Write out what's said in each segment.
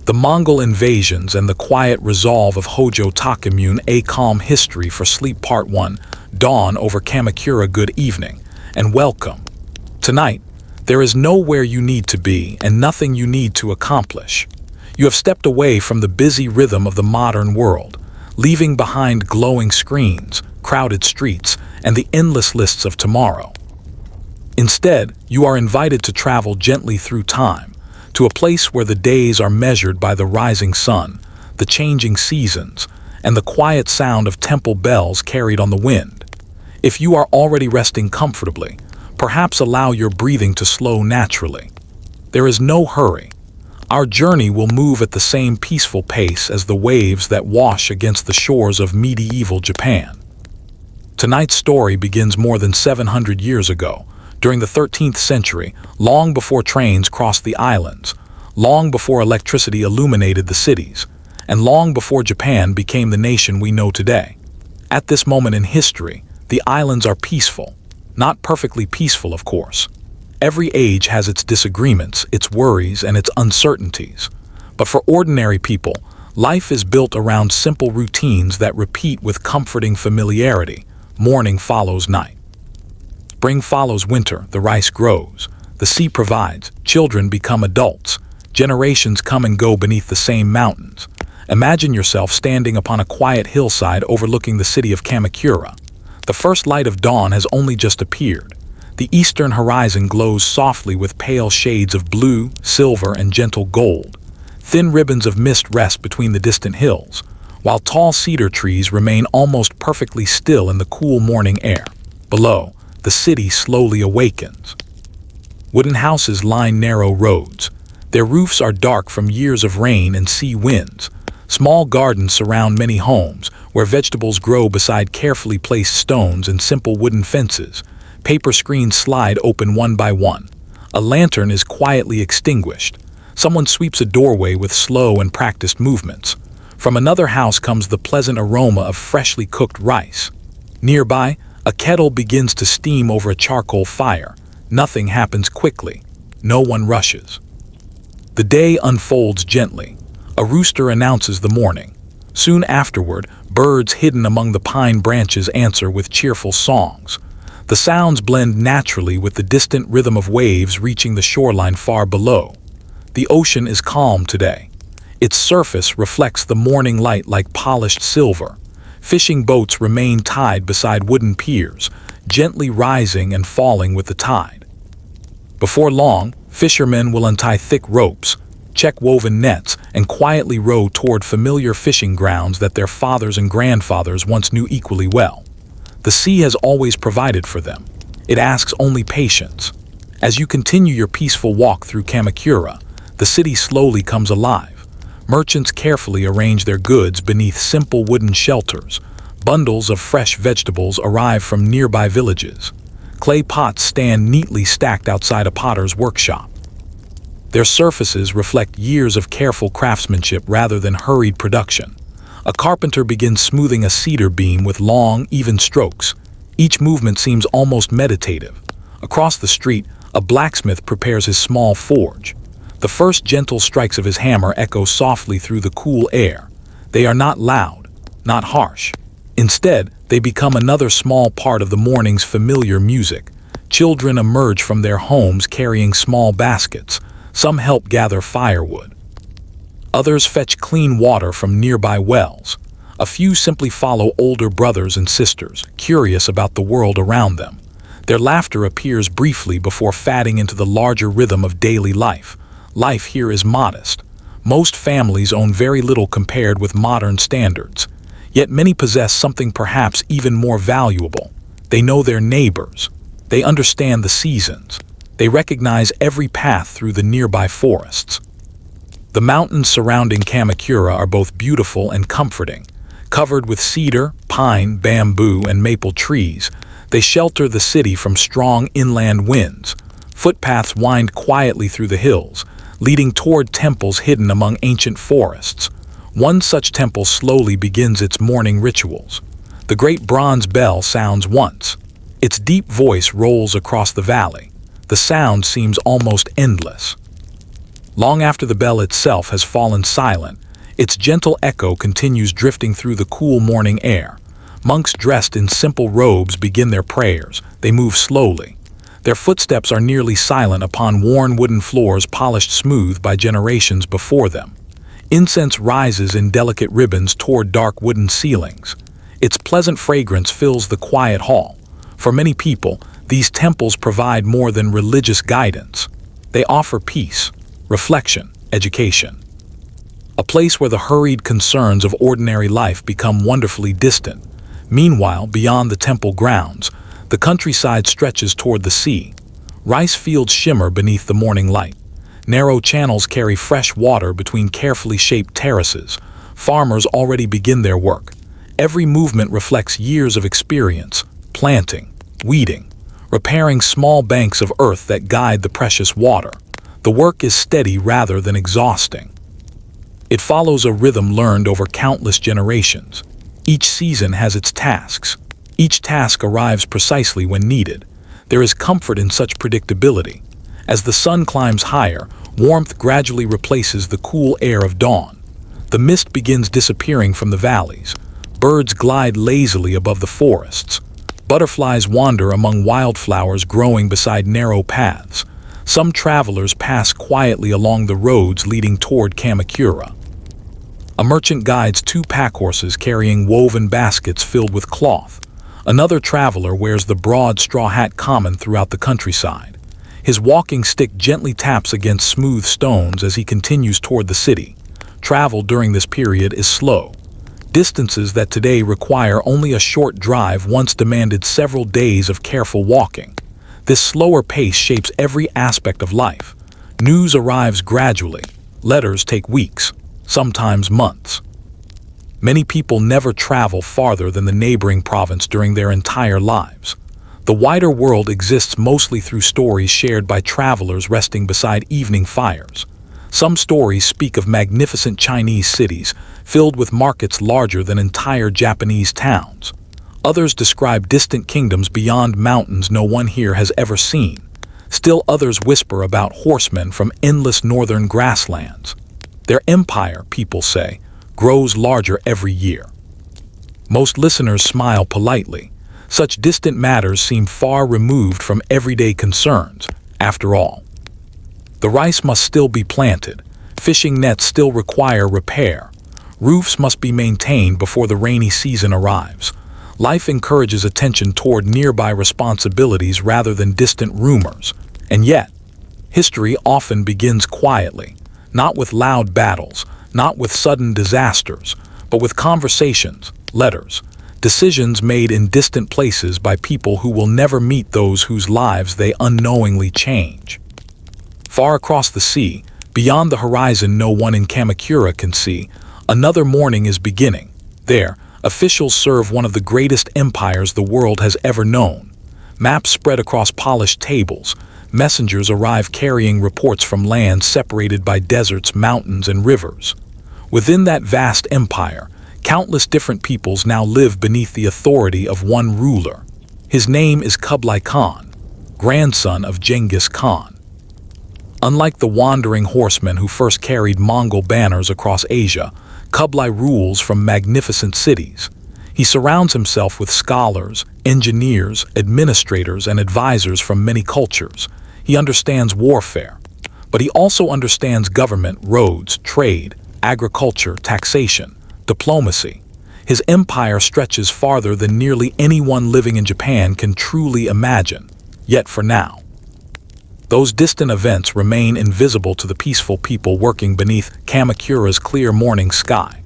The Mongol invasions and the quiet resolve of Hojo Tokimune, A Calm History for Sleep Part 1, Dawn over Kamakura. Good evening, and welcome. Tonight, there is nowhere you need to be and nothing you need to accomplish. You have stepped away from the busy rhythm of the modern world, leaving behind glowing screens, crowded streets, and the endless lists of tomorrow. Instead, you are invited to travel gently through time, to a place where the days are measured by the rising sun, the changing seasons, and the quiet sound of temple bells carried on the wind. If you are already resting comfortably, perhaps allow your breathing to slow naturally. There is no hurry. Our journey will move at the same peaceful pace as the waves that wash against the shores of medieval Japan. Tonight's story begins more than 700 years ago, during the 13th century, long before trains crossed the islands, long before electricity illuminated the cities, and long before Japan became the nation we know today. At this moment in history, the islands are peaceful. Not perfectly peaceful, of course. Every age has its disagreements, its worries, and its uncertainties. But for ordinary people, life is built around simple routines that repeat with comforting familiarity. Morning follows night. Spring follows winter, the rice grows, the sea provides, children become adults, generations come and go beneath the same mountains. Imagine yourself standing upon a quiet hillside overlooking the city of Kamakura. The first light of dawn has only just appeared. The eastern horizon glows softly with pale shades of blue, silver, and gentle gold. Thin ribbons of mist rest between the distant hills, while tall cedar trees remain almost perfectly still in the cool morning air. Below, the city slowly awakens. Wooden houses line narrow roads. Their roofs are dark from years of rain and sea winds. Small gardens surround many homes, where vegetables grow beside carefully placed stones and simple wooden fences. Paper screens slide open one by one. A lantern is quietly extinguished. Someone sweeps a doorway with slow and practiced movements. From another house comes the pleasant aroma of freshly cooked rice. Nearby, a kettle begins to steam over a charcoal fire. Nothing happens quickly. No one rushes. The day unfolds gently. A rooster announces the morning. Soon afterward, birds hidden among the pine branches answer with cheerful songs. The sounds blend naturally with the distant rhythm of waves reaching the shoreline far below. The ocean is calm today. Its surface reflects the morning light like polished silver. Fishing boats remain tied beside wooden piers, gently rising and falling with the tide. Before long, fishermen will untie thick ropes, check woven nets, and quietly row toward familiar fishing grounds that their fathers and grandfathers once knew equally well. The sea has always provided for them. It asks only patience. As you continue your peaceful walk through Kamakura, the city slowly comes alive. Merchants carefully arrange their goods beneath simple wooden shelters. Bundles of fresh vegetables arrive from nearby villages. Clay pots stand neatly stacked outside a potter's workshop. Their surfaces reflect years of careful craftsmanship rather than hurried production. A carpenter begins smoothing a cedar beam with long, even strokes. Each movement seems almost meditative. Across the street, a blacksmith prepares his small forge. The first gentle strikes of his hammer echo softly through the cool air. They are not loud, not harsh. Instead, they become another small part of the morning's familiar music. Children emerge from their homes carrying small baskets. Some help gather firewood. Others fetch clean water from nearby wells. A few simply follow older brothers and sisters, curious about the world around them. Their laughter appears briefly before fading into the larger rhythm of daily life. Life here is modest. Most families own very little compared with modern standards. Yet many possess something perhaps even more valuable. They know their neighbors. They understand the seasons. They recognize every path through the nearby forests. The mountains surrounding Kamakura are both beautiful and comforting. Covered with cedar, pine, bamboo, and maple trees, they shelter the city from strong inland winds. Footpaths wind quietly through the hills, leading toward temples hidden among ancient forests. One such temple slowly begins its morning rituals. The great bronze bell sounds once. Its deep voice rolls across the valley. The sound seems almost endless. Long after the bell itself has fallen silent, its gentle echo continues drifting through the cool morning air. Monks dressed in simple robes begin their prayers. They move slowly. Their footsteps are nearly silent upon worn wooden floors polished smooth by generations before them. Incense rises in delicate ribbons toward dark wooden ceilings. Its pleasant fragrance fills the quiet hall. For many people, these temples provide more than religious guidance. They offer peace, reflection, education. A place where the hurried concerns of ordinary life become wonderfully distant. Meanwhile, beyond the temple grounds, the countryside stretches toward the sea. Rice fields shimmer beneath the morning light. Narrow channels carry fresh water between carefully shaped terraces. Farmers already begin their work. Every movement reflects years of experience, planting, weeding, repairing small banks of earth that guide the precious water. The work is steady rather than exhausting. It follows a rhythm learned over countless generations. Each season has its tasks. Each task arrives precisely when needed. There is comfort in such predictability. As the sun climbs higher, warmth gradually replaces the cool air of dawn. The mist begins disappearing from the valleys. Birds glide lazily above the forests. Butterflies wander among wildflowers growing beside narrow paths. Some travelers pass quietly along the roads leading toward Kamakura. A merchant guides two packhorses carrying woven baskets filled with cloth. Another traveler wears the broad straw hat common throughout the countryside. His walking stick gently taps against smooth stones as he continues toward the city. Travel during this period is slow. Distances that today require only a short drive once demanded several days of careful walking. This slower pace shapes every aspect of life. News arrives gradually. Letters take weeks, sometimes months. Many people never travel farther than the neighboring province during their entire lives. The wider world exists mostly through stories shared by travelers resting beside evening fires. Some stories speak of magnificent Chinese cities filled with markets larger than entire Japanese towns. Others describe distant kingdoms beyond mountains no one here has ever seen. Still others whisper about horsemen from endless northern grasslands. Their empire, people say, grows larger every year. Most listeners smile politely. Such distant matters seem far removed from everyday concerns, after all. The rice must still be planted. Fishing nets still require repair. Roofs must be maintained before the rainy season arrives. Life encourages attention toward nearby responsibilities rather than distant rumors. And yet, history often begins quietly, not with loud battles, not with sudden disasters, but with conversations, letters, decisions made in distant places by people who will never meet those whose lives they unknowingly change. Far across the sea, beyond the horizon no one in Kamakura can see, another morning is beginning. There, officials serve one of the greatest empires the world has ever known. Maps spread across polished tables. Messengers arrive carrying reports from lands separated by deserts, mountains, and rivers. Within that vast empire, countless different peoples now live beneath the authority of one ruler. His name is Kublai Khan, grandson of Genghis Khan. Unlike the wandering horsemen who first carried Mongol banners across Asia, Kublai rules from magnificent cities. He surrounds himself with scholars, engineers, administrators, and advisors from many cultures. He understands warfare, but he also understands government, roads, trade, agriculture, taxation, diplomacy. His empire stretches farther than nearly anyone living in Japan can truly imagine. Yet for now, those distant events remain invisible to the peaceful people working beneath Kamakura's clear morning sky.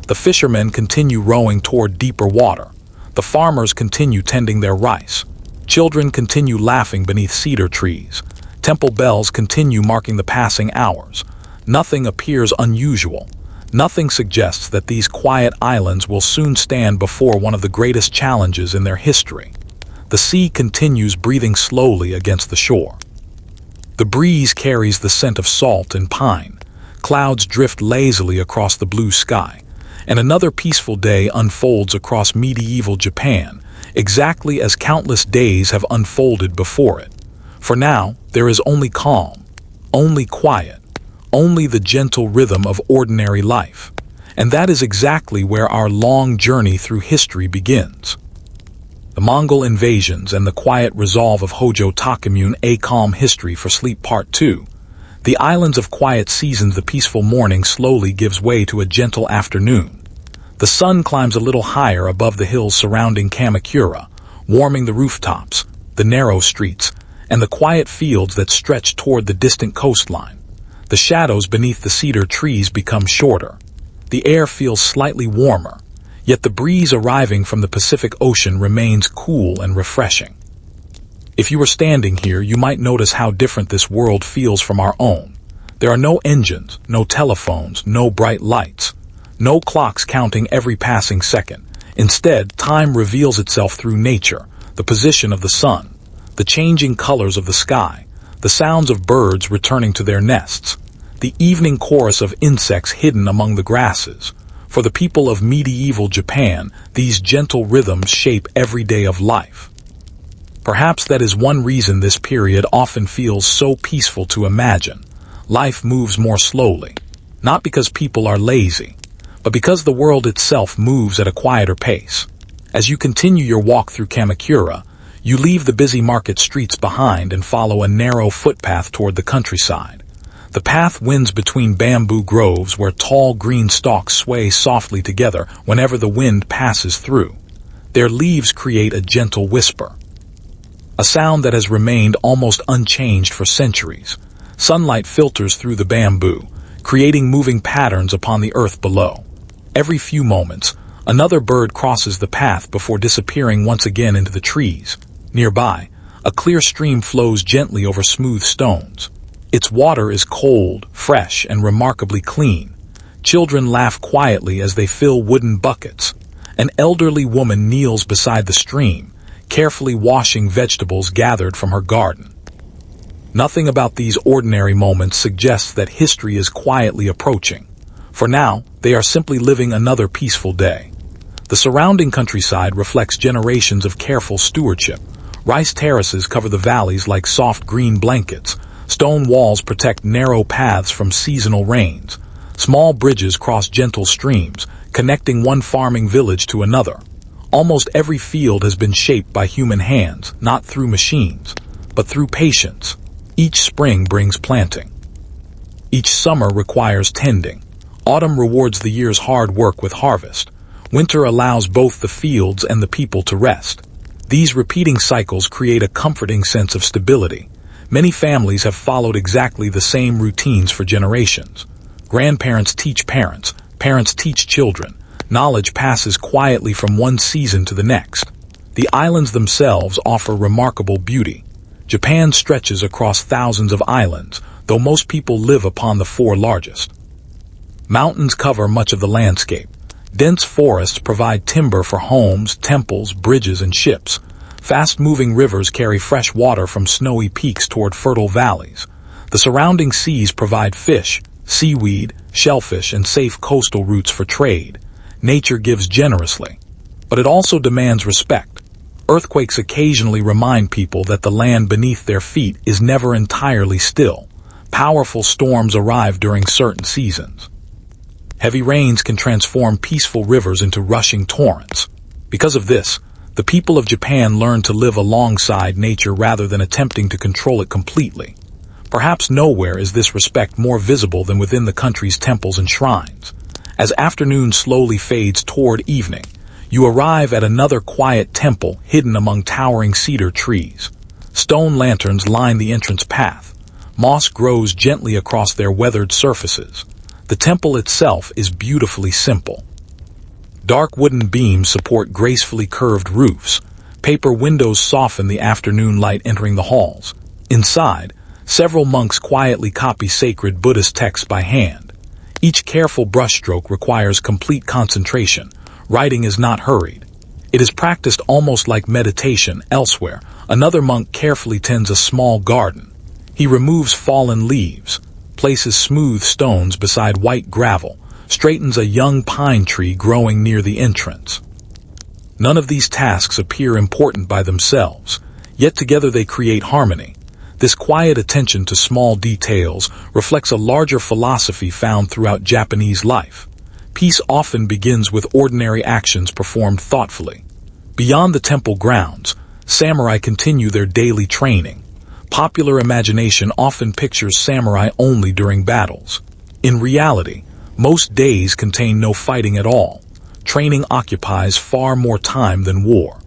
The fishermen continue rowing toward deeper water. The farmers continue tending their rice. Children continue laughing beneath cedar trees. Temple bells continue marking the passing hours. Nothing appears unusual. Nothing suggests that these quiet islands will soon stand before one of the greatest challenges in their history. The sea continues breathing slowly against the shore. The breeze carries the scent of salt and pine. Clouds drift lazily across the blue sky. And another peaceful day unfolds across medieval Japan, exactly as countless days have unfolded before it. For now, there is only calm, only quiet, only the gentle rhythm of ordinary life. And that is exactly where our long journey through history begins. The Mongol invasions and the quiet resolve of Hojo Tokimune, A Calm History for Sleep Part 2. The islands of quiet seasons. The peaceful morning slowly gives way to a gentle afternoon. The sun climbs a little higher above the hills surrounding Kamakura, warming the rooftops, the narrow streets, and the quiet fields that stretch toward the distant coastline. The shadows beneath the cedar trees become shorter. The air feels slightly warmer, yet the breeze arriving from the Pacific Ocean remains cool and refreshing. If you were standing here, you might notice how different this world feels from our own. There are no engines, no telephones, no bright lights, no clocks counting every passing second. Instead, time reveals itself through nature, the position of the sun, the changing colors of the sky, the sounds of birds returning to their nests, the evening chorus of insects hidden among the grasses. For the people of medieval Japan, these gentle rhythms shape every day of life. Perhaps that is one reason this period often feels so peaceful to imagine. Life moves more slowly, not because people are lazy, but because the world itself moves at a quieter pace. As you continue your walk through Kamakura, you leave the busy market streets behind and follow a narrow footpath toward the countryside. The path winds between bamboo groves where tall green stalks sway softly together whenever the wind passes through. Their leaves create a gentle whisper, a sound that has remained almost unchanged for centuries. Sunlight filters through the bamboo, creating moving patterns upon the earth below. Every few moments, another bird crosses the path before disappearing once again into the trees. Nearby, a clear stream flows gently over smooth stones. Its water is cold, fresh, and remarkably clean. Children laugh quietly as they fill wooden buckets. An elderly woman kneels beside the stream, carefully washing vegetables gathered from her garden. Nothing about these ordinary moments suggests that history is quietly approaching. For now, they are simply living another peaceful day. The surrounding countryside reflects generations of careful stewardship. Rice terraces cover the valleys like soft green blankets. Stone walls protect narrow paths from seasonal rains. Small bridges cross gentle streams, connecting one farming village to another. Almost every field has been shaped by human hands, not through machines, but through patience. Each spring brings planting. Each summer requires tending. Autumn rewards the year's hard work with harvest. Winter allows both the fields and the people to rest. These repeating cycles create a comforting sense of stability. Many families have followed exactly the same routines for generations. Grandparents teach parents, parents teach children. Knowledge passes quietly from one season to the next. The islands themselves offer remarkable beauty. Japan stretches across thousands of islands, though most people live upon the four largest. Mountains cover much of the landscape. Dense forests provide timber for homes, temples, bridges, and ships. Fast-moving rivers carry fresh water from snowy peaks toward fertile valleys. The surrounding seas provide fish, seaweed, shellfish, and safe coastal routes for trade. Nature gives generously, but it also demands respect. Earthquakes occasionally remind people that the land beneath their feet is never entirely still. Powerful storms arrive during certain seasons. Heavy rains can transform peaceful rivers into rushing torrents. Because of this, the people of Japan learn to live alongside nature rather than attempting to control it completely. Perhaps nowhere is this respect more visible than within the country's temples and shrines. As afternoon slowly fades toward evening, you arrive at another quiet temple hidden among towering cedar trees. Stone lanterns line the entrance path. Moss grows gently across their weathered surfaces. The temple itself is beautifully simple. Dark wooden beams support gracefully curved roofs. Paper windows soften the afternoon light entering the halls. Inside, several monks quietly copy sacred Buddhist texts by hand. Each careful brushstroke requires complete concentration. Writing is not hurried. It is practiced almost like meditation. Elsewhere, another monk carefully tends a small garden. He removes fallen leaves, places smooth stones beside white gravel, straightens a young pine tree growing near the entrance. None of these tasks appear important by themselves, yet together they create harmony. This quiet attention to small details reflects a larger philosophy found throughout Japanese life. Peace often begins with ordinary actions performed thoughtfully. Beyond the temple grounds, samurai continue their daily training. Popular imagination often pictures samurai only during battles. In reality, most days contain no fighting at all. Training occupies far more time than war.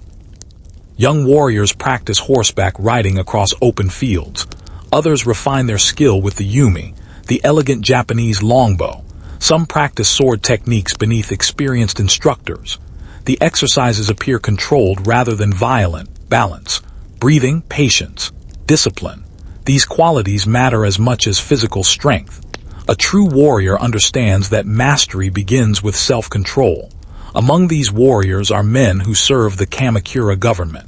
Young warriors practice horseback riding across open fields. Others refine their skill with the yumi, the elegant Japanese longbow. Some practice sword techniques beneath experienced instructors. The exercises appear controlled rather than violent. Balance, breathing, patience, discipline. These qualities matter as much as physical strength. A true warrior understands that mastery begins with self-control. Among these warriors are men who serve the Kamakura government.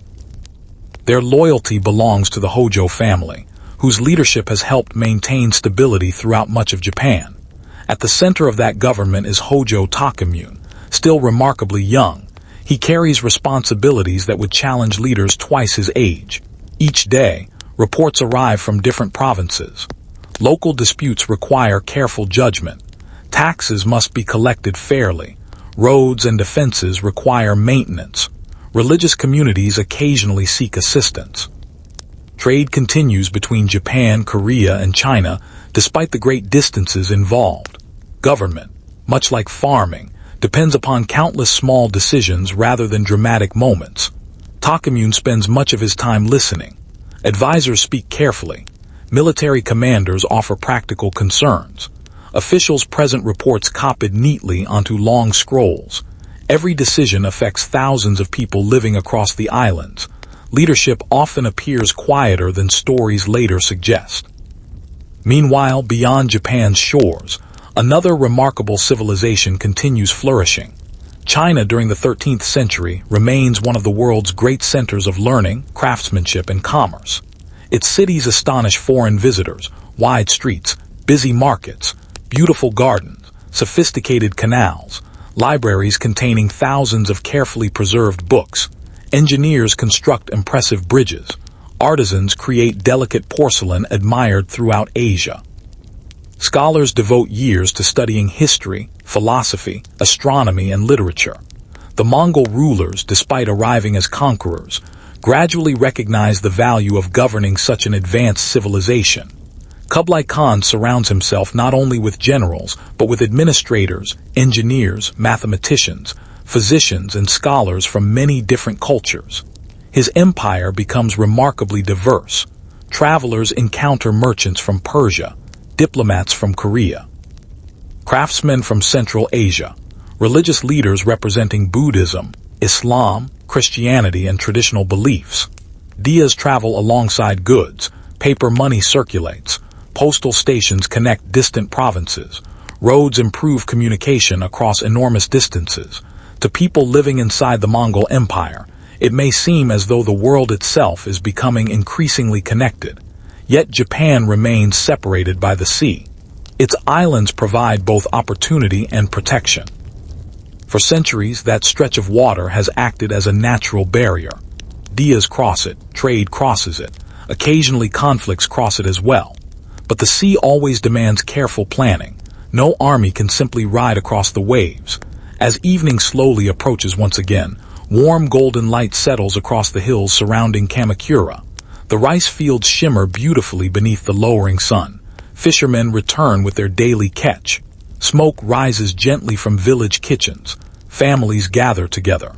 Their loyalty belongs to the Hojo family, whose leadership has helped maintain stability throughout much of Japan. At the center of that government is Hojo Tokimune, still remarkably young. He carries responsibilities that would challenge leaders twice his age. Each day, reports arrive from different provinces. Local disputes require careful judgment. Taxes must be collected fairly. Roads and defenses require maintenance. Religious communities occasionally seek assistance. Trade continues between Japan, Korea, and China, despite the great distances involved. Government, much like farming, depends upon countless small decisions rather than dramatic moments. Tokimune spends much of his time listening. Advisors speak carefully. Military commanders offer practical concerns. Officials present reports copied neatly onto long scrolls. Every decision affects thousands of people living across the islands. Leadership often appears quieter than stories later suggest. Meanwhile, beyond Japan's shores, another remarkable civilization continues flourishing. China during the 13th century remains one of the world's great centers of learning, craftsmanship, and commerce. Its cities astonish foreign visitors. Wide streets, busy markets, beautiful gardens, sophisticated canals, libraries containing thousands of carefully preserved books. Engineers construct impressive bridges. Artisans create delicate porcelain admired throughout Asia. Scholars devote years to studying history, philosophy, astronomy, and literature. The Mongol rulers, despite arriving as conquerors, gradually recognized the value of governing such an advanced civilization. Kublai Khan surrounds himself not only with generals, but with administrators, engineers, mathematicians, physicians, and scholars from many different cultures. His empire becomes remarkably diverse. Travelers encounter merchants from Persia, diplomats from Korea, craftsmen from Central Asia, religious leaders representing Buddhism, Islam, Christianity, and traditional beliefs. Dias travel alongside goods. Paper money circulates. Postal stations connect distant provinces. Roads improve communication across enormous distances. To people living inside the Mongol Empire, it may seem as though the world itself is becoming increasingly connected. Yet Japan remains separated by the sea. Its islands provide both opportunity and protection. For centuries, that stretch of water has acted as a natural barrier. Dias cross it, trade crosses it. Occasionally conflicts cross it as well. But the sea always demands careful planning. No army can simply ride across the waves. As evening slowly approaches once again, warm golden light settles across the hills surrounding Kamakura. The rice fields shimmer beautifully beneath the lowering sun. Fishermen return with their daily catch. Smoke rises gently from village kitchens. Families gather together.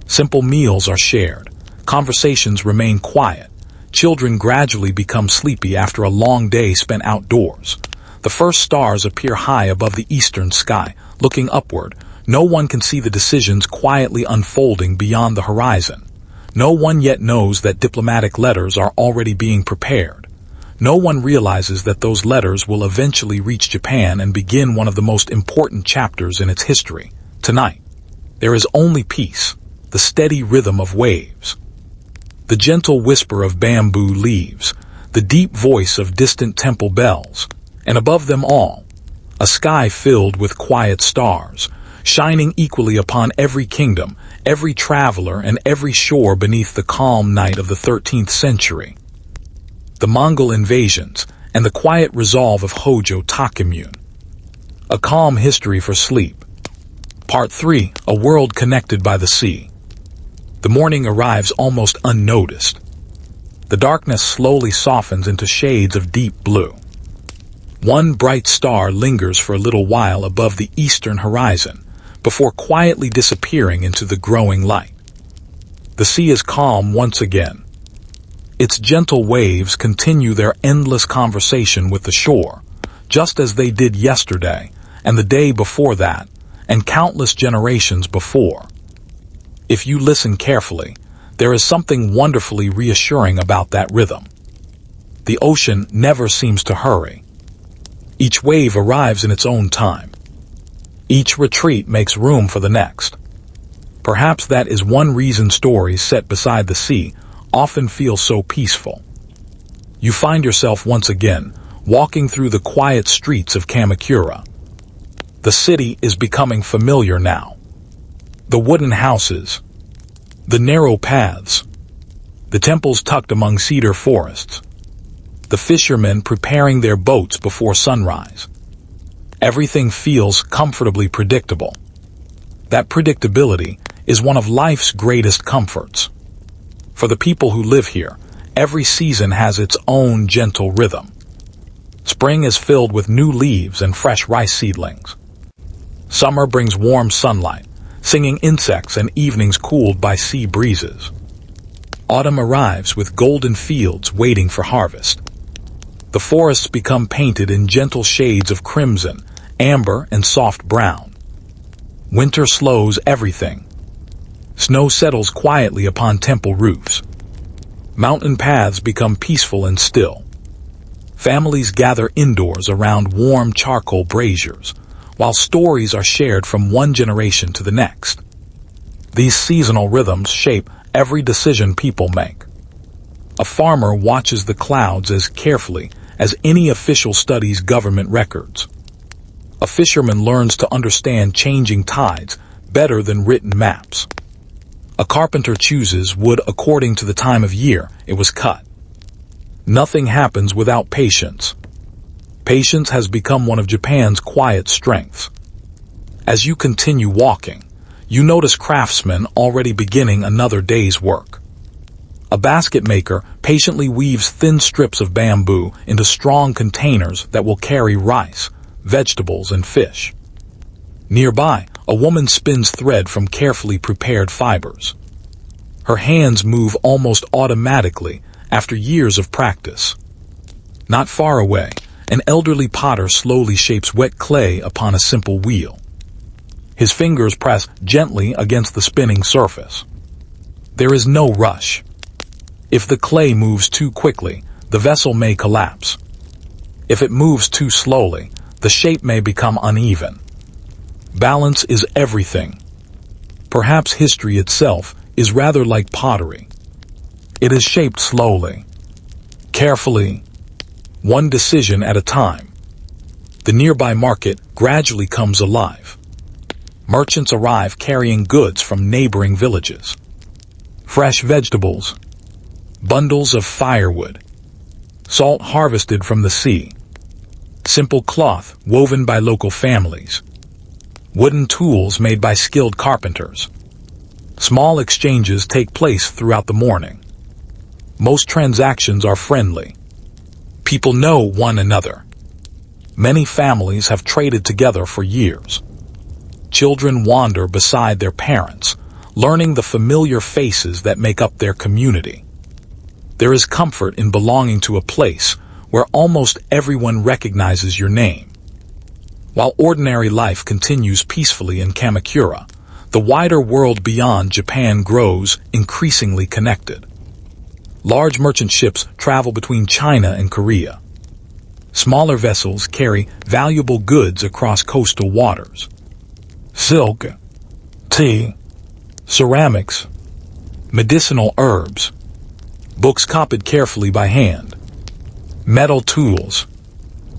Simple meals are shared. Conversations remain quiet. Children gradually become sleepy after a long day spent outdoors. The first stars appear high above the eastern sky. Looking upward, no one can see the decisions quietly unfolding beyond the horizon. No one yet knows that diplomatic letters are already being prepared. No one realizes that those letters will eventually reach Japan and begin one of the most important chapters in its history. Tonight, there is only peace, the steady rhythm of waves, the gentle whisper of bamboo leaves, the deep voice of distant temple bells, and above them all, a sky filled with quiet stars, shining equally upon every kingdom, every traveler, and every shore beneath the calm night of the 13th century. the Mongol invasions, and the quiet resolve of Hojo Tokimune. A calm history for sleep. Part 3, a world connected by the sea. The morning arrives almost unnoticed. The darkness slowly softens into shades of deep blue. One bright star lingers for a little while above the eastern horizon, before quietly disappearing into the growing light. The sea is calm once again. Its gentle waves continue their endless conversation with the shore, just as they did yesterday, and the day before that, and countless generations before. If you listen carefully, there is something wonderfully reassuring about that rhythm. The ocean never seems to hurry. Each wave arrives in its own time. Each retreat makes room for the next. Perhaps that is one reason stories set beside the sea often feel so peaceful. You find yourself once again walking through the quiet streets of Kamakura. The city is becoming familiar now. The wooden houses, the narrow paths, the temples tucked among cedar forests, the fishermen preparing their boats before sunrise. Everything feels comfortably predictable. That predictability is one of life's greatest comforts. For the people who live here, every season has its own gentle rhythm. Spring is filled with new leaves and fresh rice seedlings. Summer brings warm sunlight, singing insects and evenings cooled by sea breezes. Autumn arrives with golden fields waiting for harvest. The forests become painted in gentle shades of crimson, amber, and soft brown. Winter slows everything. Snow settles quietly upon temple roofs. Mountain paths become peaceful and still. Families gather indoors around warm charcoal braziers, while stories are shared from one generation to the next. These seasonal rhythms shape every decision people make. A farmer watches the clouds as carefully as any official studies government records. A fisherman learns to understand changing tides better than written maps. A carpenter chooses wood according to the time of year it was cut. Nothing happens without patience. Patience has become one of Japan's quiet strengths. As you continue walking, you notice craftsmen already beginning another day's work. A basket maker patiently weaves thin strips of bamboo into strong containers that will carry rice, vegetables, and fish. Nearby, a woman spins thread from carefully prepared fibers. Her hands move almost automatically after years of practice. Not far away, an elderly potter slowly shapes wet clay upon a simple wheel. His fingers press gently against the spinning surface. There is no rush. If the clay moves too quickly, the vessel may collapse. If it moves too slowly, the shape may become uneven. Balance is everything. Perhaps history itself is rather like pottery. It is shaped slowly, carefully, one decision at a time. The nearby market gradually comes alive. Merchants arrive carrying goods from neighboring villages. Fresh vegetables, bundles of firewood, salt harvested from the sea, simple cloth woven by local families, wooden tools made by skilled carpenters. Small exchanges take place throughout the morning. Most transactions are friendly. People know one another. Many families have traded together for years. Children wander beside their parents, learning the familiar faces that make up their community. There is comfort in belonging to a place where almost everyone recognizes your name. While ordinary life continues peacefully in Kamakura, the wider world beyond Japan grows increasingly connected. Large merchant ships travel between China and Korea. Smaller vessels carry valuable goods across coastal waters. Silk, tea, ceramics, medicinal herbs, books copied carefully by hand, metal tools,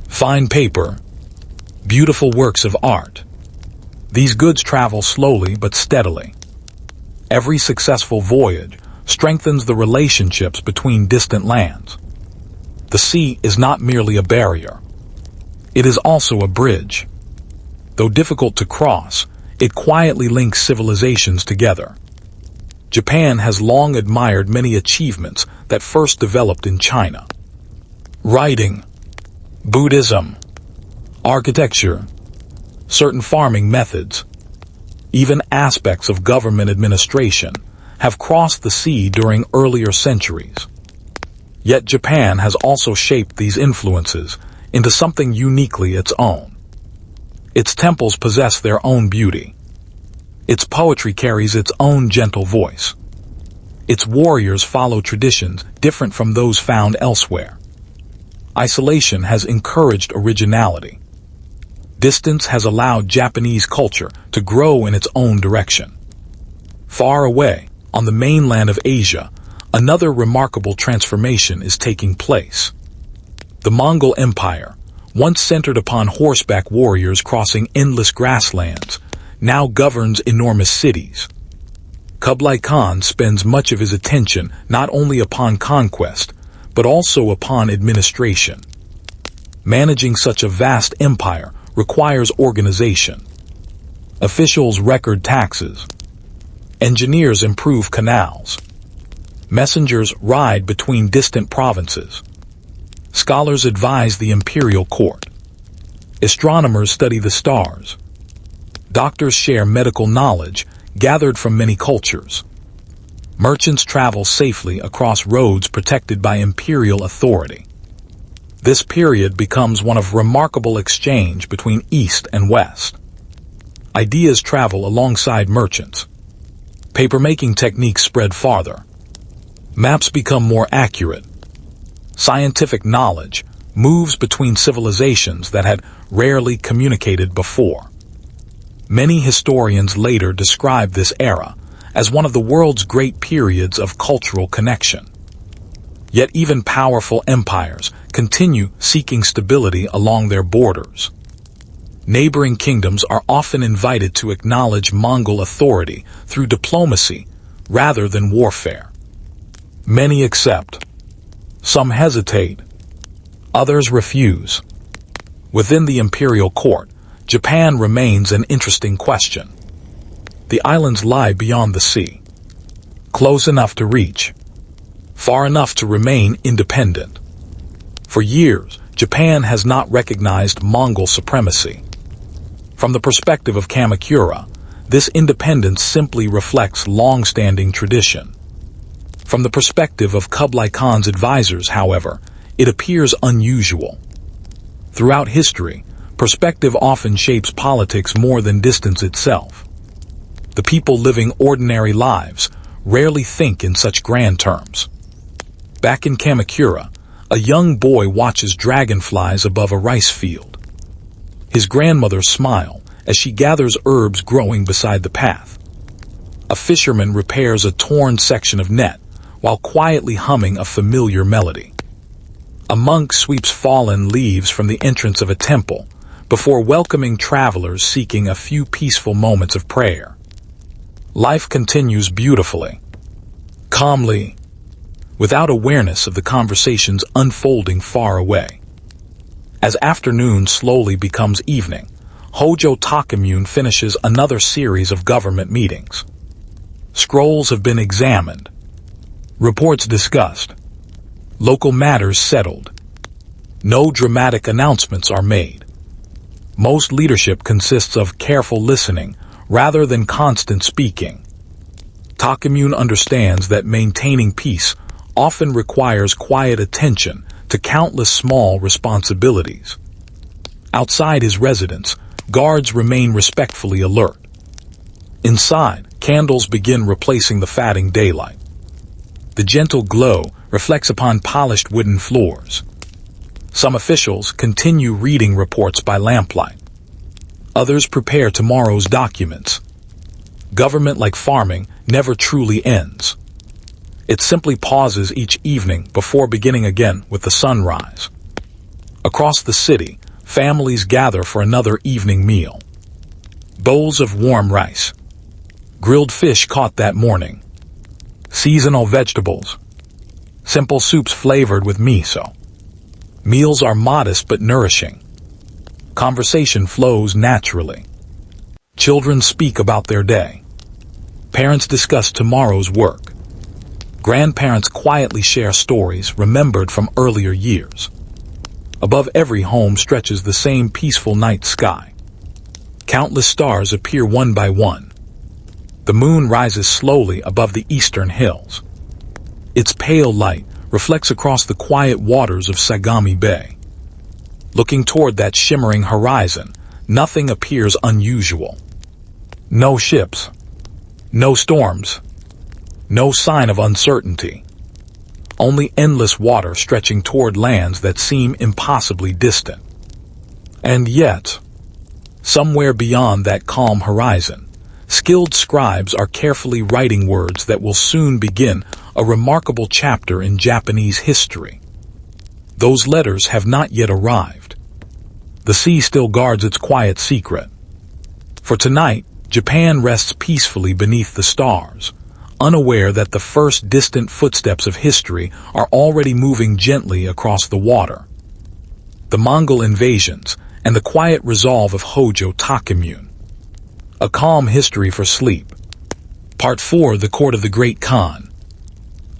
fine paper, beautiful works of art. These goods travel slowly but steadily. Every successful voyage strengthens the relationships between distant lands. The sea is not merely a barrier. It is also a bridge. Though difficult to cross, it quietly links civilizations together. Japan has long admired many achievements that first developed in China. Writing, Buddhism, architecture, certain farming methods, even aspects of government administration have crossed the sea during earlier centuries. Yet Japan has also shaped these influences into something uniquely its own. Its temples possess their own beauty. Its poetry carries its own gentle voice. Its warriors follow traditions different from those found elsewhere. Isolation has encouraged originality. Distance has allowed Japanese culture to grow in its own direction. Far away, on the mainland of Asia, another remarkable transformation is taking place. The Mongol Empire, once centered upon horseback warriors crossing endless grasslands, now governs enormous cities. Kublai Khan spends much of his attention not only upon conquest, but also upon administration. Managing such a vast empire requires organization. Officials record taxes. Engineers improve canals. Messengers ride between distant provinces. Scholars advise the imperial court. Astronomers study the stars. Doctors share medical knowledge gathered from many cultures. Merchants travel safely across roads protected by imperial authority. This period becomes one of remarkable exchange between East and West. Ideas travel alongside merchants. Papermaking techniques spread farther. Maps become more accurate. Scientific knowledge moves between civilizations that had rarely communicated before. Many historians later describe this era as one of the world's great periods of cultural connection. Yet even powerful empires continue seeking stability along their borders. Neighboring kingdoms are often invited to acknowledge Mongol authority through diplomacy rather than warfare. Many accept. Some hesitate. Others refuse. Within the imperial court, Japan remains an interesting question. The islands lie beyond the sea. Close enough to reach. Far enough to remain independent. For years, Japan has not recognized Mongol supremacy. From the perspective of Kamakura, this independence simply reflects long-standing tradition. From the perspective of Kublai Khan's advisors, however, it appears unusual. Throughout history, perspective often shapes politics more than distance itself. The people living ordinary lives rarely think in such grand terms. Back in Kamakura, a young boy watches dragonflies above a rice field. His grandmother smiles as she gathers herbs growing beside the path. A fisherman repairs a torn section of net while quietly humming a familiar melody. A monk sweeps fallen leaves from the entrance of a temple before welcoming travelers seeking a few peaceful moments of prayer. Life continues beautifully, calmly, without awareness of the conversations unfolding far away. As afternoon slowly becomes evening, Hojo Tokimune finishes another series of government meetings. Scrolls have been examined, reports discussed, local matters settled. No dramatic announcements are made. Most leadership consists of careful listening rather than constant speaking. Tokimune understands that maintaining peace often requires quiet attention to countless small responsibilities. Outside his residence, guards remain respectfully alert. Inside, candles begin replacing the fading daylight. The gentle glow reflects upon polished wooden floors. Some officials continue reading reports by lamplight. Others prepare tomorrow's documents. Government, like farming, never truly ends. It simply pauses each evening before beginning again with the sunrise. Across the city, families gather for another evening meal. Bowls of warm rice. Grilled fish caught that morning. Seasonal vegetables. Simple soups flavored with miso. Meals are modest but nourishing. Conversation flows naturally. Children speak about their day. Parents discuss tomorrow's work. Grandparents quietly share stories remembered from earlier years. Above every home stretches the same peaceful night sky. Countless stars appear one by one. The moon rises slowly above the eastern hills. Its pale light reflects across the quiet waters of Sagami Bay. Looking toward that shimmering horizon, nothing appears unusual. No ships. No storms. No sign of uncertainty. Only endless water stretching toward lands that seem impossibly distant. And yet, somewhere beyond that calm horizon, skilled scribes are carefully writing words that will soon begin a remarkable chapter in Japanese history. Those letters have not yet arrived. The sea still guards its quiet secret. For tonight, Japan rests peacefully beneath the stars, unaware that the first distant footsteps of history are already moving gently across the water. The Mongol invasions and the quiet resolve of Hojo Tokimune. A calm history for sleep. Part 4: The Court of the Great Khan.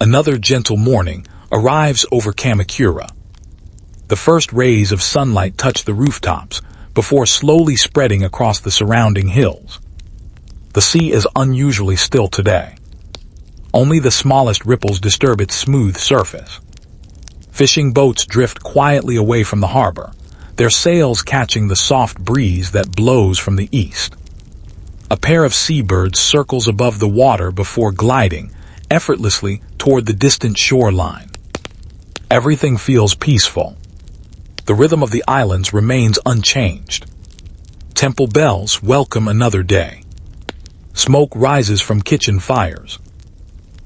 Another gentle morning arrives over Kamakura. The first rays of sunlight touch the rooftops before slowly spreading across the surrounding hills. The sea is unusually still today. Only the smallest ripples disturb its smooth surface. Fishing boats drift quietly away from the harbor, their sails catching the soft breeze that blows from the east. A pair of seabirds circles above the water before gliding effortlessly toward the distant shoreline. Everything feels peaceful. The rhythm of the islands remains unchanged. Temple bells welcome another day. Smoke rises from kitchen fires.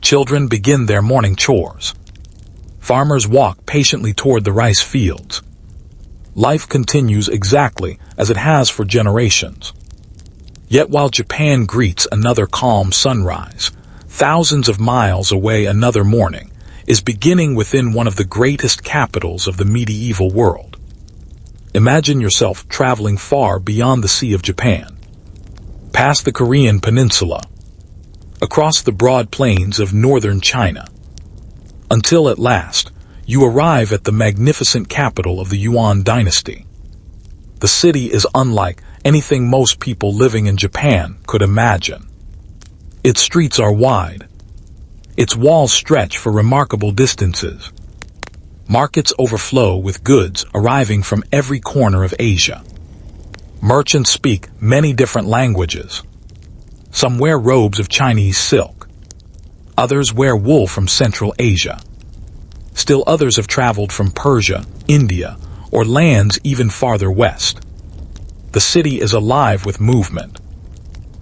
Children begin their morning chores. Farmers walk patiently toward the rice fields. Life continues exactly as it has for generations. Yet while Japan greets another calm sunrise, thousands of miles away another morning is beginning within one of the greatest capitals of the medieval world. Imagine yourself traveling far beyond the Sea of Japan, past the Korean peninsula, across the broad plains of northern China, until at last you arrive at the magnificent capital of the Yuan dynasty. The city is unlike anything most people living in Japan could imagine. Its streets are wide. Its walls stretch for remarkable distances. Markets overflow with goods arriving from every corner of Asia. Merchants speak many different languages. Some wear robes of Chinese silk. Others wear wool from Central Asia. Still others have traveled from Persia, India, or lands even farther west. The city is alive with movement.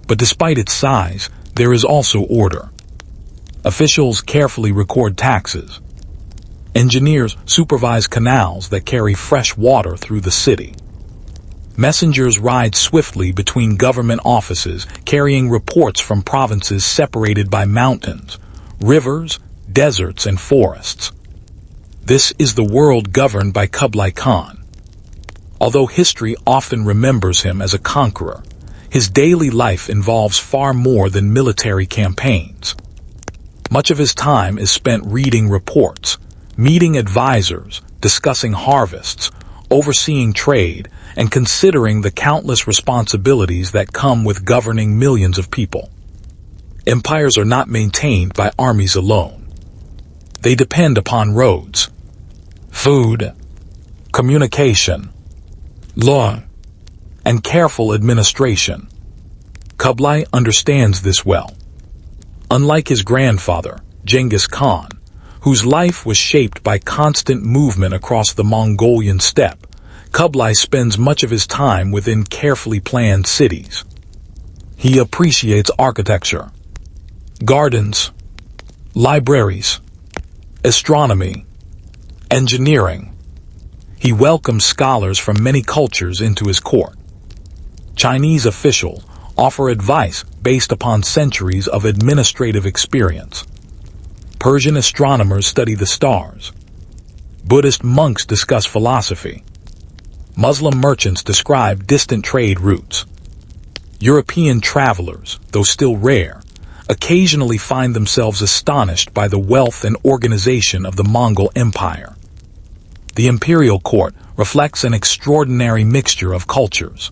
But despite its size, there is also order. Officials carefully record taxes. Engineers supervise canals that carry fresh water through the city. Messengers ride swiftly between government offices, carrying reports from provinces separated by mountains, rivers, deserts, and forests. This is the world governed by Kublai Khan. Although history often remembers him as a conqueror, his daily life involves far more than military campaigns. Much of his time is spent reading reports, meeting advisors, discussing harvests, overseeing trade, and considering the countless responsibilities that come with governing millions of people. Empires are not maintained by armies alone. They depend upon roads, food, communication, law, and careful administration. Kublai understands this well. Unlike his grandfather, Genghis Khan, whose life was shaped by constant movement across the Mongolian steppe, Kublai spends much of his time within carefully planned cities. He appreciates architecture, gardens, libraries, astronomy, engineering. He welcomes scholars from many cultures into his court. Chinese officials offer advice based upon centuries of administrative experience. Persian astronomers study the stars. Buddhist monks discuss philosophy. Muslim merchants describe distant trade routes. European travelers, though still rare, occasionally find themselves astonished by the wealth and organization of the Mongol Empire. The imperial court reflects an extraordinary mixture of cultures.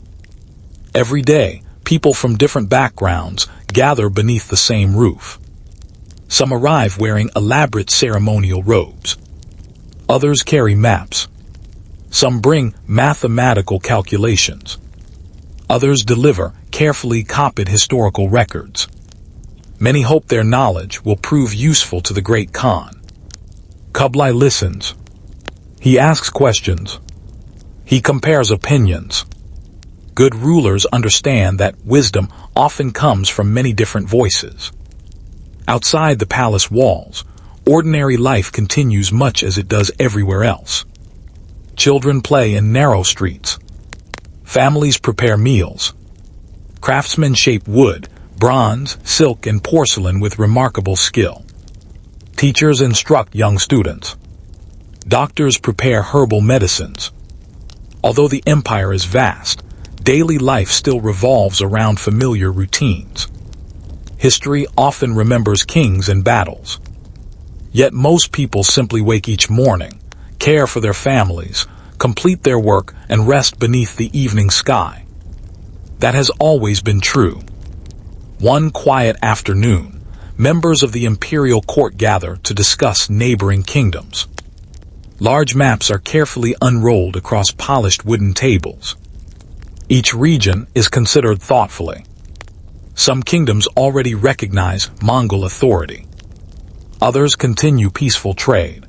Every day, people from different backgrounds gather beneath the same roof. Some arrive wearing elaborate ceremonial robes. Others carry maps. Some bring mathematical calculations. Others deliver carefully copied historical records. Many hope their knowledge will prove useful to the great Khan. Kublai listens. He asks questions. He compares opinions. Good rulers understand that wisdom often comes from many different voices. Outside the palace walls, ordinary life continues much as it does everywhere else. Children play in narrow streets. Families prepare meals. Craftsmen shape wood, bronze, silk, and porcelain with remarkable skill. Teachers instruct young students. Doctors prepare herbal medicines. Although the empire is vast, daily life still revolves around familiar routines. History often remembers kings and battles. Yet most people simply wake each morning, care for their families, complete their work, and rest beneath the evening sky. That has always been true. One quiet afternoon, members of the imperial court gather to discuss neighboring kingdoms. Large maps are carefully unrolled across polished wooden tables. Each region is considered thoughtfully. Some kingdoms already recognize Mongol authority. Others continue peaceful trade.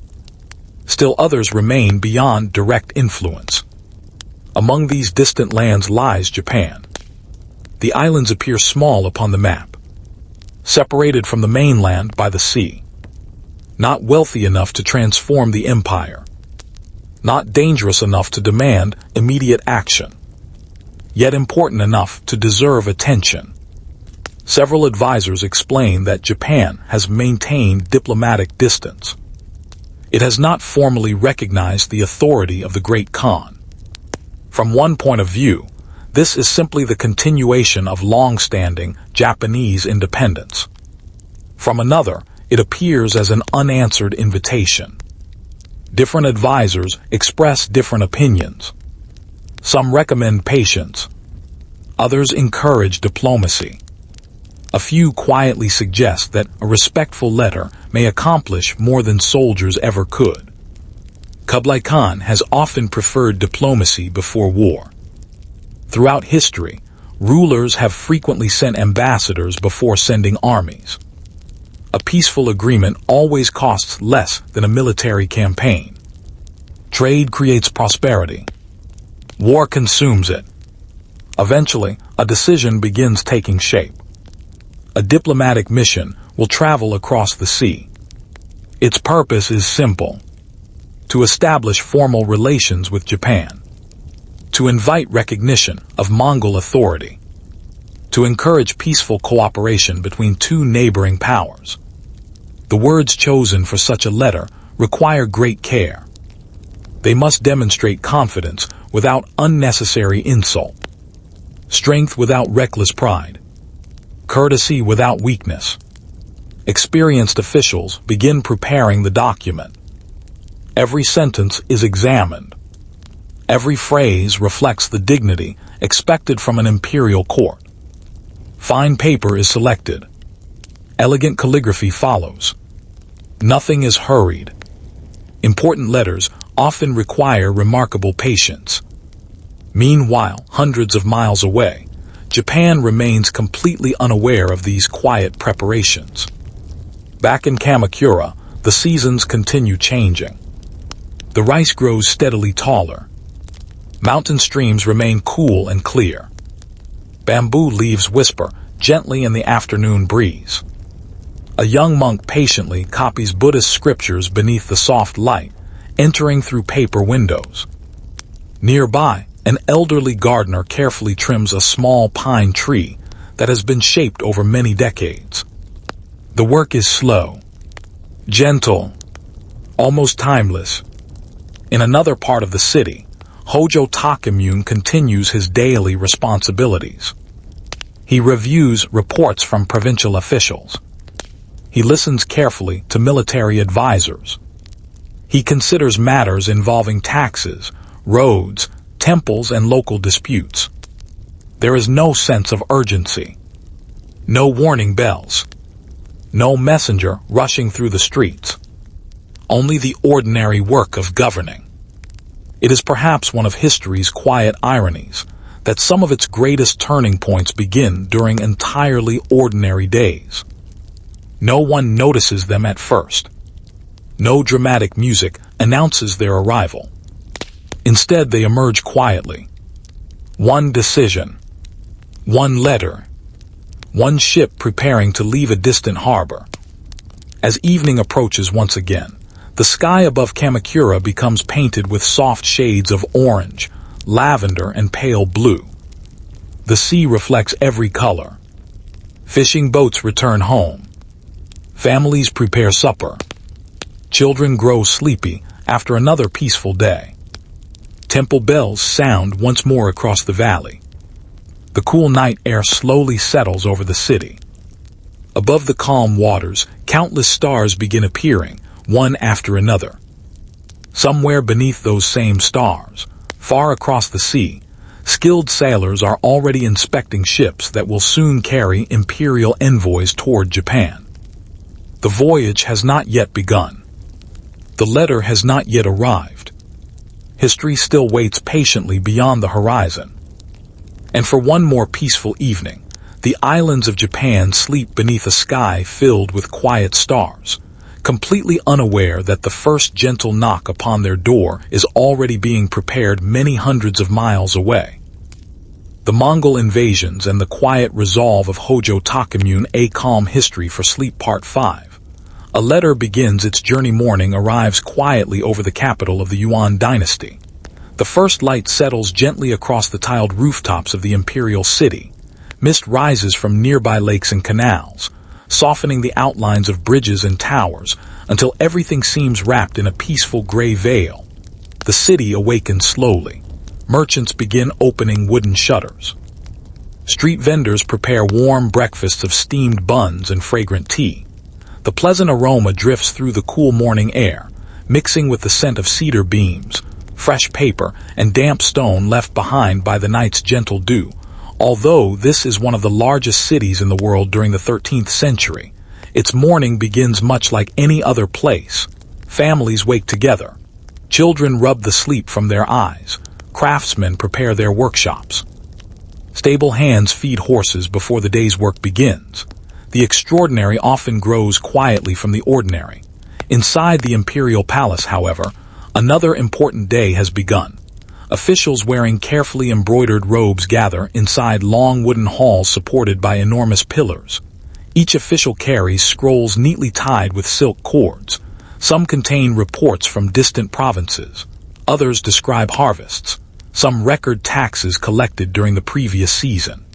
Still others remain beyond direct influence. Among these distant lands lies Japan. The islands appear small upon the map, separated from the mainland by the sea. Not wealthy enough to transform the empire. Not dangerous enough to demand immediate action. Yet important enough to deserve attention. Several advisors explain that Japan has maintained diplomatic distance. It has not formally recognized the authority of the great Khan. From one point of view, this is simply the continuation of long-standing Japanese independence. From another, it appears as an unanswered invitation. Different advisors express different opinions. Some recommend patience. Others encourage diplomacy. A few quietly suggest that a respectful letter may accomplish more than soldiers ever could. Kublai Khan has often preferred diplomacy before war. Throughout history, rulers have frequently sent ambassadors before sending armies. A peaceful agreement always costs less than a military campaign. Trade creates prosperity. War consumes it. Eventually, a decision begins taking shape. A diplomatic mission will travel across the sea. Its purpose is simple: to establish formal relations with Japan, to invite recognition of Mongol authority, to encourage peaceful cooperation between two neighboring powers. The words chosen for such a letter require great care. They must demonstrate confidence without unnecessary insult, strength without reckless pride, courtesy without weakness. Experienced officials begin preparing the document. Every sentence is examined. Every phrase reflects the dignity expected from an imperial court. Fine paper is selected. Elegant calligraphy follows. Nothing is hurried. Important letters often require remarkable patience. Meanwhile, hundreds of miles away, Japan remains completely unaware of these quiet preparations. Back in Kamakura, the seasons continue changing. The rice grows steadily taller. Mountain streams remain cool and clear. Bamboo leaves whisper gently in the afternoon breeze. A young monk patiently copies Buddhist scriptures beneath the soft light, entering through paper windows. Nearby, an elderly gardener carefully trims a small pine tree that has been shaped over many decades. The work is slow, gentle, almost timeless. In another part of the city, Hojo Tokimune continues his daily responsibilities. He reviews reports from provincial officials. He listens carefully to military advisors. He considers matters involving taxes, roads, temples, and local disputes. There is no sense of urgency. No warning bells. No messenger rushing through the streets. Only the ordinary work of governing. It is perhaps one of history's quiet ironies that some of its greatest turning points begin during entirely ordinary days. No one notices them at first. No dramatic music announces their arrival. Instead, they emerge quietly. One decision. One letter. One ship preparing to leave a distant harbor. As evening approaches once again, the sky above Kamakura becomes painted with soft shades of orange, lavender, and pale blue. The sea reflects every color. Fishing boats return home. Families prepare supper. Children grow sleepy after another peaceful day. Temple bells sound once more across the valley. The cool night air slowly settles over the city. Above the calm waters, countless stars begin appearing, one after another. Somewhere beneath those same stars, far across the sea, skilled sailors are already inspecting ships that will soon carry imperial envoys toward Japan. The voyage has not yet begun. The letter has not yet arrived. History still waits patiently beyond the horizon. And for one more peaceful evening, the islands of Japan sleep beneath a sky filled with quiet stars, completely unaware that the first gentle knock upon their door is already being prepared many hundreds of miles away. The Mongol invasions and the quiet resolve of Hojo Tokimune, A Calm History for Sleep Part 5. A letter begins its journey. Morning arrives quietly over the capital of the Yuan dynasty. The first light settles gently across the tiled rooftops of the imperial city. Mist rises from nearby lakes and canals, softening the outlines of bridges and towers until everything seems wrapped in a peaceful gray veil. The city awakens slowly. Merchants begin opening wooden shutters. Street vendors prepare warm breakfasts of steamed buns and fragrant tea. The pleasant aroma drifts through the cool morning air, mixing with the scent of cedar beams, fresh paper, and damp stone left behind by the night's gentle dew. Although this is one of the largest cities in the world during the 13th century, its morning begins much like any other place. Families wake together. Children rub the sleep from their eyes. Craftsmen prepare their workshops. Stable hands feed horses before the day's work begins. The extraordinary often grows quietly from the ordinary. Inside the imperial palace, however, another important day has begun. Officials wearing carefully embroidered robes gather inside long wooden halls supported by enormous pillars. Each official carries scrolls neatly tied with silk cords. Some contain reports from distant provinces. Others describe harvests. Some record taxes collected during the previous season.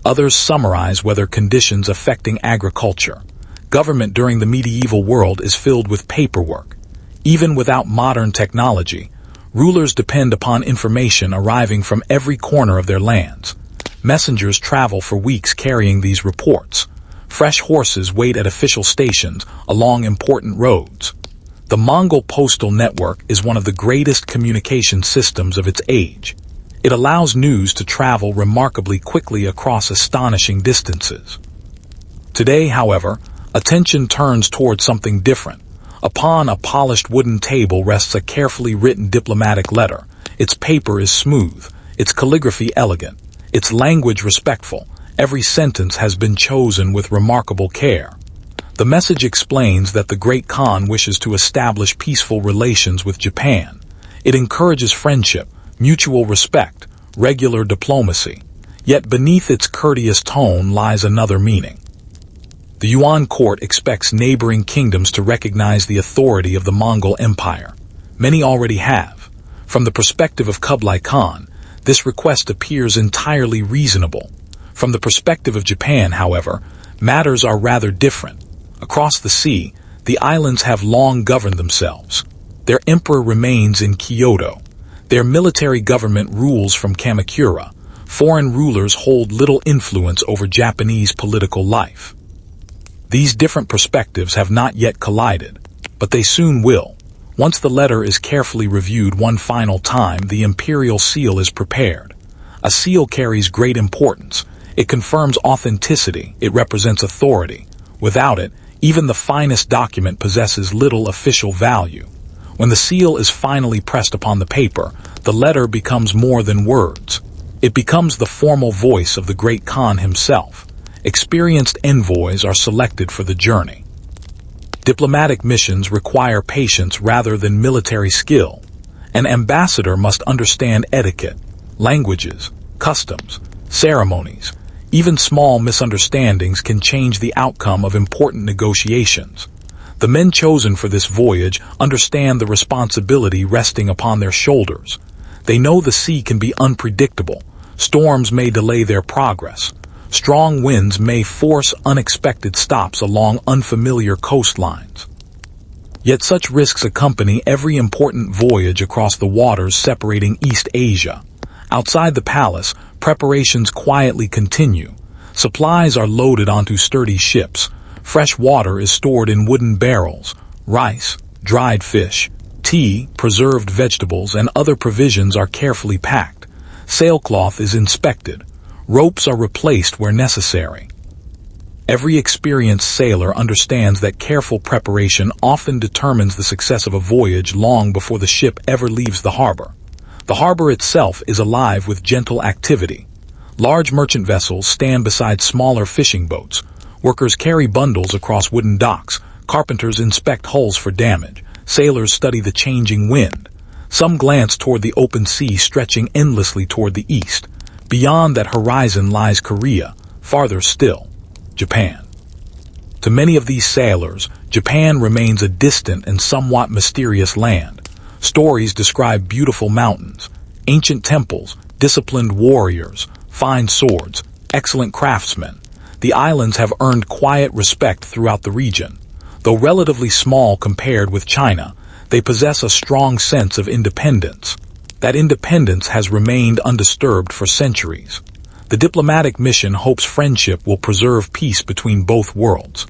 Others summarize weather conditions affecting agriculture. Government during the medieval world is filled with paperwork. Even without modern technology, rulers depend upon information arriving from every corner of their lands. Messengers travel for weeks carrying these reports. Fresh horses wait at official stations along important roads. The Mongol postal network is one of the greatest communication systems of its age. It allows news to travel remarkably quickly across astonishing distances. Today, however, attention turns towards something different. Upon a polished wooden table rests a carefully written diplomatic letter. Its paper is smooth, its calligraphy elegant, its language respectful. Every sentence has been chosen with remarkable care. The message explains that the great Khan wishes to establish peaceful relations with Japan. It encourages friendship, mutual respect, regular diplomacy. Yet beneath its courteous tone lies another meaning. The Yuan court expects neighboring kingdoms to recognize the authority of the Mongol Empire. Many already have. From the perspective of Kublai Khan, this request appears entirely reasonable. From the perspective of Japan, however, matters are rather different. Across the sea, the islands have long governed themselves. Their emperor remains in Kyoto. Their military government rules from Kamakura. Foreign rulers hold little influence over Japanese political life. These different perspectives have not yet collided, but they soon will. Once the letter is carefully reviewed one final time, the imperial seal is prepared. A seal carries great importance. It confirms authenticity. It represents authority. Without it, even the finest document possesses little official value. When the seal is finally pressed upon the paper, the letter becomes more than words. It becomes the formal voice of the great Khan himself. Experienced envoys are selected for the journey. Diplomatic missions require patience rather than military skill. An ambassador must understand etiquette, languages, customs, ceremonies. Even small misunderstandings can change the outcome of important negotiations. The men chosen for this voyage understand the responsibility resting upon their shoulders. They know the sea can be unpredictable. Storms may delay their progress. Strong winds may force unexpected stops along unfamiliar coastlines. Yet such risks accompany every important voyage across the waters separating East Asia. Outside the palace, preparations quietly continue. Supplies are loaded onto sturdy ships. Fresh water is stored in wooden barrels. Rice, dried fish, tea, preserved vegetables, and other provisions are carefully packed. Sailcloth is inspected. Ropes are replaced where necessary. Every experienced sailor understands that careful preparation often determines the success of a voyage long before the ship ever leaves the harbor. The harbor itself is alive with gentle activity. Large merchant vessels stand beside smaller fishing boats. Workers carry bundles across wooden docks. Carpenters inspect hulls for damage. Sailors study the changing wind. Some glance toward the open sea stretching endlessly toward the east. Beyond that horizon lies Korea, farther still, Japan. To many of these sailors, Japan remains a distant and somewhat mysterious land. Stories describe beautiful mountains, ancient temples, disciplined warriors, fine swords, excellent craftsmen. The islands have earned quiet respect throughout the region. Though relatively small compared with China, they possess a strong sense of independence. That independence has remained undisturbed for centuries. The diplomatic mission hopes friendship will preserve peace between both worlds.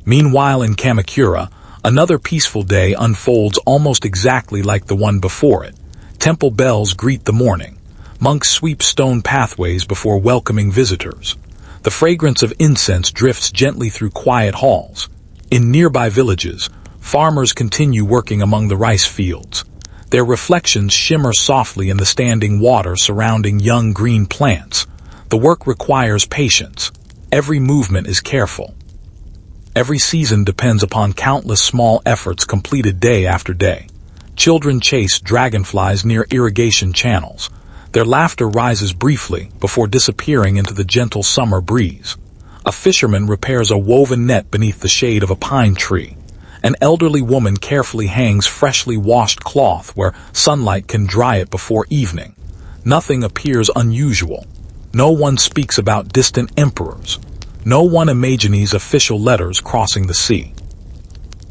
Meanwhile in Kamakura, another peaceful day unfolds almost exactly like the one before it. Temple bells greet the morning. Monks sweep stone pathways before welcoming visitors. The fragrance of incense drifts gently through quiet halls. In nearby villages, farmers continue working among the rice fields. Their reflections shimmer softly in the standing water surrounding young green plants. The work requires patience. Every movement is careful. Every season depends upon countless small efforts completed day after day. Children chase dragonflies near irrigation channels. Their laughter rises briefly before disappearing into the gentle summer breeze. A fisherman repairs a woven net beneath the shade of a pine tree. An elderly woman carefully hangs freshly washed cloth where sunlight can dry it before evening. Nothing appears unusual. No one speaks about distant emperors. No one imagines official letters crossing the sea.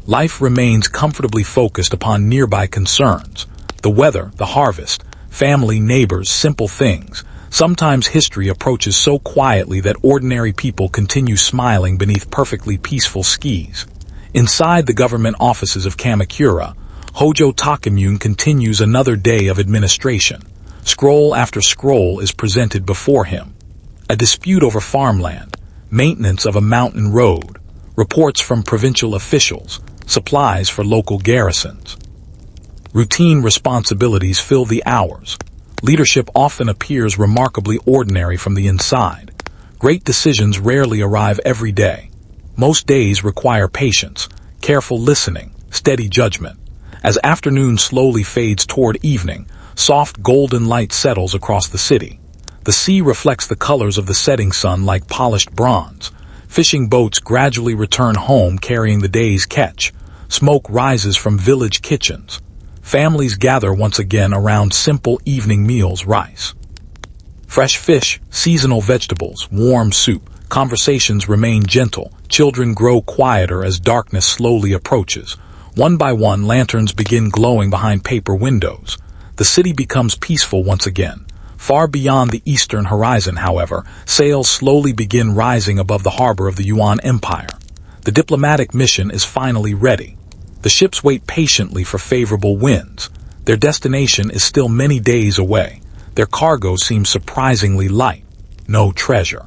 Life remains comfortably focused upon nearby concerns. The weather, the harvest, family, neighbors, simple things. Sometimes history approaches so quietly that ordinary people continue smiling beneath perfectly peaceful skies. Inside the government offices of Kamakura, Hojo Tokimune continues another day of administration. Scroll after scroll is presented before him. A dispute over farmland, maintenance of a mountain road, reports from provincial officials, supplies for local garrisons. Routine responsibilities fill the hours. Leadership often appears remarkably ordinary from the inside. Great decisions rarely arrive every day. Most days require patience, careful listening, steady judgment. As afternoon slowly fades toward evening, soft golden light settles across the city. The sea reflects the colors of the setting sun like polished bronze. Fishing boats gradually return home carrying the day's catch. Smoke rises from village kitchens. Families gather once again around simple evening meals, rice, fresh fish, seasonal vegetables, warm soup. Conversations remain gentle. Children grow quieter as darkness slowly approaches. One by one, lanterns begin glowing behind paper windows. The city becomes peaceful once again. Far beyond the eastern horizon, however, sails slowly begin rising above the harbor of the Yuan Empire. The diplomatic mission is finally ready. The ships wait patiently for favorable winds. Their destination is still many days away. Their cargo seems surprisingly light. No treasure.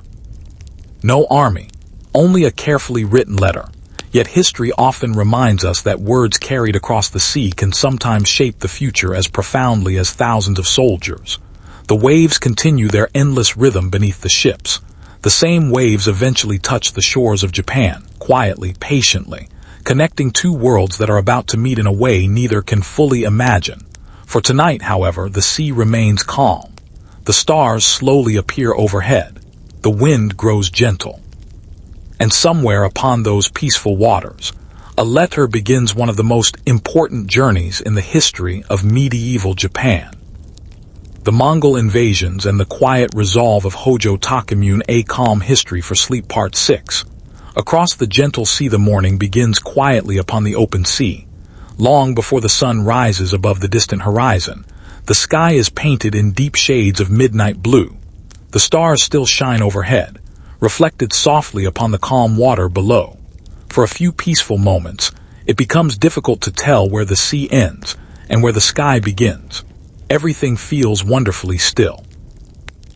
No army. Only a carefully written letter. Yet history often reminds us that words carried across the sea can sometimes shape the future as profoundly as thousands of soldiers. The waves continue their endless rhythm beneath the ships. The same waves eventually touch the shores of Japan, quietly, patiently, connecting two worlds that are about to meet in a way neither can fully imagine. For tonight, however, the sea remains calm. The stars slowly appear overhead. The wind grows gentle. And somewhere upon those peaceful waters, a letter begins one of the most important journeys in the history of medieval Japan. The Mongol Invasions and the Quiet Resolve of Hojo Tokimune, A Calm History for Sleep Part 6. Across the gentle sea the morning begins quietly upon the open sea. Long before the sun rises above the distant horizon, the sky is painted in deep shades of midnight blue. The stars still shine overhead, reflected softly upon the calm water below. For a few peaceful moments, it becomes difficult to tell where the sea ends and where the sky begins. Everything feels wonderfully still.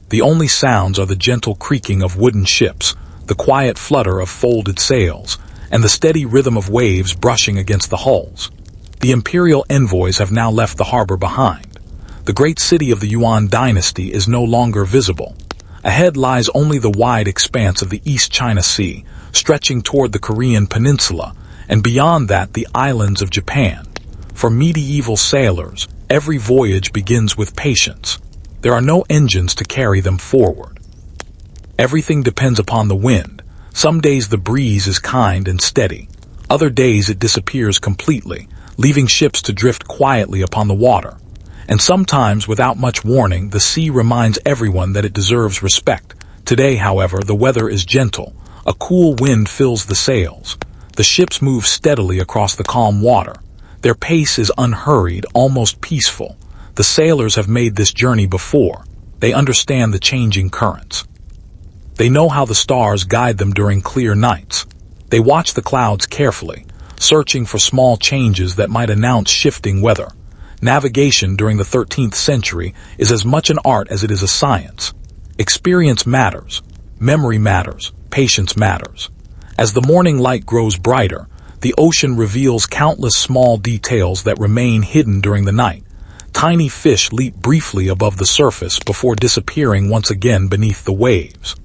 The only sounds are the gentle creaking of wooden ships, the quiet flutter of folded sails, and the steady rhythm of waves brushing against the hulls. The imperial envoys have now left the harbor behind. The great city of the Yuan dynasty is no longer visible. Ahead lies only the wide expanse of the East China Sea, stretching toward the Korean peninsula, and beyond that the islands of Japan. For medieval sailors, every voyage begins with patience. There are no engines to carry them forward. Everything depends upon the wind. Some days the breeze is kind and steady. Other days it disappears completely, leaving ships to drift quietly upon the water. And sometimes, without much warning, the sea reminds everyone that it deserves respect. Today, however, the weather is gentle. A cool wind fills the sails. The ships move steadily across the calm water. Their pace is unhurried, almost peaceful. The sailors have made this journey before. They understand the changing currents. They know how the stars guide them during clear nights. They watch the clouds carefully, searching for small changes that might announce shifting weather. Navigation during the 13th century is as much an art as it is a science. Experience matters. Memory matters. Patience matters. As the morning light grows brighter, the ocean reveals countless small details that remain hidden during the night. Tiny fish leap briefly above the surface before disappearing once again beneath the waves.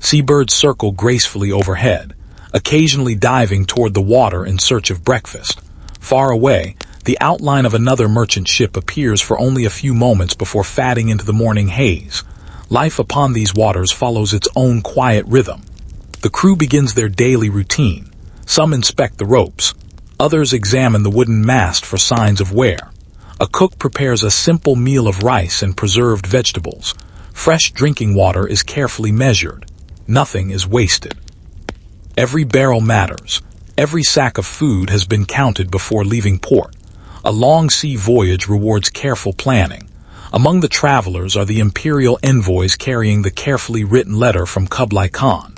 Seabirds circle gracefully overhead, occasionally diving toward the water in search of breakfast. Far away, the outline of another merchant ship appears for only a few moments before fading into the morning haze. Life upon these waters follows its own quiet rhythm. The crew begins their daily routine. Some inspect the ropes. Others examine the wooden mast for signs of wear. A cook prepares a simple meal of rice and preserved vegetables. Fresh drinking water is carefully measured. Nothing is wasted. Every barrel matters. Every sack of food has been counted before leaving port. A long sea voyage rewards careful planning. Among the travelers are the imperial envoys carrying the carefully written letter from Kublai Khan.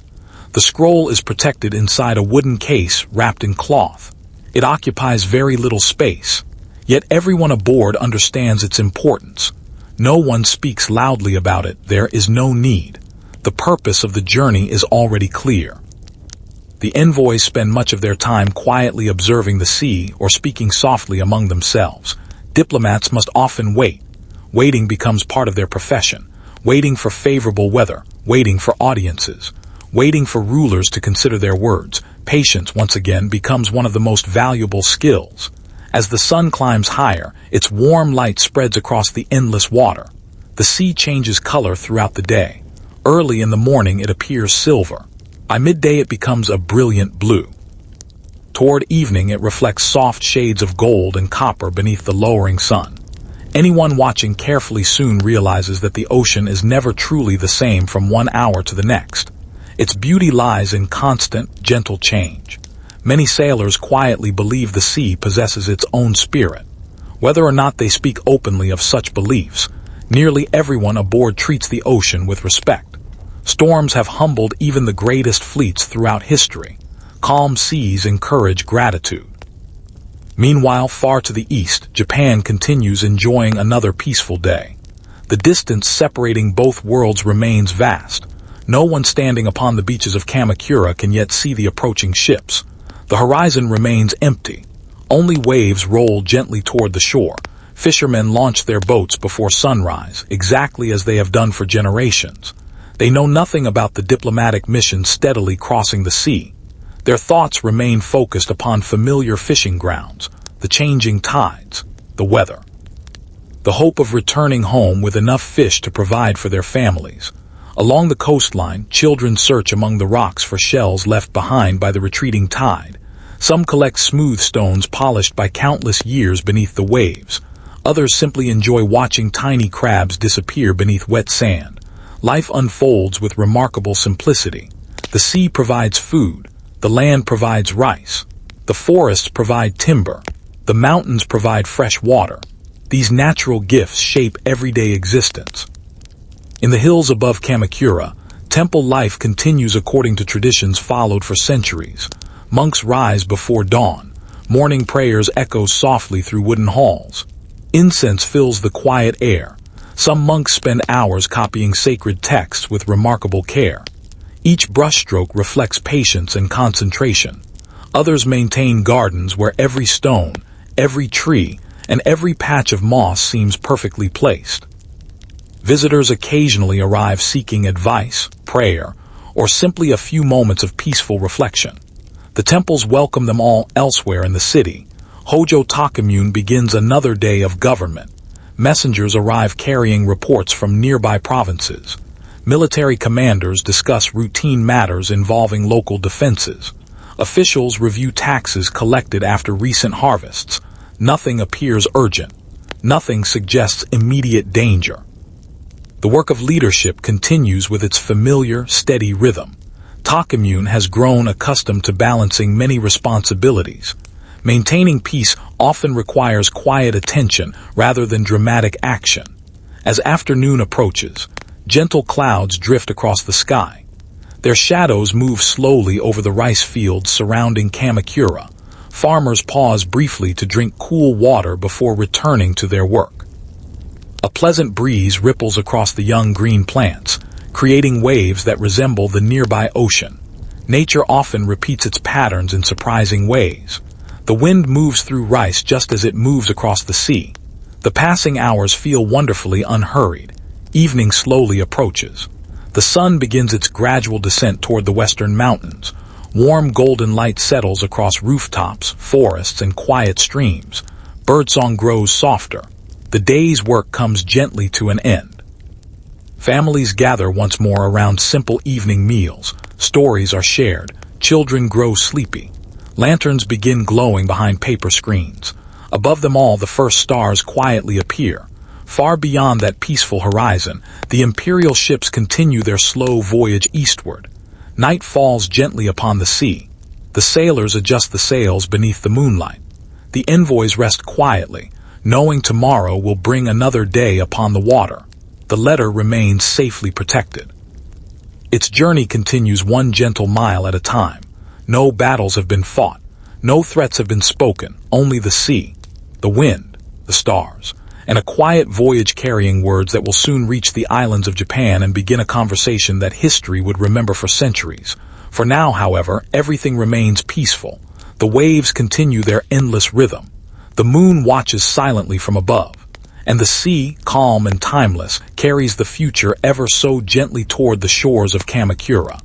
The scroll is protected inside a wooden case wrapped in cloth. It occupies very little space. Yet everyone aboard understands its importance. No one speaks loudly about it. There is no need. The purpose of the journey is already clear. The envoys spend much of their time quietly observing the sea or speaking softly among themselves. Diplomats must often wait. Waiting becomes part of their profession. Waiting for favorable weather. Waiting for audiences. Waiting for rulers to consider their words. Patience, once again, becomes one of the most valuable skills. As the sun climbs higher, its warm light spreads across the endless water. The sea changes color throughout the day. Early in the morning it appears silver. By midday it becomes a brilliant blue. Toward evening it reflects soft shades of gold and copper beneath the lowering sun. Anyone watching carefully soon realizes that the ocean is never truly the same from one hour to the next. Its beauty lies in constant, gentle change. Many sailors quietly believe the sea possesses its own spirit. Whether or not they speak openly of such beliefs, nearly everyone aboard treats the ocean with respect. Storms have humbled even the greatest fleets throughout history. Calm seas encourage gratitude. Meanwhile, far to the east, Japan continues enjoying another peaceful day. The distance separating both worlds remains vast. No one standing upon the beaches of Kamakura can yet see the approaching ships. The horizon remains empty. Only waves roll gently toward the shore. Fishermen launch their boats before sunrise, exactly as they have done for generations. They know nothing about the diplomatic mission steadily crossing the sea. Their thoughts remain focused upon familiar fishing grounds, the changing tides, the weather. The hope of returning home with enough fish to provide for their families. Along the coastline, children search among the rocks for shells left behind by the retreating tide. Some collect smooth stones polished by countless years beneath the waves. Others simply enjoy watching tiny crabs disappear beneath wet sand. Life unfolds with remarkable simplicity. The sea provides food. The land provides rice. The forests provide timber. The mountains provide fresh water. These natural gifts shape everyday existence. In the hills above Kamakura, temple life continues according to traditions followed for centuries. Monks rise before dawn. Morning prayers echo softly through wooden halls. Incense fills the quiet air. Some monks spend hours copying sacred texts with remarkable care. Each brushstroke reflects patience and concentration. Others maintain gardens where every stone, every tree, and every patch of moss seems perfectly placed. Visitors occasionally arrive seeking advice, prayer, or simply a few moments of peaceful reflection. The temples welcome them all. Elsewhere in the city, Hojo Tokimune begins another day of government. Messengers arrive carrying reports from nearby provinces. Military commanders discuss routine matters involving local defenses. Officials review taxes collected after recent harvests. Nothing appears urgent. Nothing suggests immediate danger. The work of leadership continues with its familiar, steady rhythm. Tokimune has grown accustomed to balancing many responsibilities. Maintaining peace often requires quiet attention rather than dramatic action. As afternoon approaches, gentle clouds drift across the sky. Their shadows move slowly over the rice fields surrounding Kamakura. Farmers pause briefly to drink cool water before returning to their work. A pleasant breeze ripples across the young green plants, creating waves that resemble the nearby ocean. Nature often repeats its patterns in surprising ways. The wind moves through rice just as it moves across the sea. The passing hours feel wonderfully unhurried. Evening slowly approaches. The sun begins its gradual descent toward the western mountains. Warm golden light settles across rooftops, forests, and quiet streams. Birdsong grows softer. The day's work comes gently to an end. Families gather once more around simple evening meals. Stories are shared. Children grow sleepy. Lanterns begin glowing behind paper screens. Above them all, the first stars quietly appear. Far beyond that peaceful horizon, the imperial ships continue their slow voyage eastward. Night falls gently upon the sea. The sailors adjust the sails beneath the moonlight. The envoys rest quietly, knowing tomorrow will bring another day upon the water. The letter remains safely protected. Its journey continues one gentle mile at a time. No battles have been fought. No threats have been spoken. Only the sea, the wind, the stars, and a quiet voyage carrying words that will soon reach the islands of Japan and begin a conversation that history would remember for centuries. For now, however, everything remains peaceful. The waves continue their endless rhythm. The moon watches silently from above, and the sea, calm and timeless, carries the future ever so gently toward the shores of Kamakura.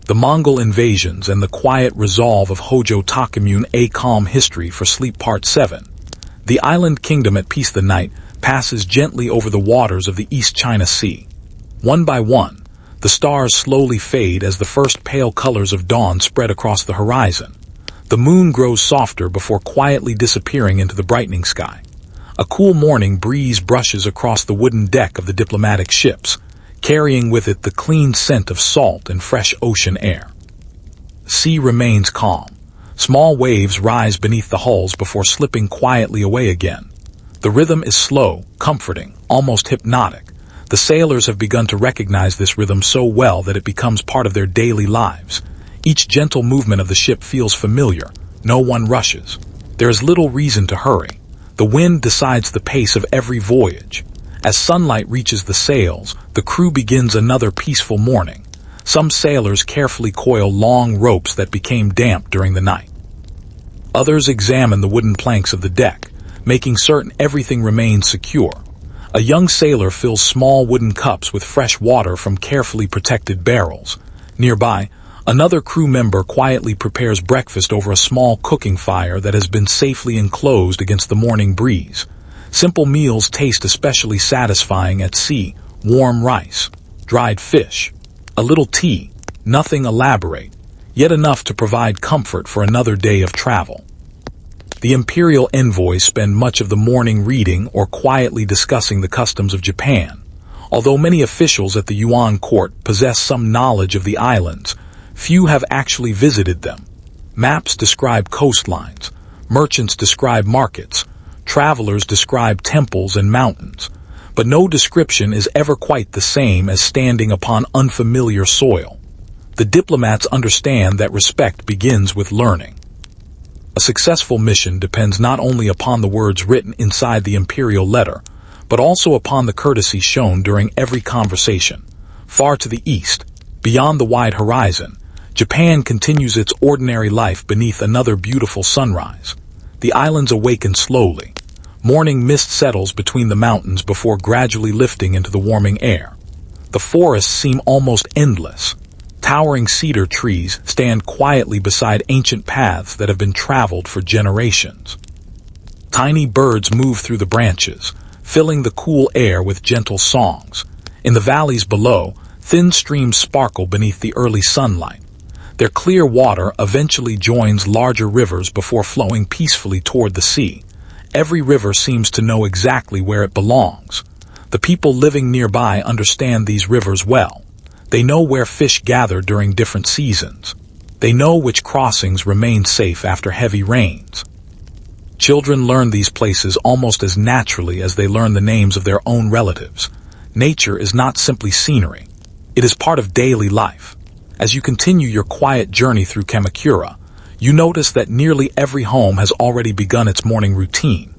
The Mongol invasions and the quiet resolve of Hojo Tokimune, A Calm History for Sleep Part 7. The island kingdom at peace. The night passes gently over the waters of the East China Sea. One by one, the stars slowly fade as the first pale colors of dawn spread across the horizon. The moon grows softer before quietly disappearing into the brightening sky. A cool morning breeze brushes across the wooden deck of the diplomatic ships, carrying with it the clean scent of salt and fresh ocean air. The sea remains calm. Small waves rise beneath the hulls before slipping quietly away again. The rhythm is slow, comforting, almost hypnotic. The sailors have begun to recognize this rhythm so well that it becomes part of their daily lives. Each gentle movement of the ship feels familiar. No one rushes. There is little reason to hurry. The wind decides the pace of every voyage. As sunlight reaches the sails, the crew begins another peaceful morning. Some sailors carefully coil long ropes that became damp during the night. Others examine the wooden planks of the deck, making certain everything remains secure. A young sailor fills small wooden cups with fresh water from carefully protected barrels. Nearby, another crew member quietly prepares breakfast over a small cooking fire that has been safely enclosed against the morning breeze. Simple meals taste especially satisfying at sea: warm rice, dried fish, a little tea, nothing elaborate, yet enough to provide comfort for another day of travel. The imperial envoys spend much of the morning reading or quietly discussing the customs of Japan. Although many officials at the Yuan court possess some knowledge of the islands, few have actually visited them. Maps describe coastlines, merchants describe markets, travelers describe temples and mountains, but no description is ever quite the same as standing upon unfamiliar soil. The diplomats understand that respect begins with learning. A successful mission depends not only upon the words written inside the imperial letter, but also upon the courtesy shown during every conversation. Far to the east, beyond the wide horizon, Japan continues its ordinary life beneath another beautiful sunrise. The islands awaken slowly. Morning mist settles between the mountains before gradually lifting into the warming air. The forests seem almost endless. Towering cedar trees stand quietly beside ancient paths that have been traveled for generations. Tiny birds move through the branches, filling the cool air with gentle songs. In the valleys below, thin streams sparkle beneath the early sunlight. Their clear water eventually joins larger rivers before flowing peacefully toward the sea. Every river seems to know exactly where it belongs. The people living nearby understand these rivers well. They know where fish gather during different seasons. They know which crossings remain safe after heavy rains. Children learn these places almost as naturally as they learn the names of their own relatives. Nature is not simply scenery. It is part of daily life. As you continue your quiet journey through Kamakura, you notice that nearly every home has already begun its morning routine.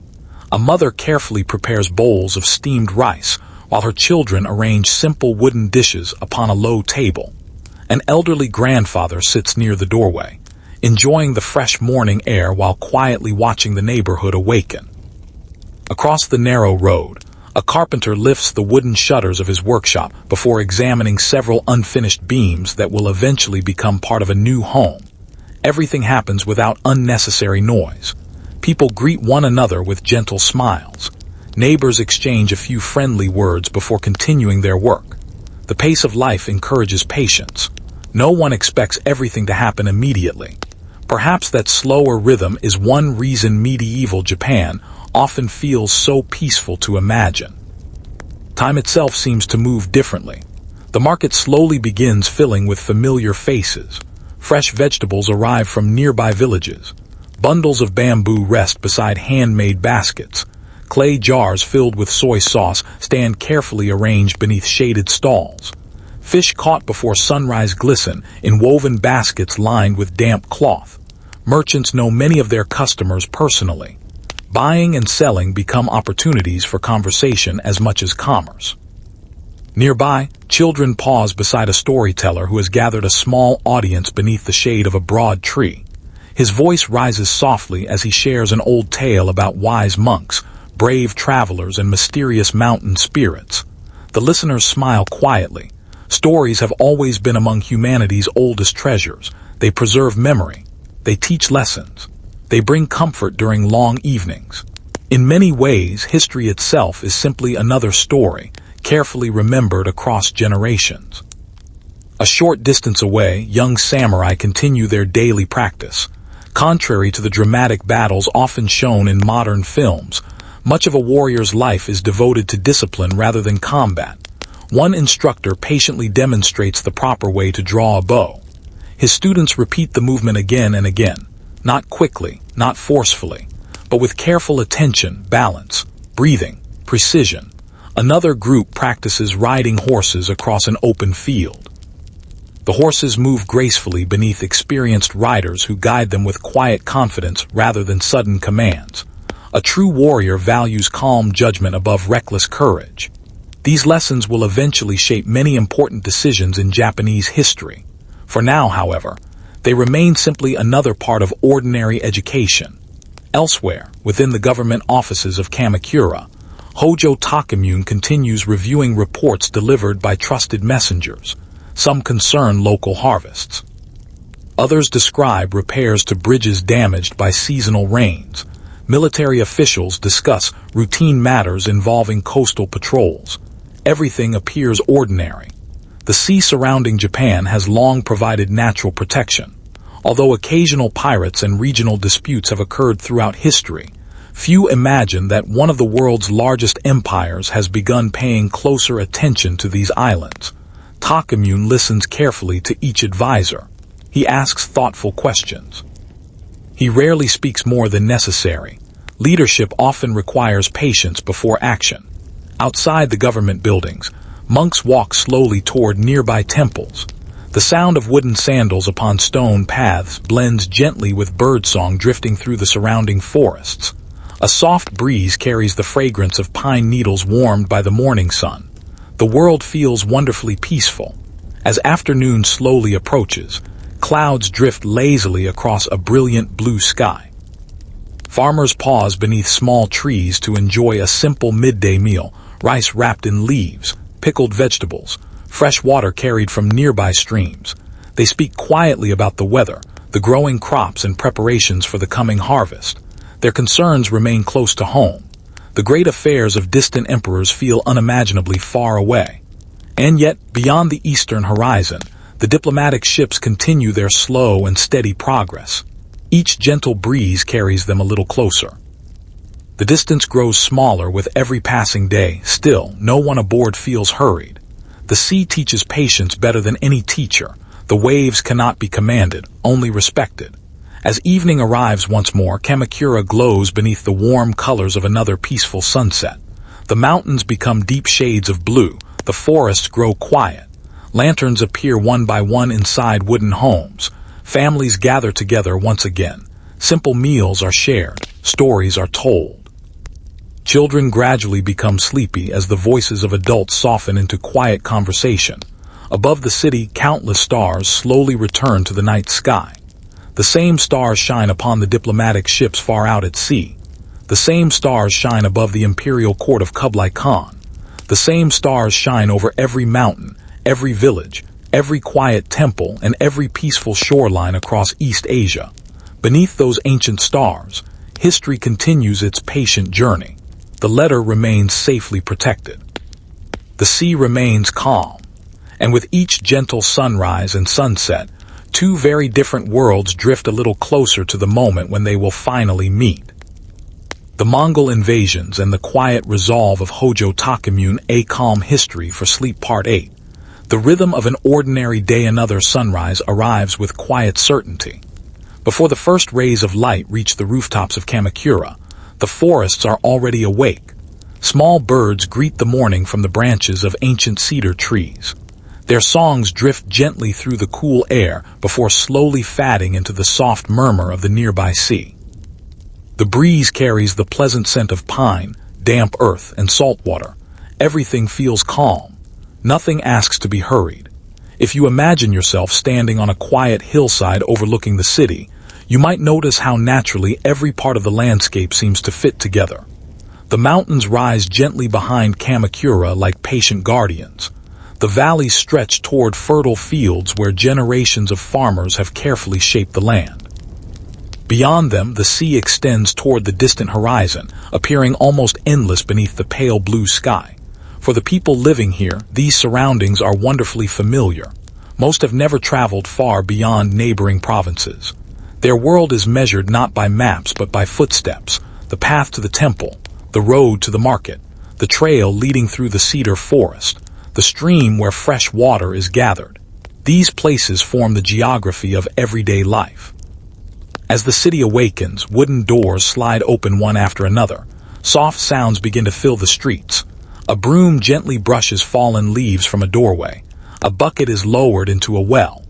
A mother carefully prepares bowls of steamed rice, while her children arrange simple wooden dishes upon a low table. An elderly grandfather sits near the doorway, enjoying the fresh morning air while quietly watching the neighborhood awaken. Across the narrow road, a carpenter lifts the wooden shutters of his workshop before examining several unfinished beams that will eventually become part of a new home. Everything happens without unnecessary noise. People greet one another with gentle smiles. Neighbors exchange a few friendly words before continuing their work. The pace of life encourages patience. No one expects everything to happen immediately. Perhaps that slower rhythm is one reason medieval Japan often feels so peaceful to imagine. Time itself seems to move differently. The market slowly begins filling with familiar faces. Fresh vegetables arrive from nearby villages. Bundles of bamboo rest beside handmade baskets. Clay jars filled with soy sauce stand carefully arranged beneath shaded stalls. Fish caught before sunrise glisten in woven baskets lined with damp cloth. Merchants know many of their customers personally. Buying and selling become opportunities for conversation as much as commerce. Nearby, children pause beside a storyteller who has gathered a small audience beneath the shade of a broad tree. His voice rises softly as he shares an old tale about wise monks, brave travelers, and mysterious mountain spirits. The listeners smile quietly. Stories have always been among humanity's oldest treasures. They preserve memory. They teach lessons. They bring comfort during long evenings. In many ways, history itself is simply another story, carefully remembered across generations. A short distance away, young samurai continue their daily practice. Contrary to the dramatic battles often shown in modern films, much of a warrior's life is devoted to discipline rather than combat. One instructor patiently demonstrates the proper way to draw a bow. His students repeat the movement again and again. not quickly, not forcefully, but with careful attention, balance, breathing, precision. Another group practices riding horses across an open field. The horses move gracefully beneath experienced riders who guide them with quiet confidence rather than sudden commands. A true warrior values calm judgment above reckless courage. These lessons will eventually shape many important decisions in Japanese history. For now, however, they remain simply another part of ordinary education. Elsewhere, within the government offices of Kamakura, Hojo Tokimune continues reviewing reports delivered by trusted messengers. Some concern local harvests. Others describe repairs to bridges damaged by seasonal rains. Military officials discuss routine matters involving coastal patrols. Everything appears ordinary. The sea surrounding Japan has long provided natural protection. Although occasional pirates and regional disputes have occurred throughout history, few imagine that one of the world's largest empires has begun paying closer attention to these islands. Tokimune listens carefully to each advisor. He asks thoughtful questions. He rarely speaks more than necessary. Leadership often requires patience before action. Outside the government buildings, monks walk slowly toward nearby temples. The sound of wooden sandals upon stone paths blends gently with birdsong drifting through the surrounding forests. A soft breeze carries the fragrance of pine needles warmed by the morning sun. The world feels wonderfully peaceful. As afternoon slowly approaches, clouds drift lazily across a brilliant blue sky. Farmers pause beneath small trees to enjoy a simple midday meal, rice wrapped in leaves, pickled vegetables, fresh water carried from nearby streams. They speak quietly about the weather, the growing crops and preparations for the coming harvest. Their concerns remain close to home. The great affairs of distant emperors feel unimaginably far away. And yet, beyond the eastern horizon, the diplomatic ships continue their slow and steady progress. Each gentle breeze carries them a little closer. The distance grows smaller with every passing day. Still, no one aboard feels hurried. The sea teaches patience better than any teacher. The waves cannot be commanded, only respected. As evening arrives once more, Kamakura glows beneath the warm colors of another peaceful sunset. The mountains become deep shades of blue. The forests grow quiet. Lanterns appear one by one inside wooden homes. Families gather together once again. Simple meals are shared. Stories are told. Children gradually become sleepy as the voices of adults soften into quiet conversation. Above the city, countless stars slowly return to the night sky. The same stars shine upon the diplomatic ships far out at sea. The same stars shine above the imperial court of Kublai Khan. The same stars shine over every mountain, every village, every quiet temple, and every peaceful shoreline across East Asia. Beneath those ancient stars, history continues its patient journey. The letter remains safely protected. The sea remains calm, and with each gentle sunrise and sunset, two very different worlds drift a little closer to the moment when they will finally meet. The Mongol invasions and the quiet resolve of Hojo Tokimune, A Calm History for Sleep Part 8. The rhythm of an ordinary day, another sunrise, arrives with quiet certainty. Before the first rays of light reach the rooftops of Kamakura, the forests are already awake. Small birds greet the morning from the branches of ancient cedar trees. Their songs drift gently through the cool air before slowly fading into the soft murmur of the nearby sea. The breeze carries the pleasant scent of pine, damp earth, and salt water. Everything feels calm. Nothing asks to be hurried. If you imagine yourself standing on a quiet hillside overlooking the city, you might notice how naturally every part of the landscape seems to fit together. The mountains rise gently behind Kamakura like patient guardians. The valleys stretch toward fertile fields where generations of farmers have carefully shaped the land. Beyond them, the sea extends toward the distant horizon, appearing almost endless beneath the pale blue sky. For the people living here, these surroundings are wonderfully familiar. Most have never traveled far beyond neighboring provinces. Their world is measured not by maps but by footsteps, the path to the temple, the road to the market, the trail leading through the cedar forest, the stream where fresh water is gathered. These places form the geography of everyday life. As the city awakens, wooden doors slide open one after another. Soft sounds begin to fill the streets. A broom gently brushes fallen leaves from a doorway. A bucket is lowered into a well.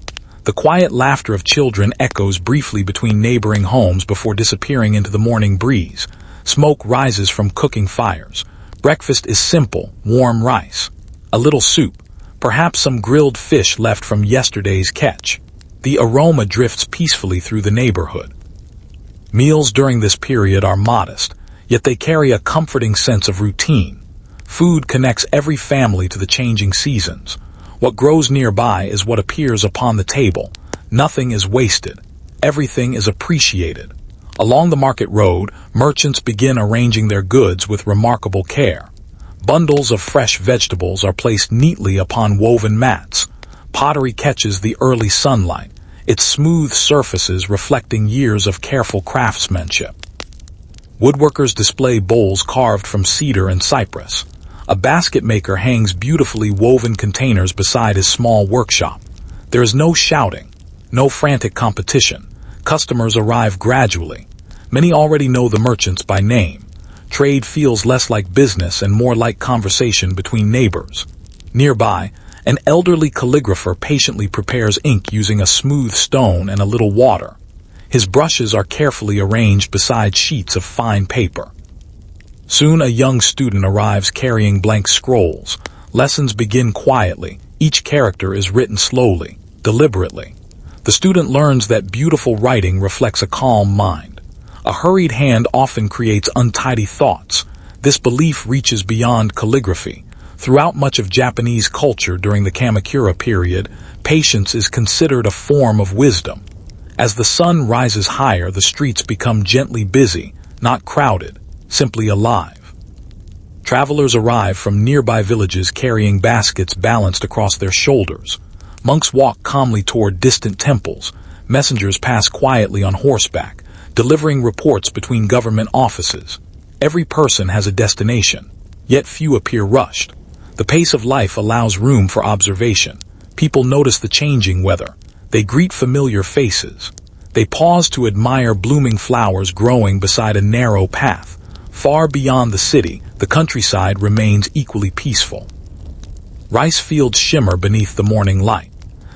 The quiet laughter of children echoes briefly between neighboring homes before disappearing into the morning breeze. Smoke rises from cooking fires. Breakfast is simple, warm rice. A little soup, perhaps some grilled fish left from yesterday's catch. The aroma drifts peacefully through the neighborhood. Meals during this period are modest, yet they carry a comforting sense of routine. Food connects every family to the changing seasons. What grows nearby is what appears upon the table. Nothing is wasted. Everything is appreciated. Along the market road, merchants begin arranging their goods with remarkable care. Bundles of fresh vegetables are placed neatly upon woven mats. Pottery catches the early sunlight, its smooth surfaces reflecting years of careful craftsmanship. Woodworkers display bowls carved from cedar and cypress. A basket maker hangs beautifully woven containers beside his small workshop. There is no shouting, no frantic competition. Customers arrive gradually. Many already know the merchants by name. Trade feels less like business and more like conversation between neighbors. Nearby, an elderly calligrapher patiently prepares ink using a smooth stone and a little water. His brushes are carefully arranged beside sheets of fine paper. Soon a young student arrives carrying blank scrolls. Lessons begin quietly. Each character is written slowly, deliberately. The student learns that beautiful writing reflects a calm mind. A hurried hand often creates untidy thoughts. This belief reaches beyond calligraphy. Throughout much of Japanese culture during the Kamakura period, patience is considered a form of wisdom. As the sun rises higher, the streets become gently busy, not crowded, simply alive. Travelers arrive from nearby villages carrying baskets balanced across their shoulders. Monks walk calmly toward distant temples. Messengers pass quietly on horseback, delivering reports between government offices. Every person has a destination, yet few appear rushed. The pace of life allows room for observation. People notice the changing weather. They greet familiar faces. They pause to admire blooming flowers growing beside a narrow path. Far beyond the city, the countryside remains equally peaceful. Rice fields shimmer beneath the morning light.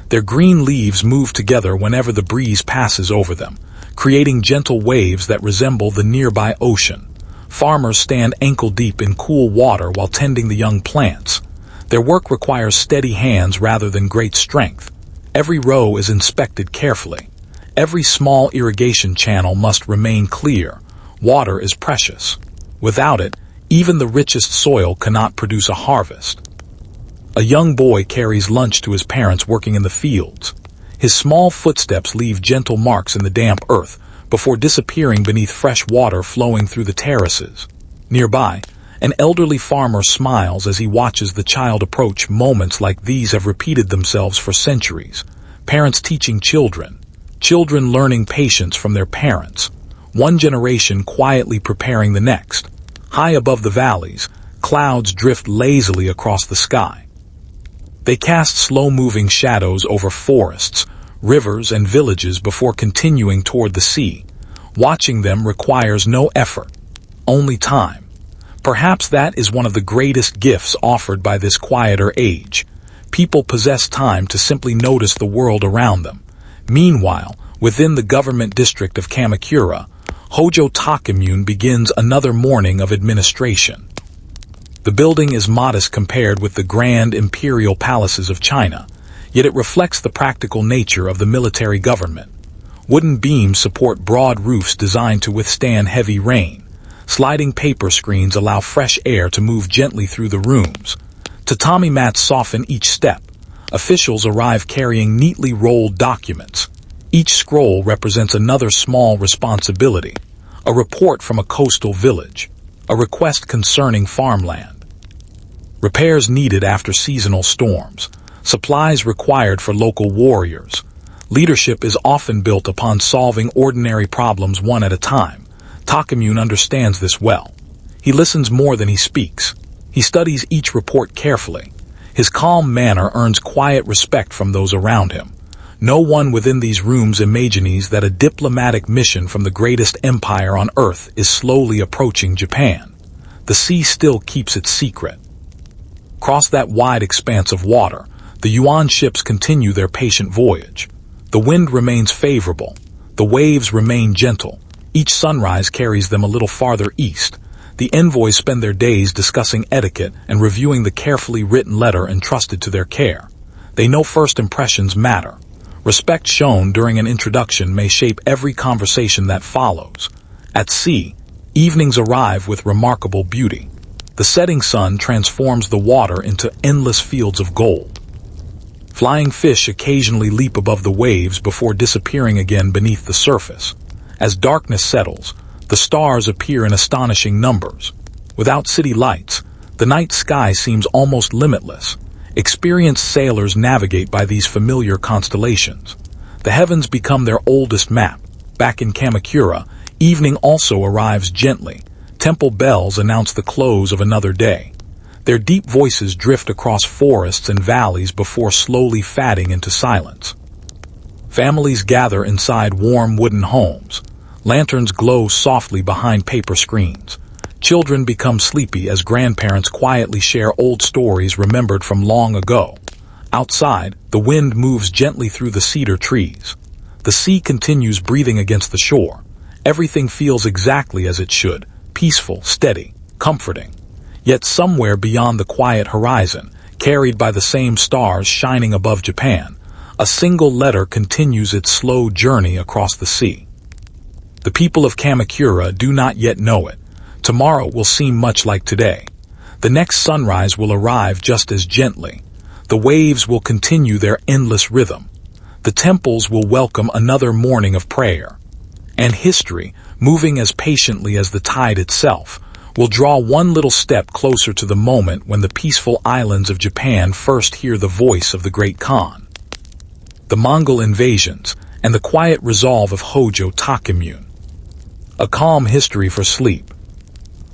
Their green leaves move together whenever the breeze passes over them, creating gentle waves that resemble the nearby ocean. Farmers stand ankle-deep in cool water while tending the young plants. Their work requires steady hands rather than great strength. Every row is inspected carefully. Every small irrigation channel must remain clear. Water is precious. Without it, even the richest soil cannot produce a harvest. A young boy carries lunch to his parents working in the fields. His small footsteps leave gentle marks in the damp earth before disappearing beneath fresh water flowing through the terraces. Nearby, an elderly farmer smiles as he watches the child approach. Moments like these have repeated themselves for centuries. Parents teaching children, children learning patience from their parents. One generation quietly preparing the next. High above the valleys, clouds drift lazily across the sky. They cast slow-moving shadows over forests, rivers, and villages before continuing toward the sea. Watching them requires no effort, only time. Perhaps that is one of the greatest gifts offered by this quieter age. People possess time to simply notice the world around them. Meanwhile, within the government district of Kamakura, Hojo Tokimune begins another morning of administration. The building is modest compared with the grand imperial palaces of China, yet it reflects the practical nature of the military government. Wooden beams support broad roofs designed to withstand heavy rain. Sliding paper screens allow fresh air to move gently through the rooms. Tatami mats soften each step. Officials arrive carrying neatly rolled documents. Each scroll represents another small responsibility. A report from a coastal village. A request concerning farmland. Repairs needed after seasonal storms. Supplies required for local warriors. Leadership is often built upon solving ordinary problems one at a time. Tokimune understands this well. He listens more than he speaks. He studies each report carefully. His calm manner earns quiet respect from those around him. no one within these rooms imagines that a diplomatic mission from the greatest empire on earth is slowly approaching Japan. The sea still keeps its secret. Across that wide expanse of water, the Yuan ships continue their patient voyage. The wind remains favorable. The waves remain gentle. Each sunrise carries them a little farther east. The envoys spend their days discussing etiquette and reviewing the carefully written letter entrusted to their care. They know first impressions matter. Respect shown during an introduction may shape every conversation that follows. At sea, evenings arrive with remarkable beauty. The setting sun transforms the water into endless fields of gold. Flying fish occasionally leap above the waves before disappearing again beneath the surface. As darkness settles, the stars appear in astonishing numbers. Without city lights, the night sky seems almost limitless. Experienced sailors navigate by these familiar constellations. The heavens become their oldest map. Back in Kamakura, evening also arrives gently. Temple bells announce the close of another day. Their deep voices drift across forests and valleys before slowly fading into silence. Families gather inside warm wooden homes. Lanterns glow softly behind paper screens. Children become sleepy as grandparents quietly share old stories remembered from long ago. Outside, the wind moves gently through the cedar trees. The sea continues breathing against the shore. Everything feels exactly as it should, peaceful, steady, comforting. Yet somewhere beyond the quiet horizon, carried by the same stars shining above Japan, a single letter continues its slow journey across the sea. The people of Kamakura do not yet know it. Tomorrow will seem much like today. The next sunrise will arrive just as gently. The waves will continue their endless rhythm. The temples will welcome another morning of prayer. And history, moving as patiently as the tide itself, will draw one little step closer to the moment when the peaceful islands of Japan first hear the voice of the great Khan. The Mongol invasions and the quiet resolve of Hojo Tokimune. A calm history for sleep.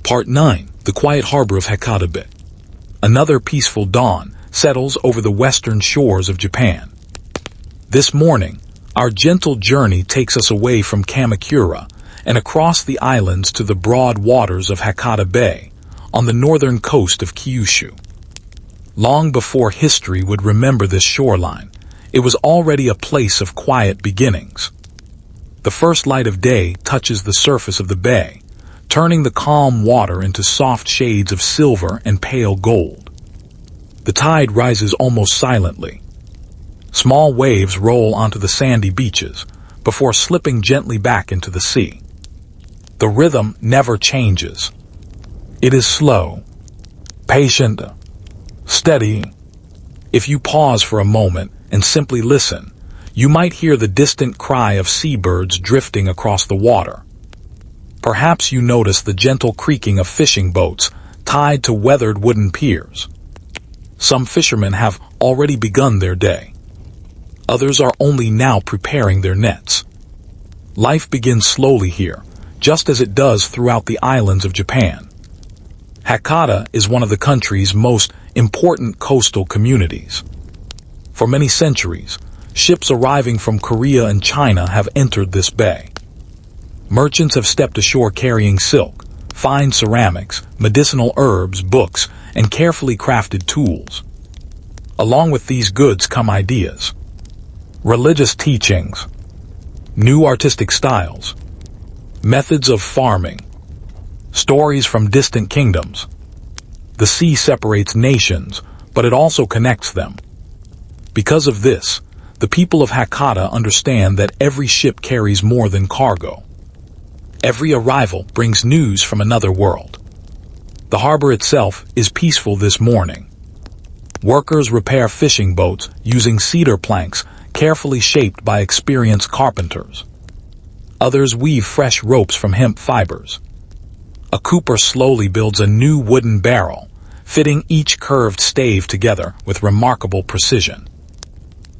Part 9. The quiet harbor of Hakata. Another peaceful dawn settles over the western shores of Japan. This morning, our gentle journey takes us away from Kamakura and across the islands to the broad waters of Hakata Bay, on the northern coast of Kyushu. Long before history would remember this shoreline, it was already a place of quiet beginnings. The first light of day touches the surface of the bay, turning the calm water into soft shades of silver and pale gold. The tide rises almost silently. Small waves roll onto the sandy beaches, before slipping gently back into the sea. The rhythm never changes. It is slow, patient, steady. If you pause for a moment and simply listen, you might hear the distant cry of seabirds drifting across the water. Perhaps you notice the gentle creaking of fishing boats tied to weathered wooden piers. Some fishermen have already begun their day. Others are only now preparing their nets. Life begins slowly here, just as it does throughout the islands of Japan. Hakata is one of the country's most important coastal communities. For many centuries, ships arriving from Korea and China have entered this bay. Merchants have stepped ashore carrying silk, fine ceramics, medicinal herbs, books, and carefully crafted tools. Along with these goods come ideas, religious teachings, new artistic styles, methods of farming, stories from distant kingdoms. The sea separates nations, but it also connects them. Because of this, the people of Hakata understand that every ship carries more than cargo. Every arrival brings news from another world. The harbor itself is peaceful this morning. Workers repair fishing boats using cedar planks carefully shaped by experienced carpenters. Others weave fresh ropes from hemp fibers. A cooper slowly builds a new wooden barrel, fitting each curved stave together with remarkable precision.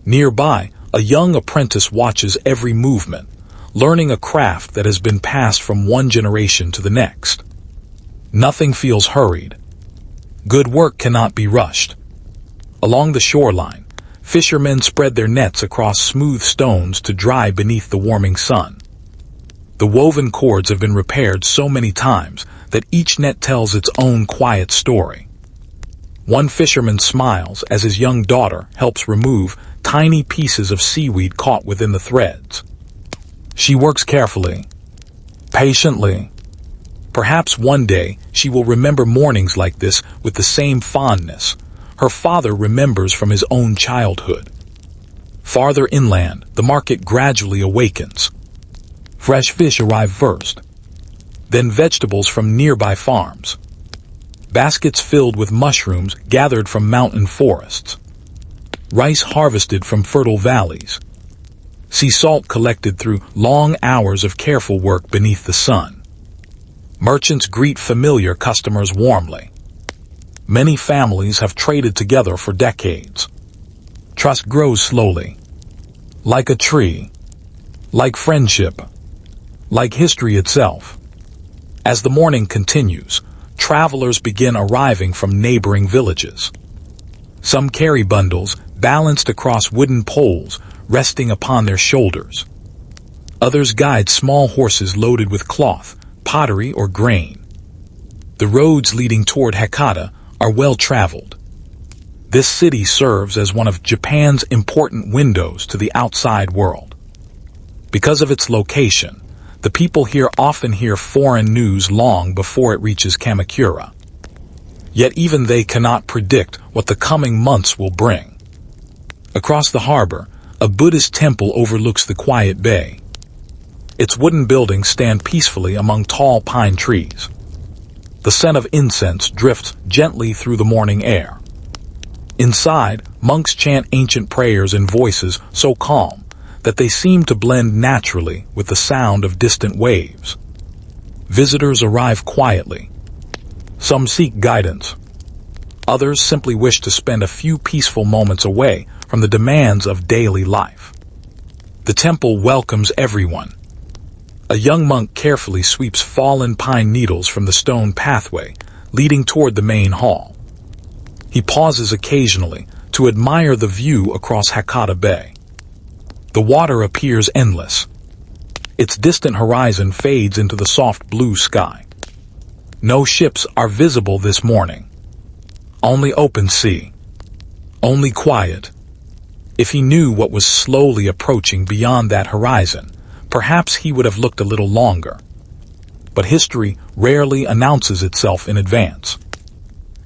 Nearby, a young apprentice watches every movement, learning a craft that has been passed from one generation to the next. Nothing feels hurried. Good work cannot be rushed. Along the shoreline, Fishermen spread their nets across smooth stones to dry beneath the warming sun. The woven cords have been repaired so many times that each net tells its own quiet story. One fisherman smiles as his young daughter helps remove tiny pieces of seaweed caught within the threads. She works carefully, patiently. Perhaps one day she will remember mornings like this with the same fondness her father remembers from his own childhood. Farther inland, the market gradually awakens. Fresh fish arrive first, then vegetables from nearby farms. Baskets filled with mushrooms gathered from mountain forests. Rice harvested from fertile valleys. Sea salt collected through long hours of careful work beneath the sun. Merchants greet familiar customers warmly. Many families have traded together for decades. Trust grows slowly, like a tree, like friendship, like history itself. As the morning continues, travelers begin arriving from neighboring villages. Some carry bundles balanced across wooden poles resting upon their shoulders. Others guide small horses loaded with cloth, pottery, or grain. The roads leading toward Hakata are well traveled. This city serves as one of Japan's important windows to the outside world. Because of its location, the people here often hear foreign news long before it reaches Kamakura. Yet even they cannot predict what the coming months will bring. Across the harbor, a Buddhist temple overlooks the quiet bay. Its wooden buildings stand peacefully among tall pine trees. The scent of incense drifts gently through the morning air. Inside, monks chant ancient prayers in voices so calm that they seem to blend naturally with the sound of distant waves. Visitors arrive quietly. Some seek guidance. Others simply wish to spend a few peaceful moments away from the demands of daily life. The temple welcomes everyone. A young monk carefully sweeps fallen pine needles from the stone pathway leading toward the main hall. He pauses occasionally to admire the view across Hakata Bay. The water appears endless. Its distant horizon fades into the soft blue sky. No ships are visible this morning. Only open sea. Only quiet. If he knew what was slowly approaching beyond that horizon, perhaps he would have looked a little longer. But history rarely announces itself in advance.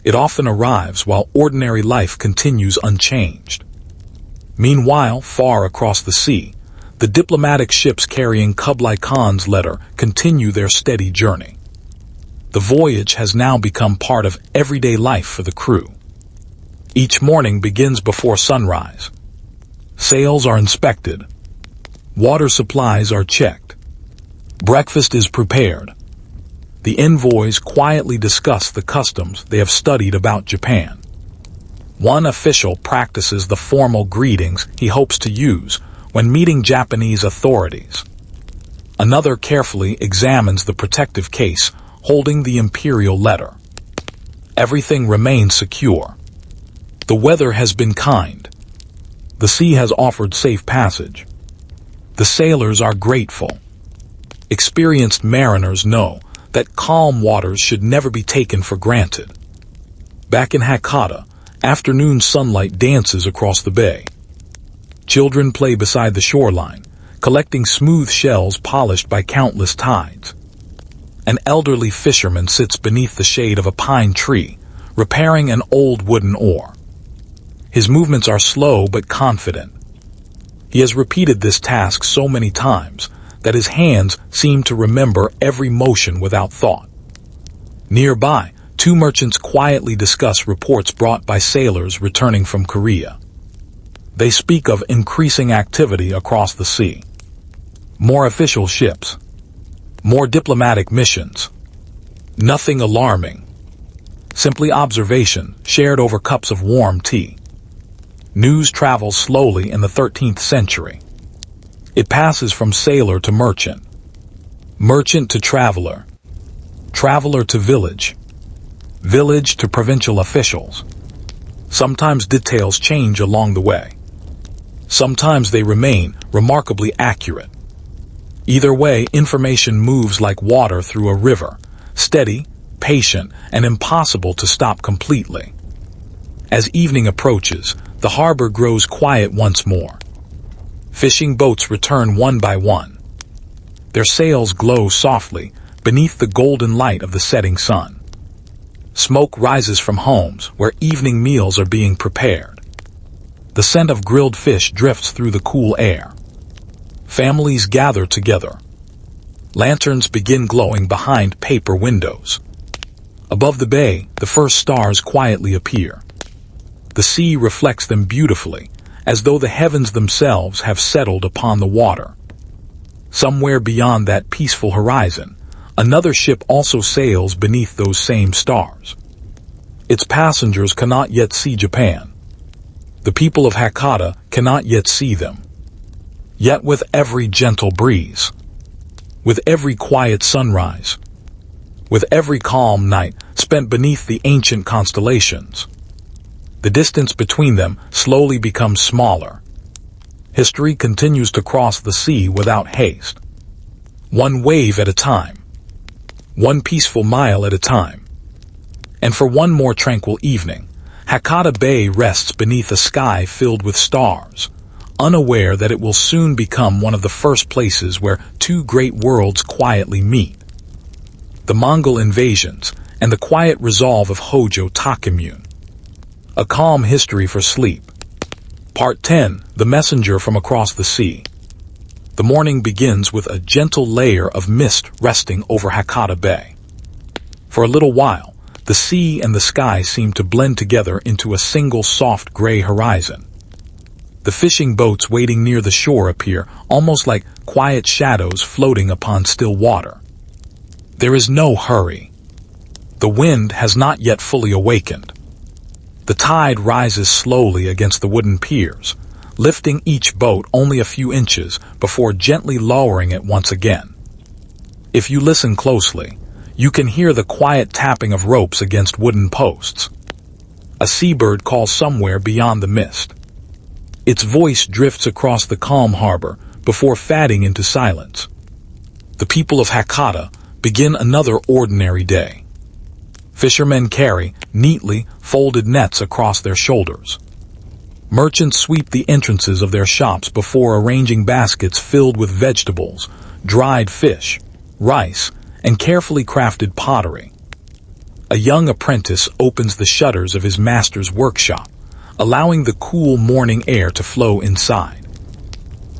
It often arrives while ordinary life continues unchanged. Meanwhile, far across the sea, the diplomatic ships carrying Kublai Khan's letter continue their steady journey. The voyage has now become part of everyday life for the crew. Each morning begins before sunrise. Sails are inspected. Water supplies are checked. Breakfast is prepared. The envoys quietly discuss the customs they have studied about Japan. One official practices the formal greetings he hopes to use when meeting Japanese authorities. Another carefully examines the protective case holding the imperial letter. Everything remains secure. The weather has been kind. The sea has offered safe passage. The sailors are grateful. Experienced mariners know that calm waters should never be taken for granted. Back in Hakata, afternoon sunlight dances across the bay. Children play beside the shoreline, collecting smooth shells polished by countless tides. An elderly fisherman sits beneath the shade of a pine tree, repairing an old wooden oar. His movements are slow but confident. He has repeated this task so many times that his hands seem to remember every motion without thought. Nearby, two merchants quietly discuss reports brought by sailors returning from Korea. They speak of increasing activity across the sea. More official ships. More diplomatic missions. Nothing alarming. Simply observation shared over cups of warm tea. News travels slowly in the 13th century. It passes from sailor to merchant. Merchant to traveler. Traveler to village. Village to provincial officials. Sometimes details change along the way. Sometimes they remain remarkably accurate. Either way, information moves like water through a river, steady, patient, and impossible to stop completely. As evening approaches, the harbor grows quiet once more. Fishing boats return one by one. Their sails glow softly beneath the golden light of the setting sun. Smoke rises from homes where evening meals are being prepared. The scent of grilled fish drifts through the cool air. Families gather together. Lanterns begin glowing behind paper windows. Above the bay, the first stars quietly appear. The sea reflects them beautifully, as though the heavens themselves have settled upon the water. Somewhere beyond that peaceful horizon, another ship also sails beneath those same stars. Its passengers cannot yet see Japan. The people of Hakata cannot yet see them. Yet with every gentle breeze, with every quiet sunrise, with every calm night spent beneath the ancient constellations, the distance between them slowly becomes smaller. History continues to cross the sea without haste. One wave at a time. One peaceful mile at a time. And for one more tranquil evening, Hakata Bay rests beneath a sky filled with stars, unaware that it will soon become one of the first places where two great worlds quietly meet. The Mongol invasions and the quiet resolve of Hojo Tokimune. A calm history for sleep. Part 10, The Messenger from Across the Sea. The morning begins with a gentle layer of mist resting over Hakata Bay. For a little while, the sea and the sky seem to blend together into a single soft gray horizon. The fishing boats waiting near the shore appear almost like quiet shadows floating upon still water. There is no hurry. The wind has not yet fully awakened. The tide rises slowly against the wooden piers, lifting each boat only a few inches before gently lowering it once again. If you listen closely, you can hear the quiet tapping of ropes against wooden posts. A seabird calls somewhere beyond the mist. Its voice drifts across the calm harbor before fading into silence. The people of Hakata begin another ordinary day. Fishermen carry neatly folded nets across their shoulders. Merchants sweep the entrances of their shops before arranging baskets filled with vegetables, dried fish, rice, and carefully crafted pottery. A young apprentice opens the shutters of his master's workshop, allowing the cool morning air to flow inside.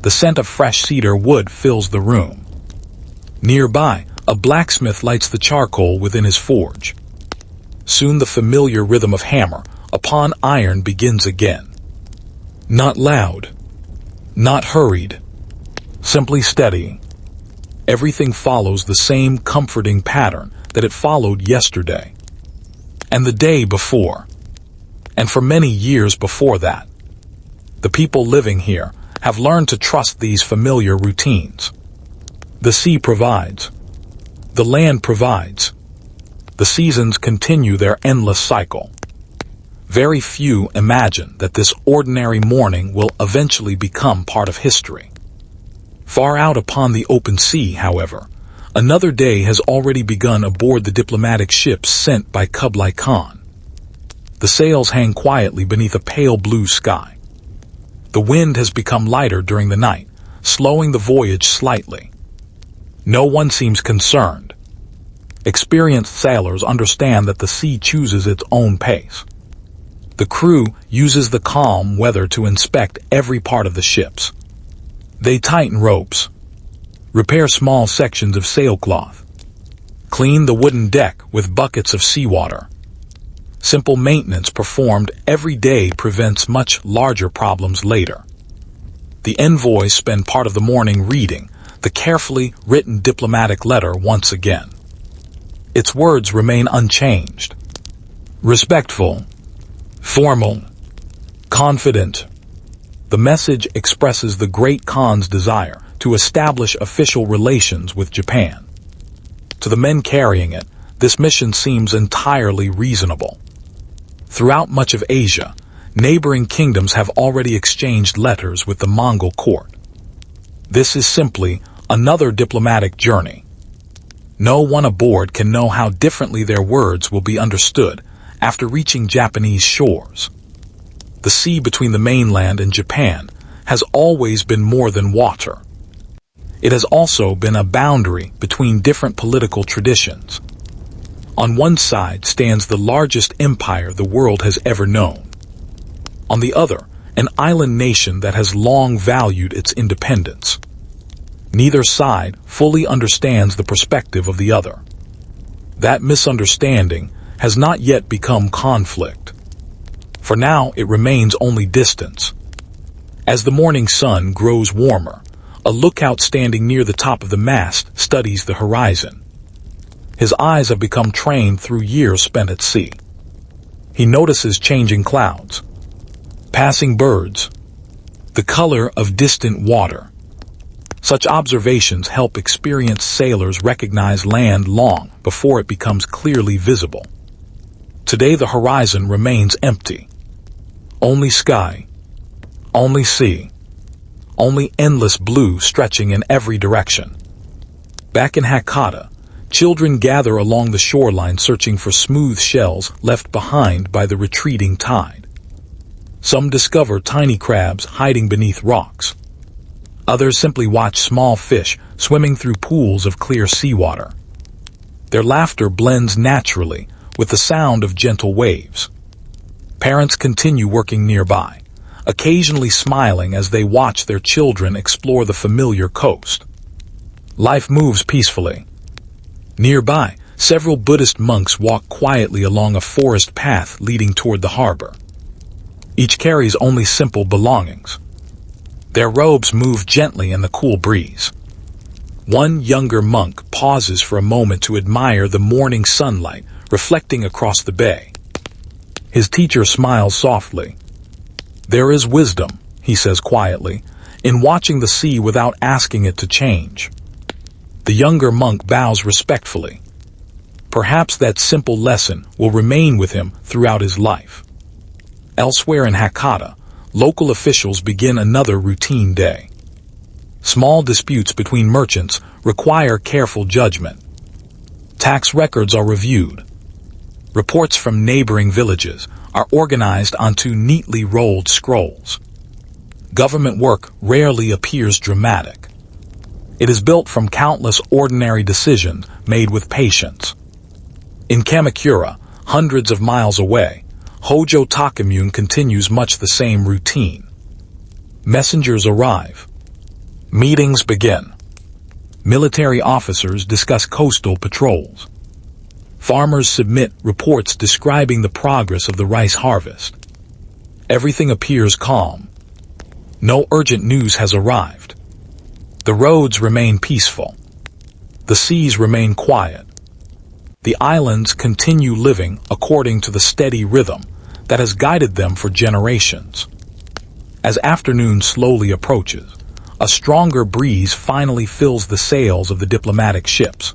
The scent of fresh cedar wood fills the room. Nearby, a blacksmith lights the charcoal within his forge. Soon the familiar rhythm of hammer upon iron begins again. Not loud, not hurried, simply steady. Everything follows the same comforting pattern that it followed yesterday, and the day before, and for many years before that. The people living here have learned to trust these familiar routines. The sea provides. The land provides. The seasons continue their endless cycle. Very few imagine that this ordinary morning will eventually become part of history. Far out upon the open sea, however, another day has already begun aboard the diplomatic ships sent by Kublai Khan. The sails hang quietly beneath a pale blue sky. The wind has become lighter during the night, slowing the voyage slightly. No one seems concerned. Experienced sailors understand that the sea chooses its own pace. The crew uses the calm weather to inspect every part of the ships. They tighten ropes, repair small sections of sailcloth, clean the wooden deck with buckets of seawater. Simple maintenance performed every day prevents much larger problems later. The envoys spend part of the morning reading the carefully written diplomatic letter once again. Its words remain unchanged. Respectful, formal, confident. The message expresses the great Khan's desire to establish official relations with Japan. To the men carrying it, this mission seems entirely reasonable. Throughout much of Asia, Neighboring kingdoms have already exchanged letters with the Mongol court. This is simply another diplomatic journey. No one aboard can know how differently their words will be understood after reaching Japanese shores. The sea between the mainland and Japan has always been more than water. It has also been a boundary between different political traditions. On one side stands the largest empire the world has ever known. On the other, an island nation that has long valued its independence. Neither side fully understands the perspective of the other. That misunderstanding has not yet become conflict. For now, it remains only distance. As the morning sun grows warmer, a lookout standing near the top of the mast studies the horizon. His eyes have become trained through years spent at sea. He notices changing clouds, passing birds, the color of distant water. Such observations help experienced sailors recognize land long before it becomes clearly visible. Today the horizon remains empty. Only sky, only sea, only endless blue stretching in every direction. Back in Hakata, children gather along the shoreline searching for smooth shells left behind by the retreating tide. Some discover tiny crabs hiding beneath rocks. Others simply watch small fish swimming through pools of clear seawater. Their laughter blends naturally with the sound of gentle waves. Parents continue working nearby, occasionally smiling as they watch their children explore the familiar coast. Life moves peacefully. Nearby, several Buddhist monks walk quietly along a forest path leading toward the harbor. Each carries only simple belongings. Their robes move gently in the cool breeze. One younger monk pauses for a moment to admire the morning sunlight reflecting across the bay. His teacher smiles softly. "There is wisdom," he says quietly, "in watching the sea without asking it to change." The younger monk bows respectfully. Perhaps that simple lesson will remain with him throughout his life. Elsewhere in Hakata, local officials begin another routine day. Small disputes between merchants require careful judgment. Tax records are reviewed. Reports from neighboring villages are organized onto neatly rolled scrolls. Government work rarely appears dramatic. It is built from countless ordinary decisions made with patience. In Kamakura, hundreds of miles away, Hojo Tokimune continues much the same routine. Messengers arrive. Meetings begin. Military officers discuss coastal patrols. Farmers submit reports describing the progress of the rice harvest. Everything appears calm. No urgent news has arrived. The roads remain peaceful. The seas remain quiet. The islands continue living according to the steady rhythm that has guided them for generations. As afternoon slowly approaches, a stronger breeze finally fills the sails of the diplomatic ships.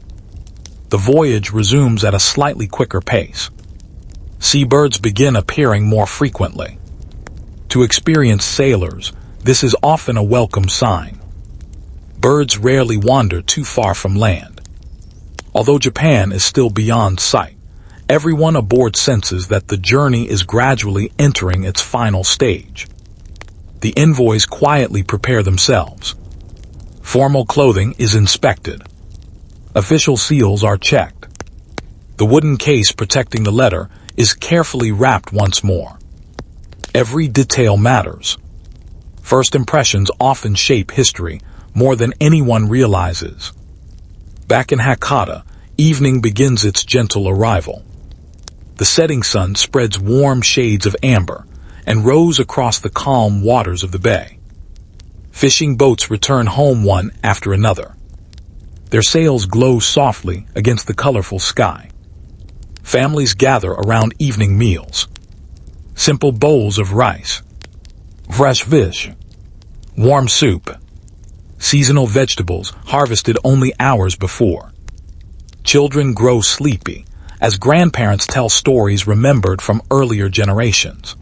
The voyage resumes at a slightly quicker pace. Seabirds begin appearing more frequently. To experienced sailors, this is often a welcome sign. Birds rarely wander too far from land. Although Japan is still beyond sight, everyone aboard senses that the journey is gradually entering its final stage. The envoys quietly prepare themselves. Formal clothing is inspected. Official seals are checked. The wooden case protecting the letter is carefully wrapped once more. Every detail matters. First impressions often shape history more than anyone realizes. Back in Hakata, evening begins its gentle arrival. The setting sun spreads warm shades of amber and rows across the calm waters of the bay. Fishing boats return home one after another. Their sails glow softly against the colorful sky. Families gather around evening meals. Simple bowls of rice, fresh fish, warm soup, seasonal vegetables harvested only hours before. Children grow sleepy as grandparents tell stories remembered from earlier generations.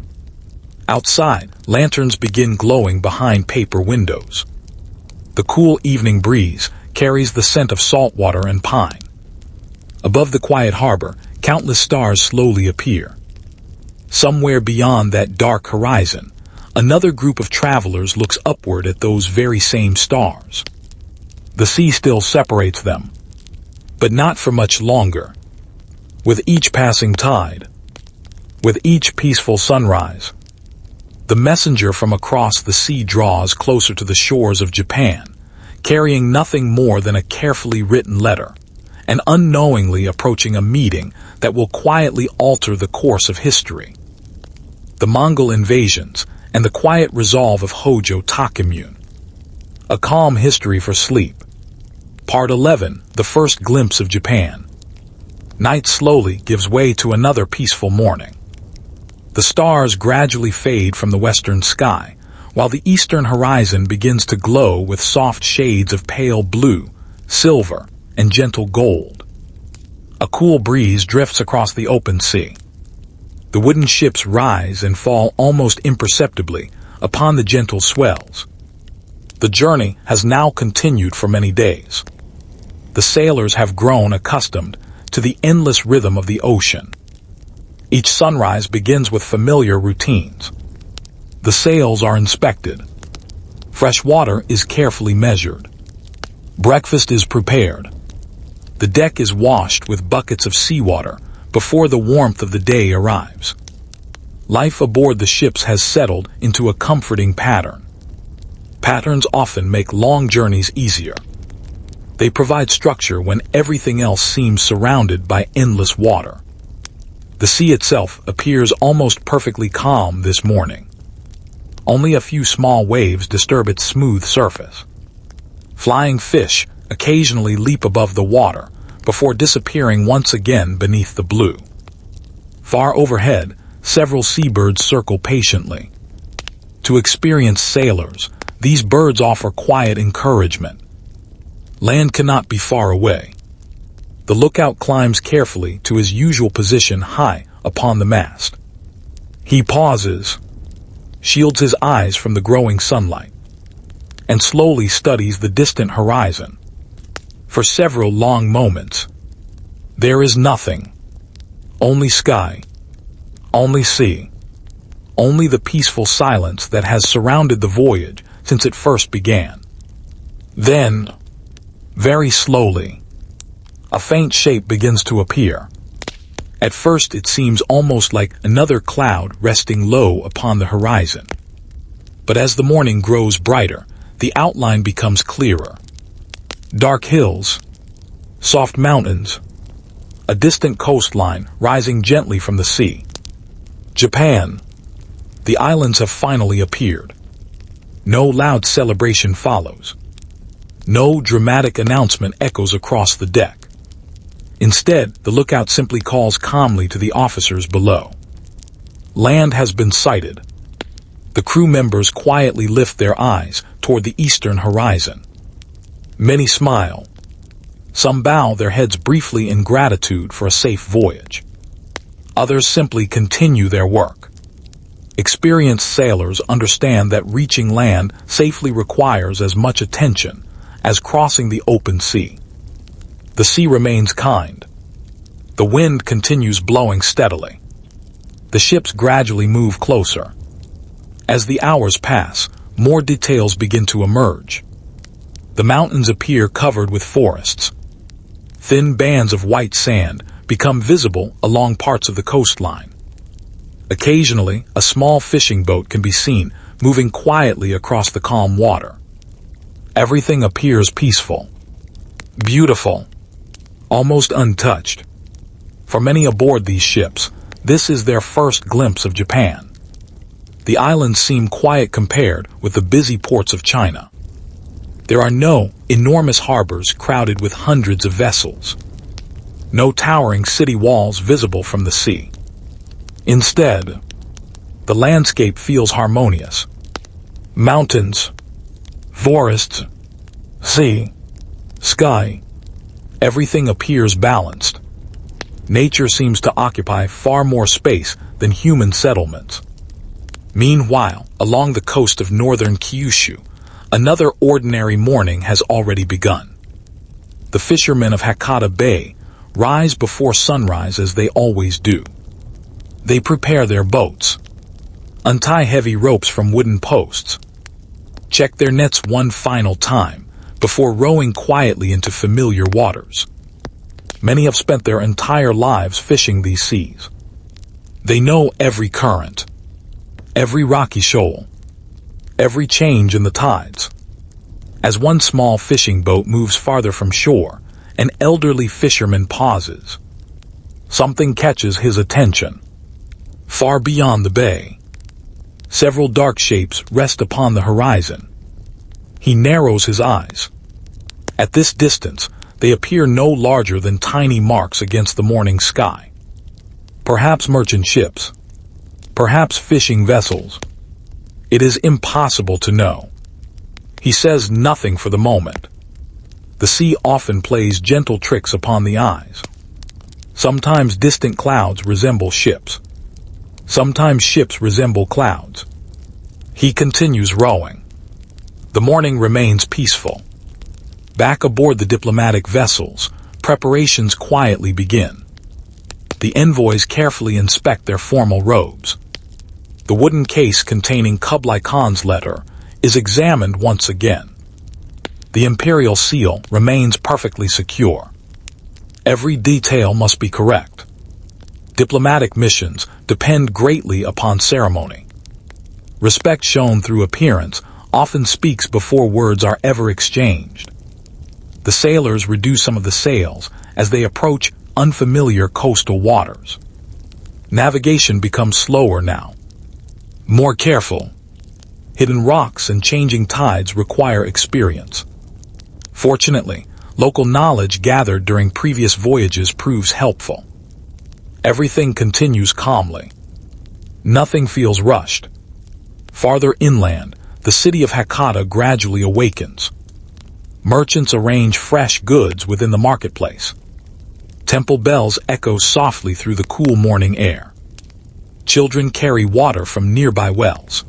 Outside, lanterns begin glowing behind paper windows. The cool evening breeze carries the scent of salt water and pine. Above the quiet harbor, countless stars slowly appear. Somewhere beyond that dark horizon, another group of travelers looks upward at those very same stars. The sea still separates them, but not for much longer. With each passing tide, with each peaceful sunrise, the messenger from across the sea draws closer to the shores of Japan, carrying nothing more than a carefully written letter, and unknowingly approaching a meeting that will quietly alter the course of history. The Mongol invasions and the quiet resolve of Hojo Tokimune. A Calm History for Sleep. Part 11, The First Glimpse of Japan. Night slowly gives way to another peaceful morning. The stars gradually fade from the western sky, while the eastern horizon begins to glow with soft shades of pale blue, silver, and gentle gold. A cool breeze drifts across the open sea. The wooden ships rise and fall almost imperceptibly upon the gentle swells. The journey has now continued for many days. The sailors have grown accustomed to the endless rhythm of the ocean. Each sunrise begins with familiar routines. The sails are inspected. Fresh water is carefully measured. Breakfast is prepared. The deck is washed with buckets of seawater before the warmth of the day arrives. Life aboard the ships has settled into a comforting pattern. Patterns often make long journeys easier. They provide structure when everything else seems surrounded by endless water. The sea itself appears almost perfectly calm this morning. Only a few small waves disturb its smooth surface. Flying fish occasionally leap above the water before disappearing once again beneath the blue. Far overhead, several seabirds circle patiently. To experienced sailors, these birds offer quiet encouragement. Land cannot be far away. The lookout climbs carefully to his usual position high upon the mast. He pauses, shields his eyes from the growing sunlight, and slowly studies the distant horizon. For several long moments, there is nothing. Only sky, only sea, only the peaceful silence that has surrounded the voyage since it first began. Then, very slowly, a faint shape begins to appear. At first it seems almost like another cloud resting low upon the horizon. But as the morning grows brighter, the outline becomes clearer. Dark hills, soft mountains, a distant coastline rising gently from the sea. Japan. The islands have finally appeared. No loud celebration follows. No dramatic announcement echoes across the deck. Instead, the lookout simply calls calmly to the officers below. Land has been sighted. The crew members quietly lift their eyes toward the eastern horizon. Many smile. Some bow their heads briefly in gratitude for a safe voyage. Others simply continue their work. Experienced sailors understand that reaching land safely requires as much attention as crossing the open sea. The sea remains kind. The wind continues blowing steadily. The ships gradually move closer. As the hours pass, more details begin to emerge. The mountains appear covered with forests. Thin bands of white sand become visible along parts of the coastline. Occasionally, a small fishing boat can be seen moving quietly across the calm water. Everything appears peaceful, beautiful, almost untouched. For many aboard these ships, this is their first glimpse of Japan. The islands seem quiet compared with the busy ports of China. There are no enormous harbors crowded with hundreds of vessels. No towering city walls visible from the sea. Instead, the landscape feels harmonious. Mountains, forests, sea, sky, everything appears balanced. Nature seems to occupy far more space than human settlements. Meanwhile, along the coast of northern Kyushu, another ordinary morning has already begun. The fishermen of Hakata Bay rise before sunrise as they always do. They prepare their boats, untie heavy ropes from wooden posts, check their nets one final time before rowing quietly into familiar waters. Many have spent their entire lives fishing these seas. They know every current, every rocky shoal, every change in the tides. As one small fishing boat moves farther from shore, an elderly fisherman pauses. Something catches his attention. Far beyond the bay, several dark shapes rest upon the horizon. He narrows his eyes. At this distance, they appear no larger than tiny marks against the morning sky. Perhaps merchant ships, perhaps fishing vessels. It is impossible to know. He says nothing for the moment. The sea often plays gentle tricks upon the eyes. Sometimes distant clouds resemble ships. Sometimes ships resemble clouds. He continues rowing. The morning remains peaceful. Back aboard the diplomatic vessels, preparations quietly begin. The envoys carefully inspect their formal robes. The wooden case containing Kublai Khan's letter is examined once again. The imperial seal remains perfectly secure. Every detail must be correct. Diplomatic missions depend greatly upon ceremony. Respect shown through appearance often speaks before words are ever exchanged. The sailors reduce some of the sails as they approach unfamiliar coastal waters. Navigation becomes slower now, more careful. Hidden rocks and changing tides require experience. Fortunately, local knowledge gathered during previous voyages proves helpful. Everything continues calmly. Nothing feels rushed. Farther inland, the city of Hakata gradually awakens. Merchants arrange fresh goods within the marketplace. Temple bells echo softly through the cool morning air. Children carry water from nearby wells.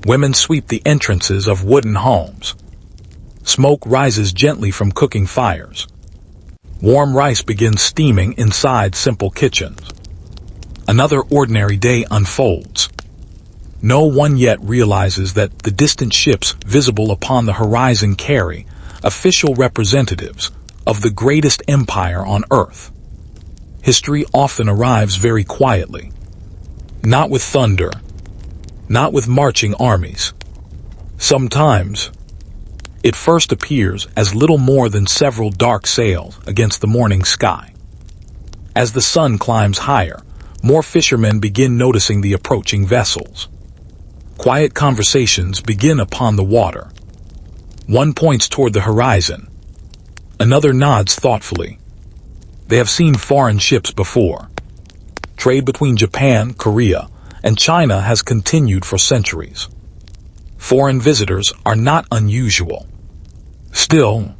Women sweep the entrances of wooden homes. Smoke rises gently from cooking fires. Warm rice begins steaming inside simple kitchens. Another ordinary day unfolds. No one yet realizes that the distant ships visible upon the horizon carry official representatives of the greatest empire on earth. History often arrives very quietly. Not with thunder, not with marching armies. Sometimes, it first appears as little more than several dark sails against the morning sky. As the sun climbs higher, more fishermen begin noticing the approaching vessels. Quiet conversations begin upon the water. One points toward the horizon. Another nods thoughtfully. They have seen foreign ships before. Trade between Japan, Korea, and China has continued for centuries. Foreign visitors are not unusual. Still,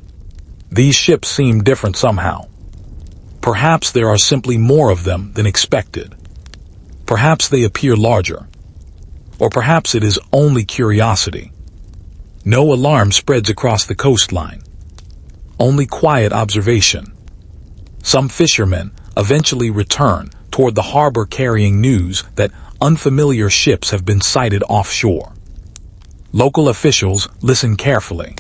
these ships seem different somehow. Perhaps there are simply more of them than expected. Perhaps they appear larger. Or perhaps it is only curiosity. No alarm spreads across the coastline. Only quiet observation. Some fishermen eventually return toward the harbor carrying news that unfamiliar ships have been sighted offshore. Local officials listen carefully.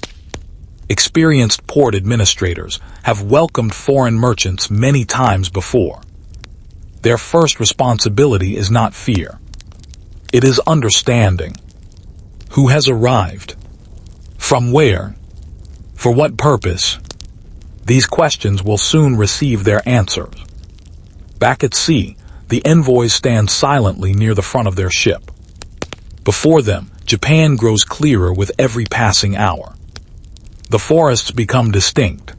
Experienced port administrators have welcomed foreign merchants many times before. Their first responsibility is not fear. It is understanding. Who has arrived? From where? For what purpose? These questions will soon receive their answers. Back at sea, the envoys stand silently near the front of their ship. Before them, Japan grows clearer with every passing hour. The forests become distinct.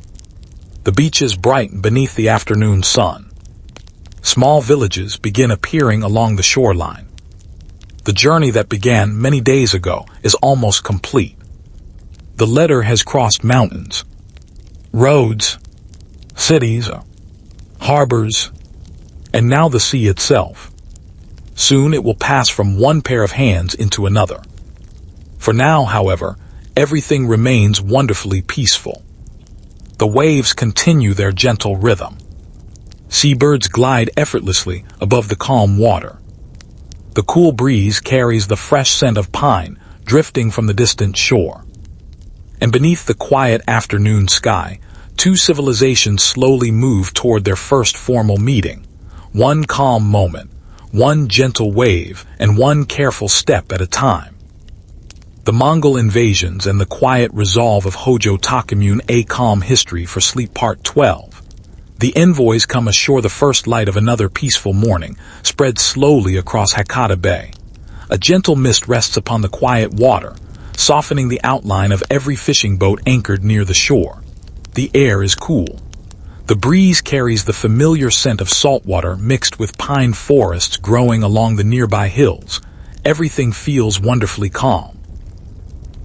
The beaches brighten beneath the afternoon sun. Small villages begin appearing along the shoreline. The journey that began many days ago is almost complete. The letter has crossed mountains, roads, cities, harbors, and now the sea itself. Soon it will pass from one pair of hands into another. For now, however, everything remains wonderfully peaceful. The waves continue their gentle rhythm. Seabirds glide effortlessly above the calm water. The cool breeze carries the fresh scent of pine drifting from the distant shore. And beneath the quiet afternoon sky, two civilizations slowly move toward their first formal meeting. One calm moment, one gentle wave, and one careful step at a time. The Mongol invasions and the quiet resolve of Hojo Tokimune, A Calm History for Sleep Part 12. The envoys come ashore. The first light of another peaceful morning spreads slowly across Hakata Bay. A gentle mist rests upon the quiet water, softening the outline of every fishing boat anchored near the shore. The air is cool. The breeze carries the familiar scent of saltwater mixed with pine forests growing along the nearby hills. Everything feels wonderfully calm.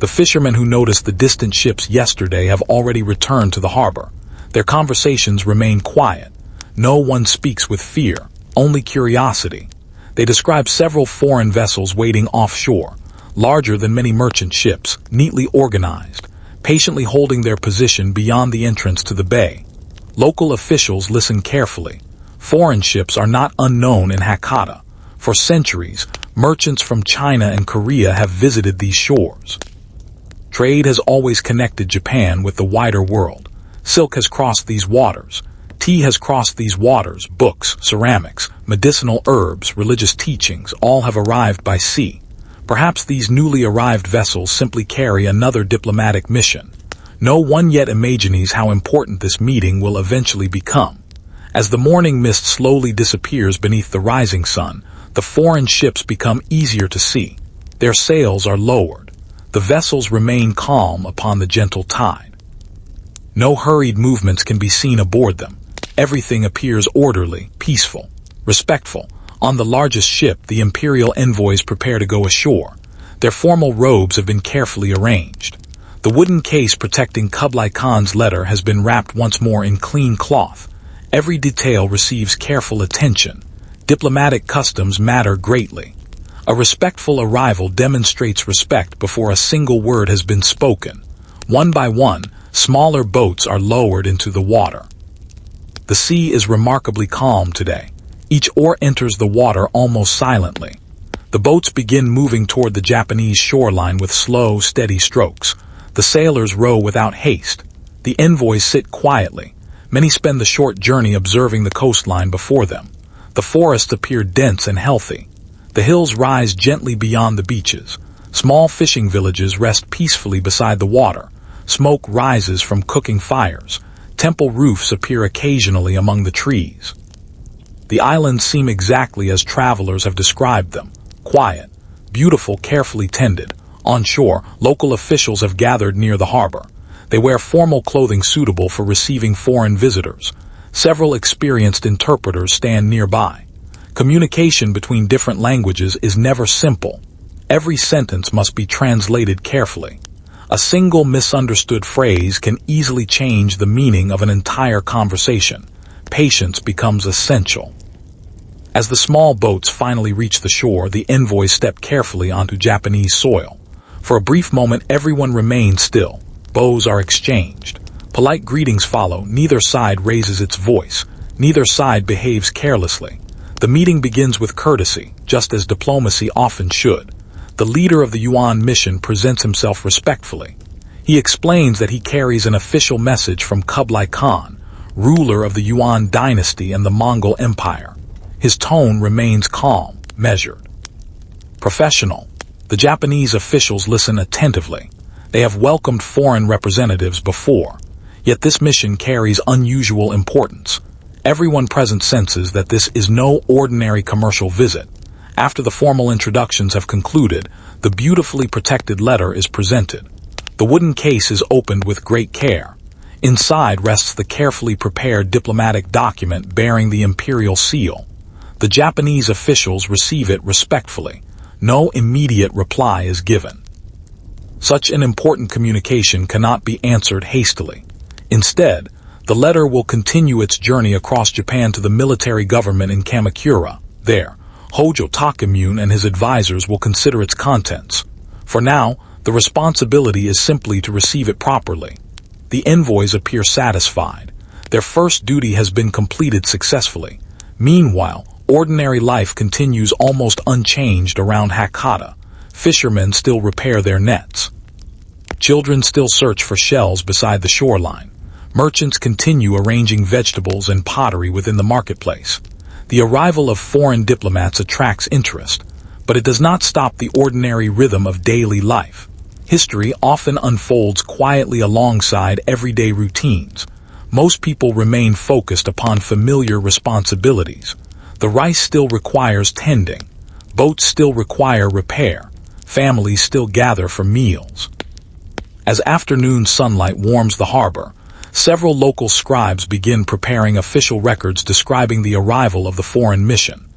The fishermen who noticed the distant ships yesterday have already returned to the harbor. Their conversations remain quiet. No one speaks with fear, only curiosity. They describe several foreign vessels waiting offshore, larger than many merchant ships, neatly organized, patiently holding their position beyond the entrance to the bay. Local officials listen carefully. Foreign ships are not unknown in Hakata. For centuries, merchants from China and Korea have visited these shores. Trade has always connected Japan with the wider world. Silk has crossed these waters. Tea has crossed these waters. Books, ceramics, medicinal herbs, religious teachings all have arrived by sea. Perhaps these newly arrived vessels simply carry another diplomatic mission. No one yet imagines how important this meeting will eventually become. As the morning mist slowly disappears beneath the rising sun, the foreign ships become easier to see. Their sails are lowered. The vessels remain calm upon the gentle tide. No hurried movements can be seen aboard them. Everything appears orderly, peaceful, respectful. On the largest ship, the imperial envoys prepare to go ashore. Their formal robes have been carefully arranged. The wooden case protecting Kublai Khan's letter has been wrapped once more in clean cloth. Every detail receives careful attention. Diplomatic customs matter greatly. A respectful arrival demonstrates respect before a single word has been spoken. One by one, smaller boats are lowered into the water. The sea is remarkably calm today. Each oar enters the water almost silently. The boats begin moving toward the Japanese shoreline with slow, steady strokes. The sailors row without haste. The envoys sit quietly. Many spend the short journey observing the coastline before them. The forests appear dense and healthy. The hills rise gently beyond the beaches. Small fishing villages rest peacefully beside the water. Smoke rises from cooking fires. Temple roofs appear occasionally among the trees. The islands seem exactly as travelers have described them. Quiet, beautiful, carefully tended. On shore, local officials have gathered near the harbor. They wear formal clothing suitable for receiving foreign visitors. Several experienced interpreters stand nearby. Communication between different languages is never simple. Every sentence must be translated carefully. A single misunderstood phrase can easily change the meaning of an entire conversation. Patience becomes essential. As the small boats finally reach the shore, the envoys step carefully onto Japanese soil. For a brief moment, everyone remains still. Bows are exchanged. Polite greetings follow. Neither side raises its voice. Neither side behaves carelessly. The meeting begins with courtesy, just as diplomacy often should. The leader of the Yuan mission presents himself respectfully. He explains that he carries an official message from Kublai Khan, ruler of the Yuan dynasty and the Mongol Empire. His tone remains calm, measured, professional. The Japanese officials listen attentively. They have welcomed foreign representatives before, yet this mission carries unusual importance. Everyone present senses that this is no ordinary commercial visit. After the formal introductions have concluded, the beautifully protected letter is presented. The wooden case is opened with great care. Inside rests the carefully prepared diplomatic document bearing the imperial seal. The Japanese officials receive it respectfully. No immediate reply is given. Such an important communication cannot be answered hastily. Instead, the letter will continue its journey across Japan to the military government in Kamakura. There, Hojo Tokimune and his advisors will consider its contents. For now, the responsibility is simply to receive it properly. The envoys appear satisfied. Their first duty has been completed successfully. Meanwhile, ordinary life continues almost unchanged around Hakata. Fishermen still repair their nets. Children still search for shells beside the shoreline. Merchants continue arranging vegetables and pottery within the marketplace. The arrival of foreign diplomats attracts interest, but it does not stop the ordinary rhythm of daily life. History often unfolds quietly alongside everyday routines. Most people remain focused upon familiar responsibilities. The rice still requires tending. Boats still require repair. Families still gather for meals. As afternoon sunlight warms the harbor, several local scribes begin preparing official records describing the arrival of the foreign mission.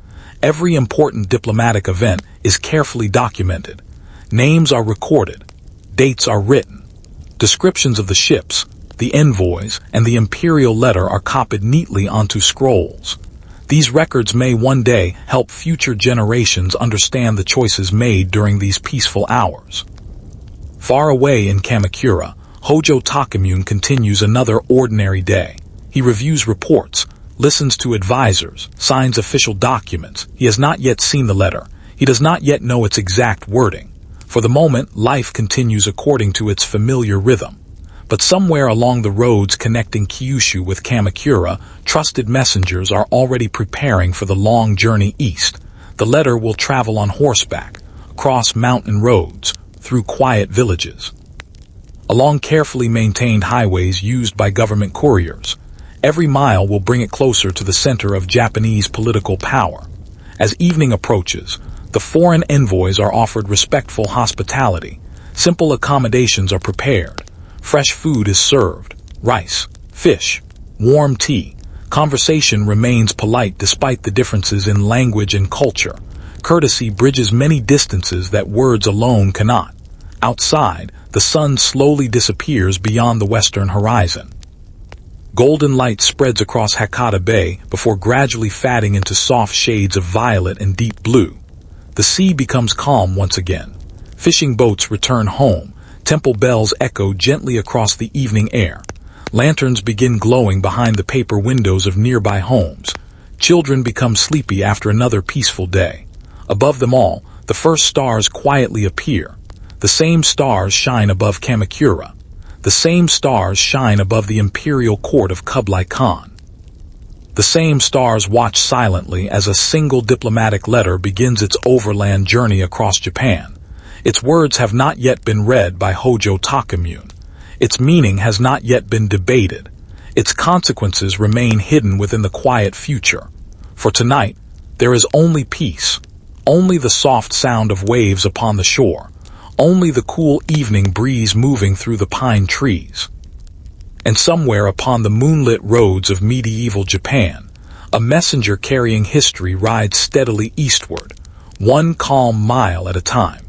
Every important diplomatic event is carefully documented. Names are recorded. Dates are written. Descriptions of the ships, the envoys, and the imperial letter are copied neatly onto scrolls. These records may one day help future generations understand the choices made during these peaceful hours. Far away in Kamakura, Hojo Tokimune continues another ordinary day. He reviews reports, listens to advisors, signs official documents. He has not yet seen the letter. He does not yet know its exact wording. For the moment, life continues according to its familiar rhythm. But somewhere along the roads connecting Kyushu with Kamakura, trusted messengers are already preparing for the long journey east. The letter will travel on horseback, across mountain roads, through quiet villages, along carefully maintained highways used by government couriers. Every mile will bring it closer to the center of Japanese political power. As evening approaches, the foreign envoys are offered respectful hospitality. Simple accommodations are prepared. Fresh food is served. Rice, fish, warm tea. Conversation remains polite despite the differences in language and culture. Courtesy bridges many distances that words alone cannot. Outside, the sun slowly disappears beyond the western horizon. Golden light spreads across Hakata Bay before gradually fading into soft shades of violet and deep blue. The sea becomes calm once again. Fishing boats return home. Temple bells echo gently across the evening air. Lanterns begin glowing behind the paper windows of nearby homes. Children become sleepy after another peaceful day. Above them all, the first stars quietly appear. The same stars shine above Kamakura. The same stars shine above the imperial court of Kublai Khan. The same stars watch silently as a single diplomatic letter begins its overland journey across Japan. Its words have not yet been read by Hojo Tokimune. Its meaning has not yet been debated. Its consequences remain hidden within the quiet future. For tonight, there is only peace, only the soft sound of waves upon the shore, only the cool evening breeze moving through the pine trees. And somewhere upon the moonlit roads of medieval Japan, a messenger carrying history rides steadily eastward, one calm mile at a time.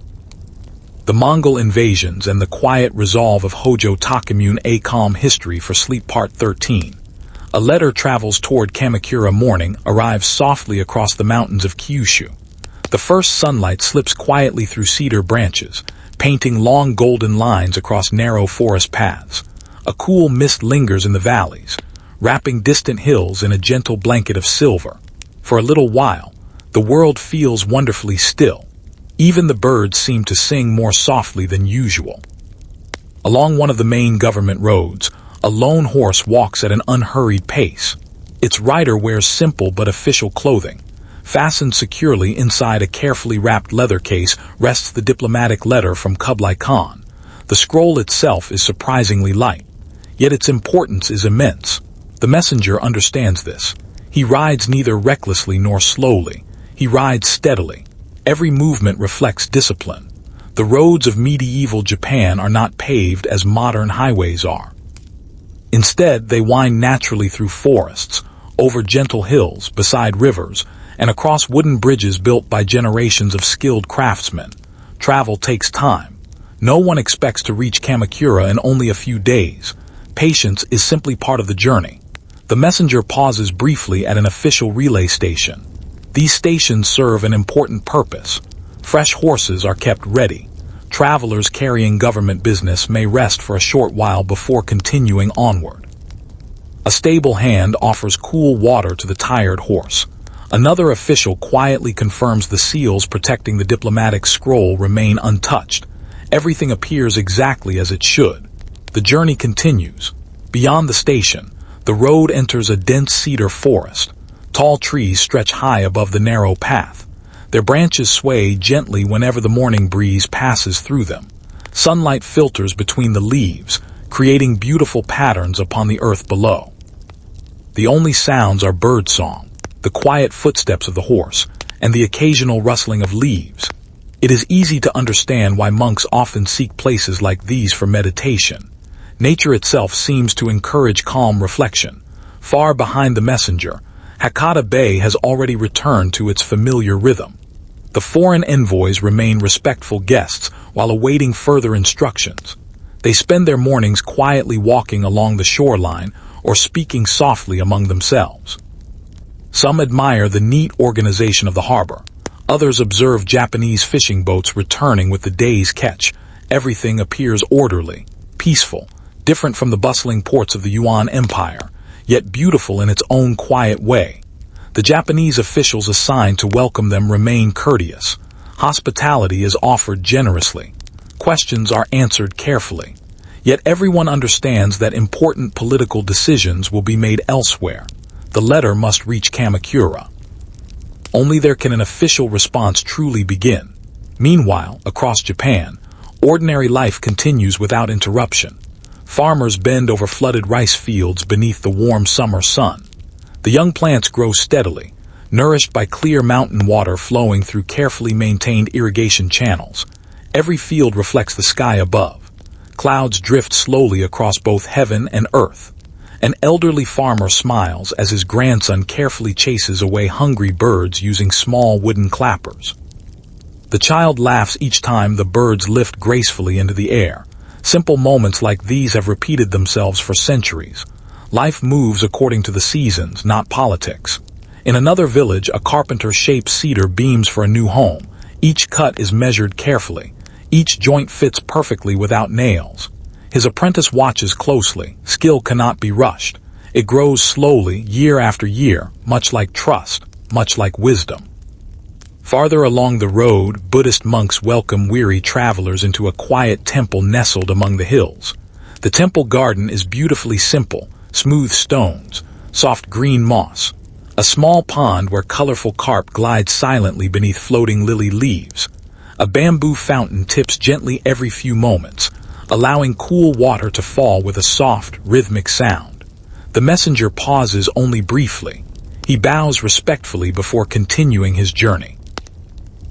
The Mongol invasions and the quiet resolve of Hojo Tokimune. A Calm History for Sleep Part 13. A letter travels toward Kamakura morning, arrives softly across the mountains of Kyushu. The first sunlight slips quietly through cedar branches, painting long golden lines across narrow forest paths. A cool mist lingers in the valleys, wrapping distant hills in a gentle blanket of silver. For a little while, the world feels wonderfully still. Even the birds seem to sing more softly than usual. Along one of the main government roads, a lone horse walks at an unhurried pace. Its rider wears simple but official clothing. Fastened securely inside a carefully wrapped leather case rests the diplomatic letter from Kublai Khan. The scroll itself is surprisingly light, yet its importance is immense. The messenger understands this. He rides neither recklessly nor slowly. He rides steadily. Every movement reflects discipline. The roads of medieval Japan are not paved as modern highways are. Instead, they wind naturally through forests, over gentle hills, beside rivers, and across wooden bridges built by generations of skilled craftsmen. Travel takes time. No one expects to reach Kamakura in only a few days. Patience is simply part of the journey. The messenger pauses briefly at an official relay station. These stations serve an important purpose. Fresh horses are kept ready. Travelers carrying government business may rest for a short while before continuing onward. A stable hand offers cool water to the tired horse. Another official quietly confirms the seals protecting the diplomatic scroll remain untouched. Everything appears exactly as it should. The journey continues. Beyond the station, the road enters a dense cedar forest. Tall trees stretch high above the narrow path. Their branches sway gently whenever the morning breeze passes through them. Sunlight filters between the leaves, creating beautiful patterns upon the earth below. The only sounds are birdsong, the quiet footsteps of the horse, and the occasional rustling of leaves. It is easy to understand why monks often seek places like these for meditation. Nature itself seems to encourage calm reflection. Far behind the messenger, Hakata Bay has already returned to its familiar rhythm. The foreign envoys remain respectful guests while awaiting further instructions. They spend their mornings quietly walking along the shoreline or speaking softly among themselves. Some admire the neat organization of the harbor. Others observe Japanese fishing boats returning with the day's catch. Everything appears orderly, peaceful, different from the bustling ports of the Yuan Empire, yet beautiful in its own quiet way. The Japanese officials assigned to welcome them remain courteous. Hospitality is offered generously. Questions are answered carefully. Yet everyone understands that important political decisions will be made elsewhere. The letter must reach Kamakura. Only there can an official response truly begin. Meanwhile, across Japan, ordinary life continues without interruption. Farmers bend over flooded rice fields beneath the warm summer sun. The young plants grow steadily, nourished by clear mountain water flowing through carefully maintained irrigation channels. Every field reflects the sky above. Clouds drift slowly across both heaven and earth. An elderly farmer smiles as his grandson carefully chases away hungry birds using small wooden clappers. The child laughs each time the birds lift gracefully into the air. Simple moments like these have repeated themselves for centuries. Life moves according to the seasons, not politics. In another village, a carpenter shapes cedar beams for a new home. Each cut is measured carefully. Each joint fits perfectly without nails. His apprentice watches closely. Skill cannot be rushed. It grows slowly, year after year, much like trust, much like wisdom. Farther along the road, Buddhist monks welcome weary travelers into a quiet temple nestled among the hills. The temple garden is beautifully simple, smooth stones, soft green moss, a small pond where colorful carp glide silently beneath floating lily leaves. A bamboo fountain tips gently every few moments, allowing cool water to fall with a soft, rhythmic sound. The messenger pauses only briefly. He bows respectfully before continuing his journey.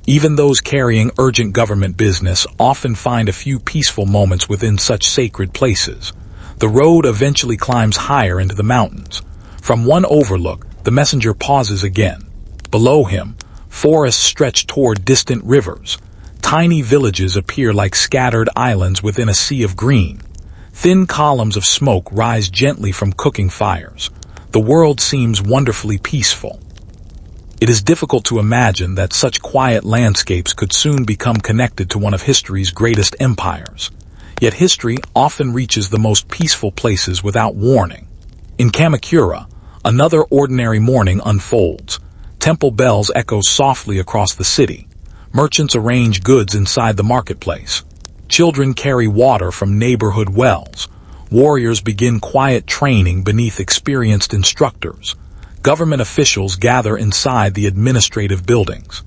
Even those carrying urgent government business often find a few peaceful moments within such sacred places. The road eventually climbs higher into the mountains. From one overlook, the messenger pauses again. Below him, forests stretch toward distant rivers. Tiny villages appear like scattered islands within a sea of green. Thin columns of smoke rise gently from cooking fires. The world seems wonderfully peaceful. It is difficult to imagine that such quiet landscapes could soon become connected to one of history's greatest empires. Yet history often reaches the most peaceful places without warning. In Kamakura, another ordinary morning unfolds. Temple bells echo softly across the city. Merchants arrange goods inside the marketplace. Children carry water from neighborhood wells. Warriors begin quiet training beneath experienced instructors. Government officials gather inside the administrative buildings.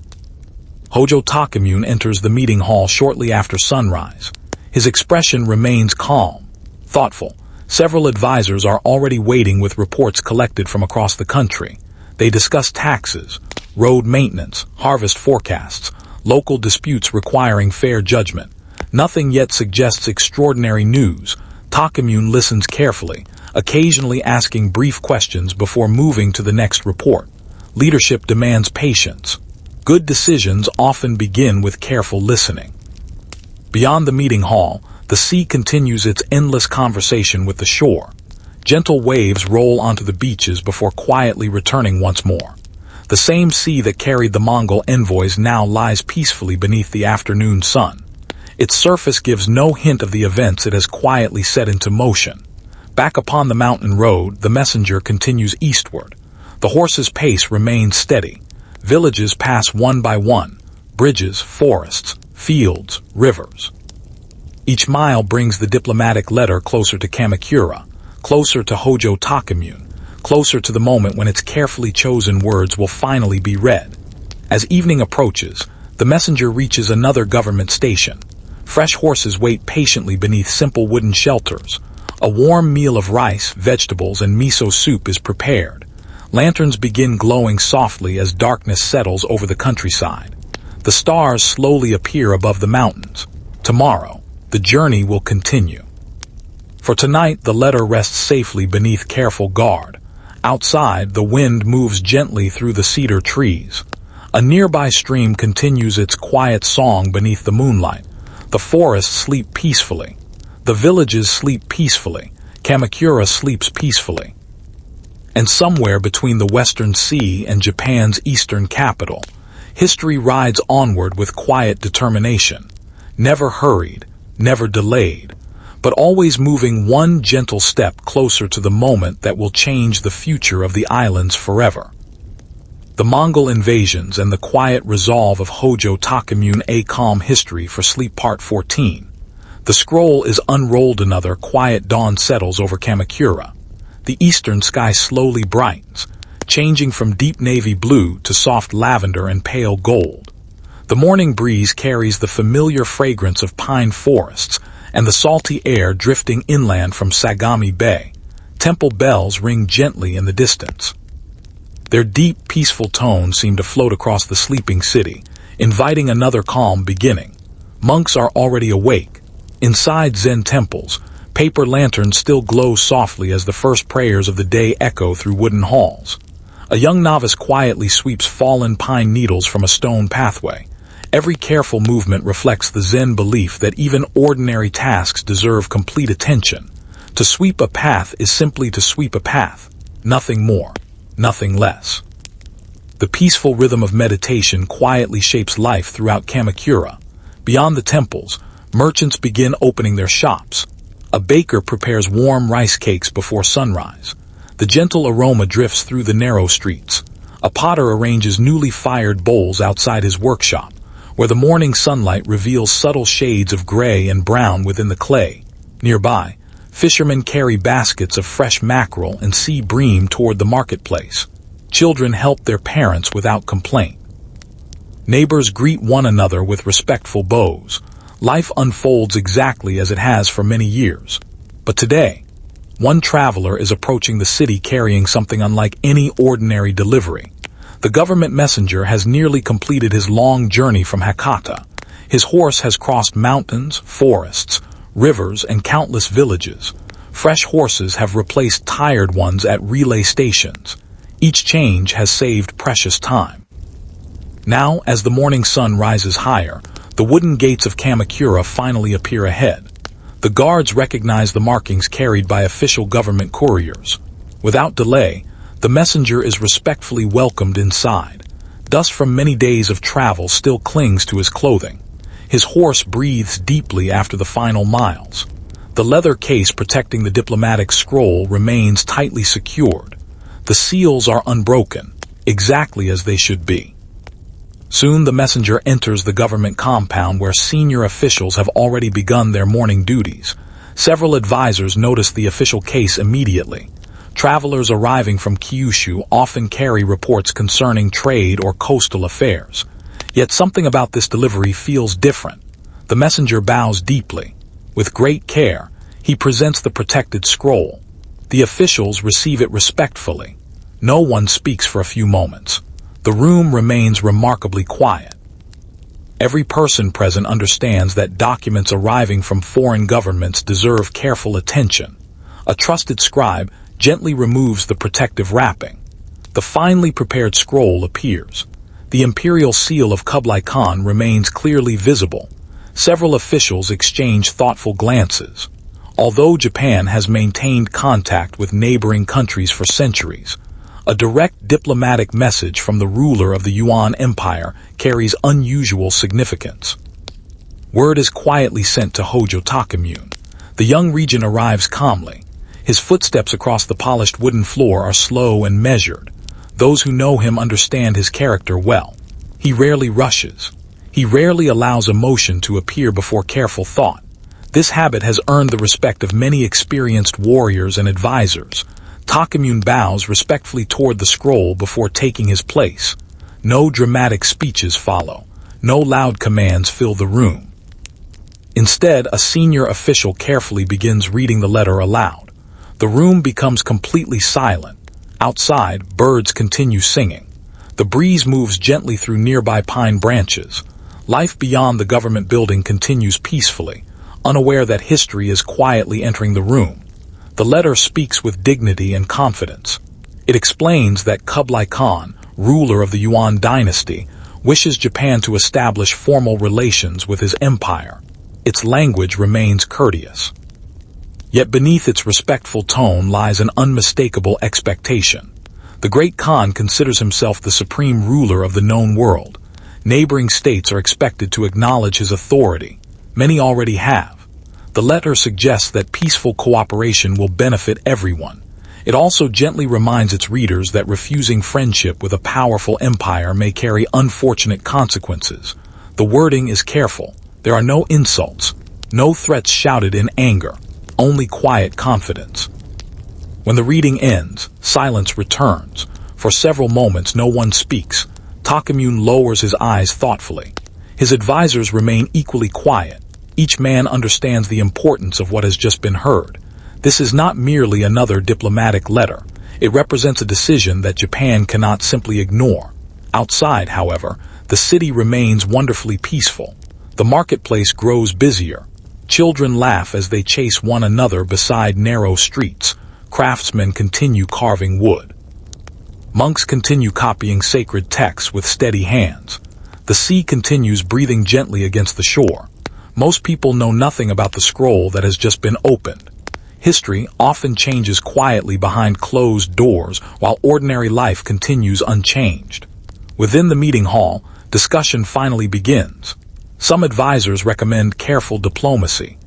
Hojo Tokimune enters the meeting hall shortly after sunrise. His expression remains calm, thoughtful. Several advisors are already waiting with reports collected from across the country. They discuss taxes, road maintenance, harvest forecasts, local disputes requiring fair judgment. Nothing yet suggests extraordinary news. Tokimune listens carefully, occasionally asking brief questions before moving to the next report. Leadership demands patience. Good decisions often begin with careful listening. Beyond the meeting hall, the sea continues its endless conversation with the shore. Gentle waves roll onto the beaches before quietly returning once more. The same sea that carried the Mongol envoys now lies peacefully beneath the afternoon sun. Its surface gives no hint of the events it has quietly set into motion. Back upon the mountain road, the messenger continues eastward. The horse's pace remains steady. Villages pass one by one, bridges, forests, fields, rivers. Each mile brings the diplomatic letter closer to Kamakura, closer to Hojo Tokimune, closer to the moment when its carefully chosen words will finally be read. As evening approaches, the messenger reaches another government station. Fresh horses wait patiently beneath simple wooden shelters. A warm meal of rice, vegetables, and miso soup is prepared. Lanterns begin glowing softly as darkness settles over the countryside. The stars slowly appear above the mountains. Tomorrow, the journey will continue. For tonight, the letter rests safely beneath careful guard. Outside, the wind moves gently through the cedar trees. A nearby stream continues its quiet song beneath the moonlight. The forests sleep peacefully. The villages sleep peacefully. Kamakura sleeps peacefully. And somewhere between the Western Sea and Japan's eastern capital, history rides onward with quiet determination. Never hurried, never delayed, but always moving one gentle step closer to the moment that will change the future of the islands forever. The Mongol invasions and the quiet resolve of Hojo Tokimune, A Calm History for Sleep Part 14. The scroll is unrolled. Another quiet dawn settles over Kamakura. The eastern sky slowly brightens, changing from deep navy blue to soft lavender and pale gold. The morning breeze carries the familiar fragrance of pine forests and the salty air drifting inland from Sagami Bay. Temple bells ring gently in the distance. Their deep, peaceful tones seem to float across the sleeping city, inviting another calm beginning. Monks are already awake. Inside Zen temples, paper lanterns still glow softly as the first prayers of the day echo through wooden halls. A young novice quietly sweeps fallen pine needles from a stone pathway. Every careful movement reflects the Zen belief that even ordinary tasks deserve complete attention. To sweep a path is simply to sweep a path, nothing more, nothing less. The peaceful rhythm of meditation quietly shapes life throughout Kamakura. Beyond the temples, merchants begin opening their shops. A baker prepares warm rice cakes before sunrise. The gentle aroma drifts through the narrow streets. A potter arranges newly fired bowls outside his workshop, where the morning sunlight reveals subtle shades of gray and brown within the clay. Nearby, fishermen carry baskets of fresh mackerel and sea bream toward the marketplace. Children help their parents without complaint. Neighbors greet one another with respectful bows. Life unfolds exactly as it has for many years. But today, one traveler is approaching the city carrying something unlike any ordinary delivery. The government messenger has nearly completed his long journey from Hakata. His horse has crossed mountains, forests, rivers, and countless villages. Fresh horses have replaced tired ones at relay stations. Each change has saved precious time. Now, as the morning sun rises higher, the wooden gates of Kamakura finally appear ahead. The guards recognize the markings carried by official government couriers. Without delay, the messenger is respectfully welcomed inside. Dust from many days of travel still clings to his clothing. His horse breathes deeply after the final miles. The leather case protecting the diplomatic scroll remains tightly secured. The seals are unbroken, exactly as they should be. Soon the messenger enters the government compound where senior officials have already begun their morning duties. Several advisors notice the official case immediately. Travelers arriving from Kyushu often carry reports concerning trade or coastal affairs. Yet something about this delivery feels different. The messenger bows deeply. With great care, he presents the protected scroll. The officials receive it respectfully. No one speaks for a few moments. The room remains remarkably quiet. Every person present understands that documents arriving from foreign governments deserve careful attention. A trusted scribe gently removes the protective wrapping. The finely prepared scroll appears. The imperial seal of Kublai Khan remains clearly visible. Several officials exchange thoughtful glances. Although Japan has maintained contact with neighboring countries for centuries, A direct diplomatic message from the ruler of the Yuan Empire carries unusual significance. Word is quietly sent to Hojo Tokimune. The young regent arrives calmly. His footsteps across the polished wooden floor are slow and measured. Those who know him understand his character well. He rarely rushes. He rarely allows emotion to appear before careful thought. This habit has earned the respect of many experienced warriors and advisors. Tokimune bows respectfully toward the scroll before taking his place. No dramatic speeches follow. No loud commands fill the room. Instead, a senior official carefully begins reading the letter aloud. The room becomes completely silent. Outside, birds continue singing. The breeze moves gently through nearby pine branches. Life beyond the government building continues peacefully, unaware that history is quietly entering the room. The letter speaks with dignity and confidence. It explains that Kublai Khan, ruler of the Yuan dynasty, wishes Japan to establish formal relations with his empire. Its language remains courteous. Yet beneath its respectful tone lies an unmistakable expectation. The great Khan considers himself the supreme ruler of the known world. Neighboring states are expected to acknowledge his authority. Many already have. The letter suggests that peaceful cooperation will benefit everyone. It also gently reminds its readers that refusing friendship with a powerful empire may carry unfortunate consequences. The wording is careful. There are no insults, no threats shouted in anger, only quiet confidence. When the reading ends, silence returns. For several moments, no one speaks. Tokimune lowers his eyes thoughtfully. His advisors remain equally quiet. Each man understands the importance of what has just been heard. This is not merely another diplomatic letter. It represents a decision that Japan cannot simply ignore. Outside, however, the city remains wonderfully peaceful. The marketplace grows busier. Children laugh as they chase one another beside narrow streets. Craftsmen continue carving wood. Monks continue copying sacred texts with steady hands. The sea continues breathing gently against the shore. Most people know nothing about the scroll that has just been opened. History often changes quietly behind closed doors while ordinary life continues unchanged. Within the meeting hall, discussion finally begins. Some advisors recommend careful diplomacy.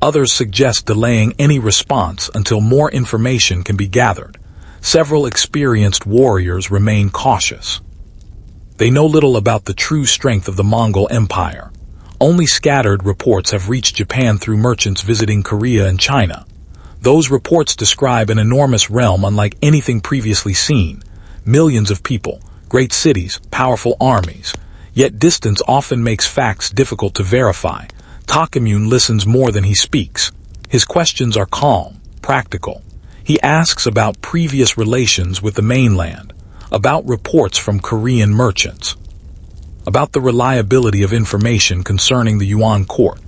Others suggest delaying any response until more information can be gathered. Several experienced warriors remain cautious. They know little about the true strength of the Mongol Empire. Only scattered reports have reached Japan through merchants visiting Korea and China. Those reports describe an enormous realm unlike anything previously seen. Millions of people, great cities, powerful armies. Yet distance often makes facts difficult to verify. Tokimune listens more than he speaks. His questions are calm, practical. He asks about previous relations with the mainland, about reports from Korean merchants, about the reliability of information concerning the Yuan court.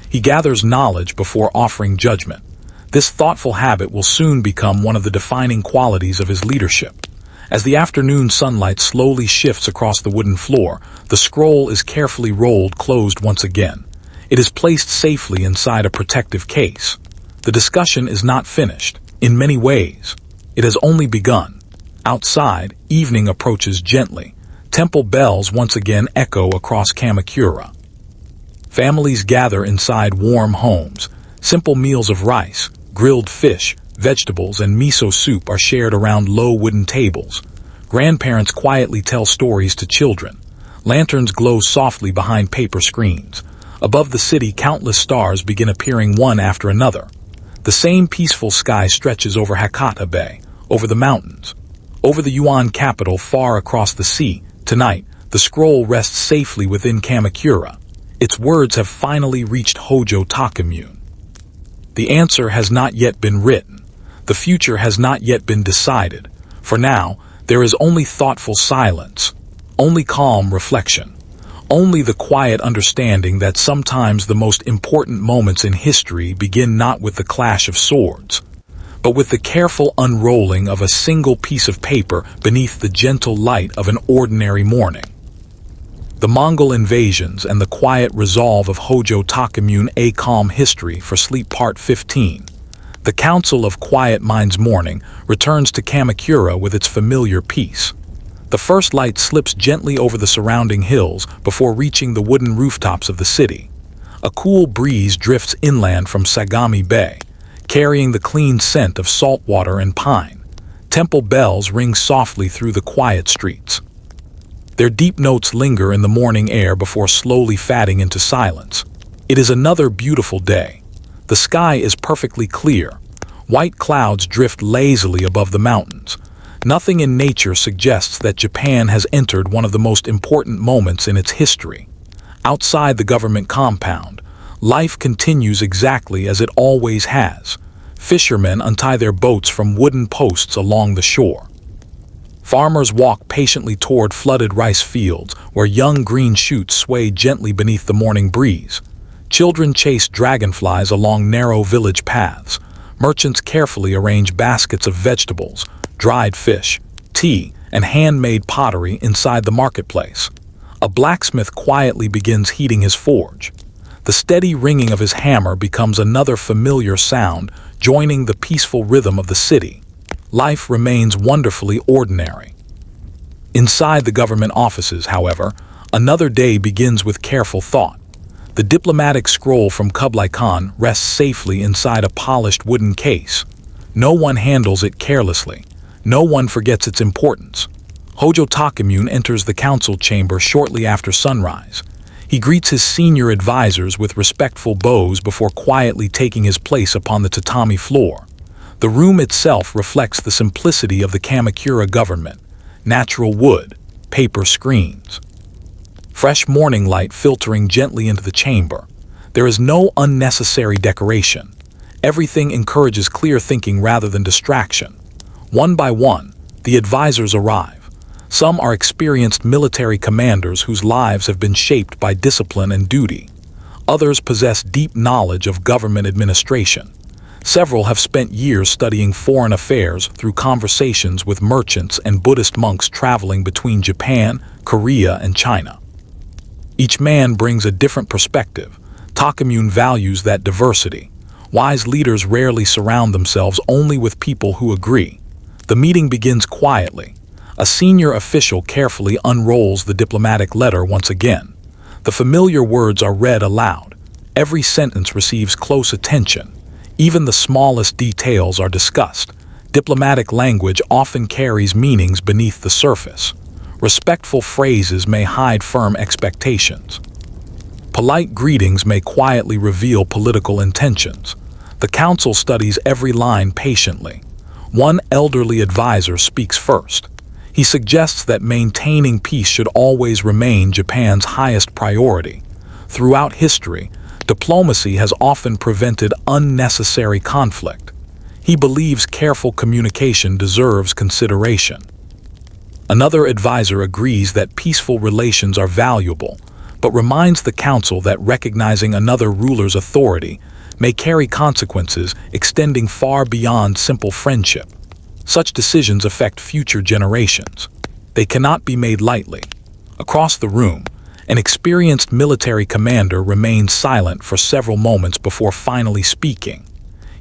He gathers knowledge before offering judgment. This thoughtful habit will soon become one of the defining qualities of his leadership. As the afternoon sunlight slowly shifts across the wooden floor, the scroll is carefully rolled closed once again. It is placed safely inside a protective case. The discussion is not finished. In many ways, it has only begun. Outside, evening approaches gently. Temple bells once again echo across Kamakura. Families gather inside warm homes. Simple meals of rice, grilled fish, vegetables, and miso soup are shared around low wooden tables. Grandparents quietly tell stories to children. Lanterns glow softly behind paper screens. Above the city, countless stars begin appearing one after another. The same peaceful sky stretches over Hakata Bay, over the mountains, over the Yuan capital far across the sea. Tonight, the scroll rests safely within Kamakura. Its words have finally reached Hojo Tokimune. The answer has not yet been written. The future has not yet been decided. For now, there is only thoughtful silence, only calm reflection, only the quiet understanding that sometimes the most important moments in history begin not with the clash of swords, but with the careful unrolling of a single piece of paper beneath the gentle light of an ordinary morning. The Mongol Invasions and the Quiet Resolve of Hojo Tokimune, A Calm History for Sleep Part 15. The Council of Quiet Minds morning returns to Kamakura with its familiar peace. The first light slips gently over the surrounding hills before reaching the wooden rooftops of the city. A cool breeze drifts inland from Sagami Bay, carrying the clean scent of salt water and pine. Temple bells ring softly through the quiet streets. Their deep notes linger in the morning air before slowly fading into silence. It is another beautiful day. The sky is perfectly clear. White clouds drift lazily above the mountains. Nothing in nature suggests that Japan has entered one of the most important moments in its history. Outside the government compound, life continues exactly as it always has. Fishermen untie their boats from wooden posts along the shore. Farmers walk patiently toward flooded rice fields where young green shoots sway gently beneath the morning breeze. Children chase dragonflies along narrow village paths. Merchants carefully arrange baskets of vegetables, dried fish, tea, and handmade pottery inside the marketplace. A blacksmith quietly begins heating his forge. The steady ringing of his hammer becomes another familiar sound, joining the peaceful rhythm of the city. Life remains wonderfully ordinary. Inside the government offices, however, another day begins with careful thought. The diplomatic scroll from Kublai Khan rests safely inside a polished wooden case. No one handles it carelessly. No one forgets its importance. Hojo Tokimune enters the council chamber shortly after sunrise. He greets his senior advisors with respectful bows before quietly taking his place upon the tatami floor. The room itself reflects the simplicity of the Kamakura government: natural wood, paper screens, fresh morning light filtering gently into the chamber. There is no unnecessary decoration. Everything encourages clear thinking rather than distraction. One by one, the advisors arrive. Some are experienced military commanders whose lives have been shaped by discipline and duty. Others possess deep knowledge of government administration. Several have spent years studying foreign affairs through conversations with merchants and Buddhist monks traveling between Japan, Korea, and China. Each man brings a different perspective. Tokimune values that diversity. Wise leaders rarely surround themselves only with people who agree. The meeting begins quietly. A senior official carefully unrolls the diplomatic letter once again. The familiar words are read aloud. Every sentence receives close attention. Even the smallest details are discussed. Diplomatic language often carries meanings beneath the surface. Respectful phrases may hide firm expectations. Polite greetings may quietly reveal political intentions. The council studies every line patiently. One elderly advisor speaks first. He suggests that maintaining peace should always remain Japan's highest priority. Throughout history, diplomacy has often prevented unnecessary conflict. He believes careful communication deserves consideration. Another advisor agrees that peaceful relations are valuable, but reminds the council that recognizing another ruler's authority may carry consequences extending far beyond simple friendship. Such decisions affect future generations. They cannot be made lightly. Across the room, an experienced military commander remains silent for several moments before finally speaking.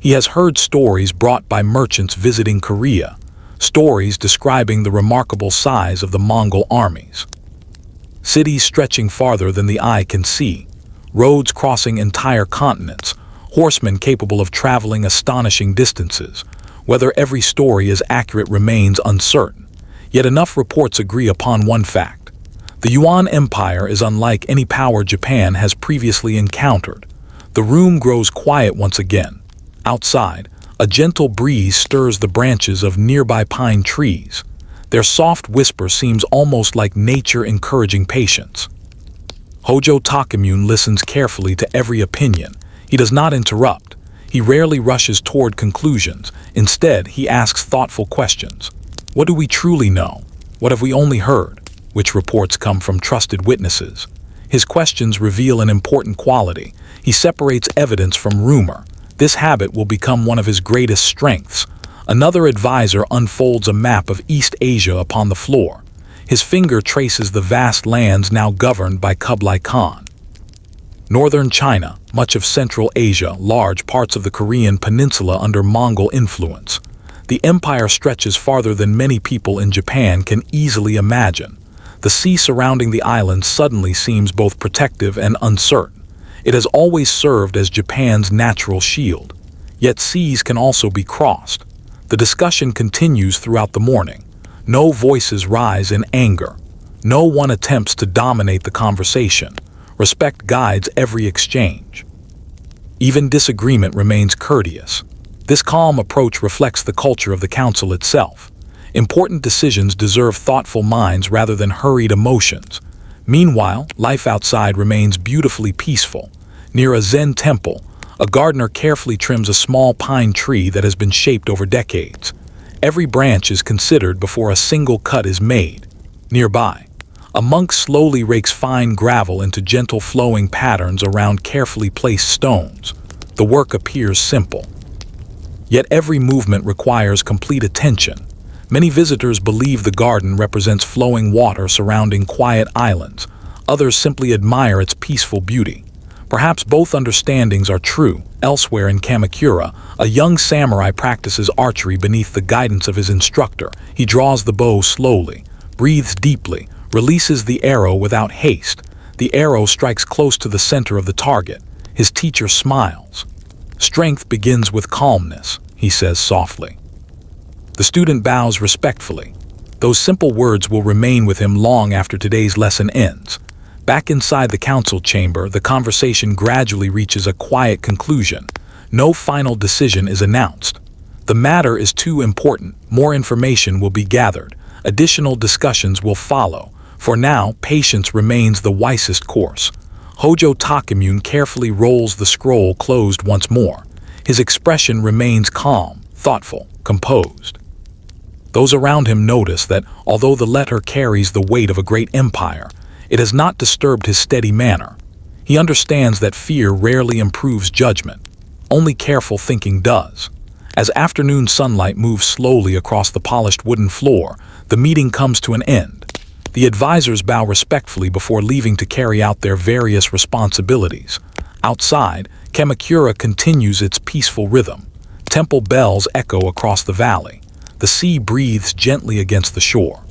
He has heard stories brought by merchants visiting Korea, stories describing the remarkable size of the Mongol armies. Cities stretching farther than the eye can see, roads crossing entire continents, horsemen capable of traveling astonishing distances. Whether every story is accurate remains uncertain, yet enough reports agree upon one fact. The Yuan Empire is unlike any power Japan has previously encountered. The room grows quiet once again. Outside, a gentle breeze stirs the branches of nearby pine trees. Their soft whisper seems almost like nature encouraging patience. Hojo Tokimune listens carefully to every opinion. He does not interrupt. He rarely rushes toward conclusions. Instead, he asks thoughtful questions. What do we truly know? What have we only heard? Which reports come from trusted witnesses? His questions reveal an important quality. He separates evidence from rumor. This habit will become one of his greatest strengths. Another advisor unfolds a map of East Asia upon the floor. His finger traces the vast lands now governed by Kublai Khan. Northern China, much of Central Asia, large parts of the Korean peninsula under Mongol influence. The empire stretches farther than many people in Japan can easily imagine. The sea surrounding the island suddenly seems both protective and uncertain. It has always served as Japan's natural shield. Yet seas can also be crossed. The discussion continues throughout the morning. No voices rise in anger. No one attempts to dominate the conversation. Respect guides every exchange. Even disagreement remains courteous. This calm approach reflects the culture of the council itself. Important decisions deserve thoughtful minds rather than hurried emotions. Meanwhile, life outside remains beautifully peaceful. Near a Zen temple, a gardener carefully trims a small pine tree that has been shaped over decades. Every branch is considered before a single cut is made. Nearby, a monk slowly rakes fine gravel into gentle flowing patterns around carefully placed stones. The work appears simple. Yet every movement requires complete attention. Many visitors believe the garden represents flowing water surrounding quiet islands. Others simply admire its peaceful beauty. Perhaps both understandings are true. Elsewhere in Kamakura, a young samurai practices archery beneath the guidance of his instructor. He draws the bow slowly, breathes deeply, releases the arrow without haste. The arrow strikes close to the center of the target. His teacher smiles. "Strength begins with calmness," he says softly. The student bows respectfully. Those simple words will remain with him long after today's lesson ends. Back inside the council chamber, the conversation gradually reaches a quiet conclusion. No final decision is announced. The matter is too important. More information will be gathered. Additional discussions will follow. For now, patience remains the wisest course. Hojo Tokimune carefully rolls the scroll closed once more. His expression remains calm, thoughtful, composed. Those around him notice that, although the letter carries the weight of a great empire, it has not disturbed his steady manner. He understands that fear rarely improves judgment. Only careful thinking does. As afternoon sunlight moves slowly across the polished wooden floor, the meeting comes to an end. The advisors bow respectfully before leaving to carry out their various responsibilities. Outside, Kamakura continues its peaceful rhythm. Temple bells echo across the valley. The sea breathes gently against the shore.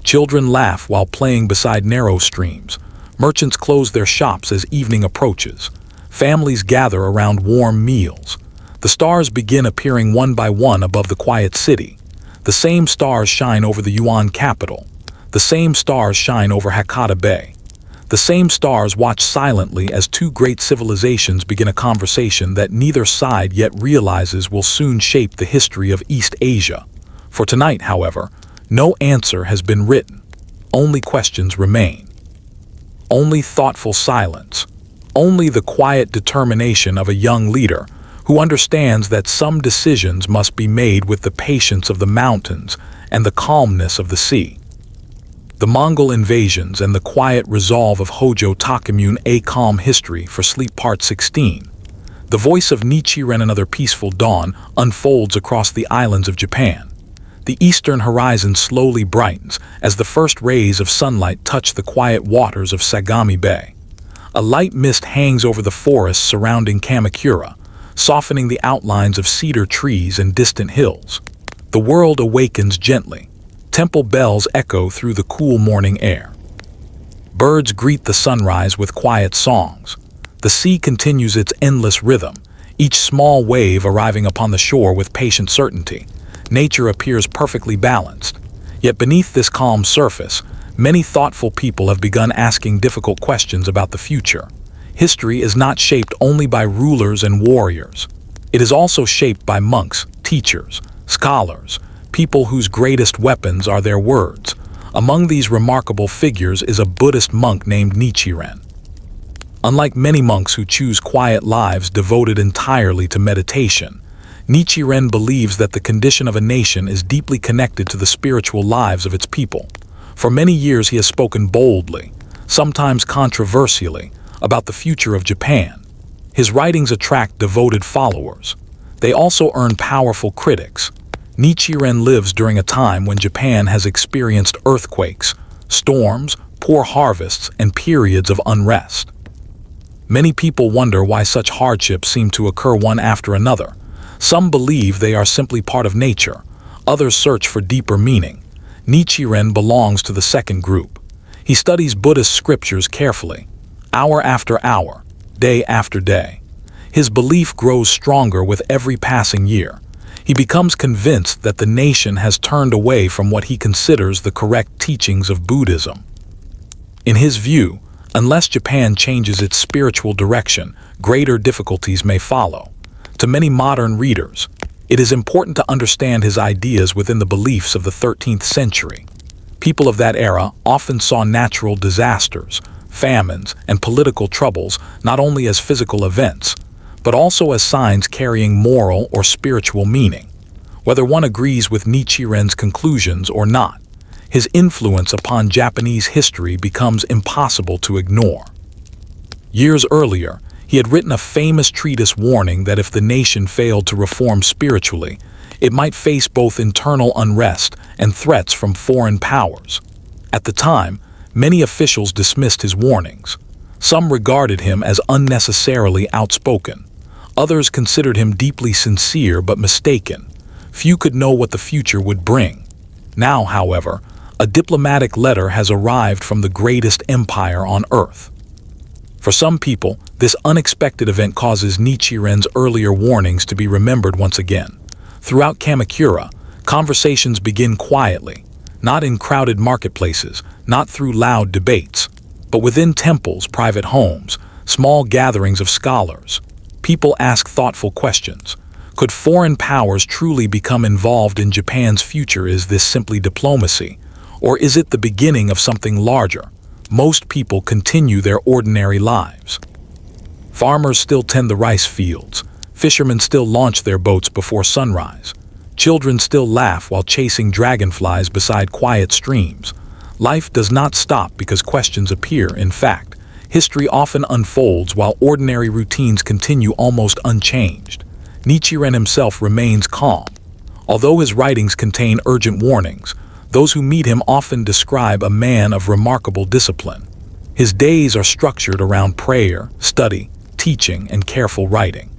Children laugh while playing beside narrow streams. Merchants close their shops as evening approaches. Families gather around warm meals. The stars begin appearing one by one above the quiet city. The same stars shine over the Yuan capital. The same stars shine over Hakata Bay. The same stars watch silently as two great civilizations begin a conversation that neither side yet realizes will soon shape the history of East Asia. For tonight, however, no answer has been written. Only questions remain. Only thoughtful silence. Only the quiet determination of a young leader who understands that some decisions must be made with the patience of the mountains and the calmness of the sea. The Mongol Invasions and the Quiet Resolve of Hojo Tokimune, A Calm History for Sleep Part 16. The voice of Nichiren, Another Peaceful Dawn, unfolds across the islands of Japan. The eastern horizon slowly brightens as the first rays of sunlight touch the quiet waters of Sagami Bay. A light mist hangs over the forests surrounding Kamakura, softening the outlines of cedar trees and distant hills. The world awakens gently. Temple bells echo through the cool morning air. Birds greet the sunrise with quiet songs. The sea continues its endless rhythm, each small wave arriving upon the shore with patient certainty. Nature appears perfectly balanced. Yet beneath this calm surface, many thoughtful people have begun asking difficult questions about the future. History is not shaped only by rulers and warriors. It is also shaped by monks, teachers, scholars, people whose greatest weapons are their words. Among these remarkable figures is a Buddhist monk named Nichiren. Unlike many monks who choose quiet lives devoted entirely to meditation, Nichiren believes that the condition of a nation is deeply connected to the spiritual lives of its people. For many years he has spoken boldly, sometimes controversially, about the future of Japan. His writings attract devoted followers. They also earn powerful critics. Nichiren lives during a time when Japan has experienced earthquakes, storms, poor harvests, and periods of unrest. Many people wonder why such hardships seem to occur one after another. Some believe they are simply part of nature. Others search for deeper meaning. Nichiren belongs to the second group. He studies Buddhist scriptures carefully, hour after hour, day after day. His belief grows stronger with every passing year. He becomes convinced that the nation has turned away from what he considers the correct teachings of Buddhism. In his view, unless Japan changes its spiritual direction, greater difficulties may follow. To many modern readers, it is important to understand his ideas within the beliefs of the 13th century. People of that era often saw natural disasters, famines, and political troubles not only as physical events, but also as signs carrying moral or spiritual meaning. Whether one agrees with Nichiren's conclusions or not, his influence upon Japanese history becomes impossible to ignore. Years earlier, he had written a famous treatise warning that if the nation failed to reform spiritually, it might face both internal unrest and threats from foreign powers. At the time, many officials dismissed his warnings. Some regarded him as unnecessarily outspoken. Others considered him deeply sincere but mistaken. Few could know what the future would bring. Now, however, a diplomatic letter has arrived from the greatest empire on earth. For some people, this unexpected event causes Nichiren's earlier warnings to be remembered once again. Throughout Kamakura, conversations begin quietly, not in crowded marketplaces, not through loud debates, but within temples, private homes, small gatherings of scholars. People ask thoughtful questions. Could foreign powers truly become involved in Japan's future? Is this simply diplomacy? Or is it the beginning of something larger? Most people continue their ordinary lives. Farmers still tend the rice fields. Fishermen still launch their boats before sunrise. Children still laugh while chasing dragonflies beside quiet streams. Life does not stop because questions appear. In fact, history often unfolds while ordinary routines continue almost unchanged. Nichiren himself remains calm. Although his writings contain urgent warnings, those who meet him often describe a man of remarkable discipline. His days are structured around prayer, study, teaching, and careful writing.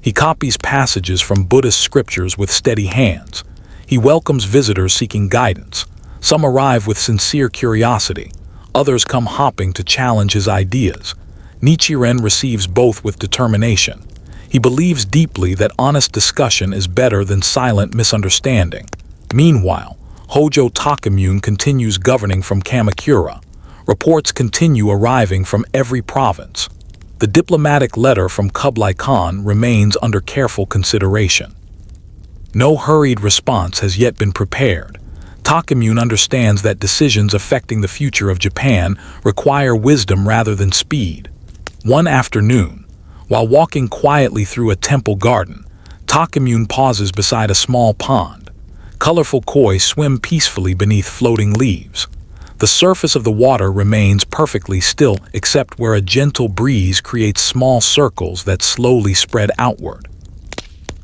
He copies passages from Buddhist scriptures with steady hands. He welcomes visitors seeking guidance. Some arrive with sincere curiosity. Others come hopping to challenge his ideas. Nichiren receives both with determination. He believes deeply that honest discussion is better than silent misunderstanding. Meanwhile, Hojo Tokimune continues governing from Kamakura. Reports continue arriving from every province. The diplomatic letter from Kublai Khan remains under careful consideration. No hurried response has yet been prepared. Tokimune understands that decisions affecting the future of Japan require wisdom rather than speed. One afternoon, while walking quietly through a temple garden, Tokimune pauses beside a small pond. Colorful koi swim peacefully beneath floating leaves. The surface of the water remains perfectly still except where a gentle breeze creates small circles that slowly spread outward.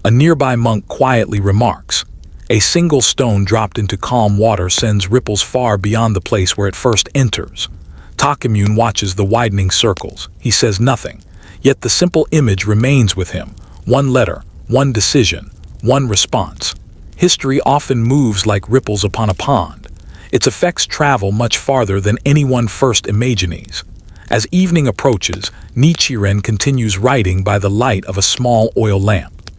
A nearby monk quietly remarks, "A single stone dropped into calm water sends ripples far beyond the place where it first enters." Tokimune watches the widening circles. He says nothing, yet the simple image remains with him. One letter, one decision, one response. History often moves like ripples upon a pond. Its effects travel much farther than anyone first imagines. As evening approaches, Nichiren continues writing by the light of a small oil lamp.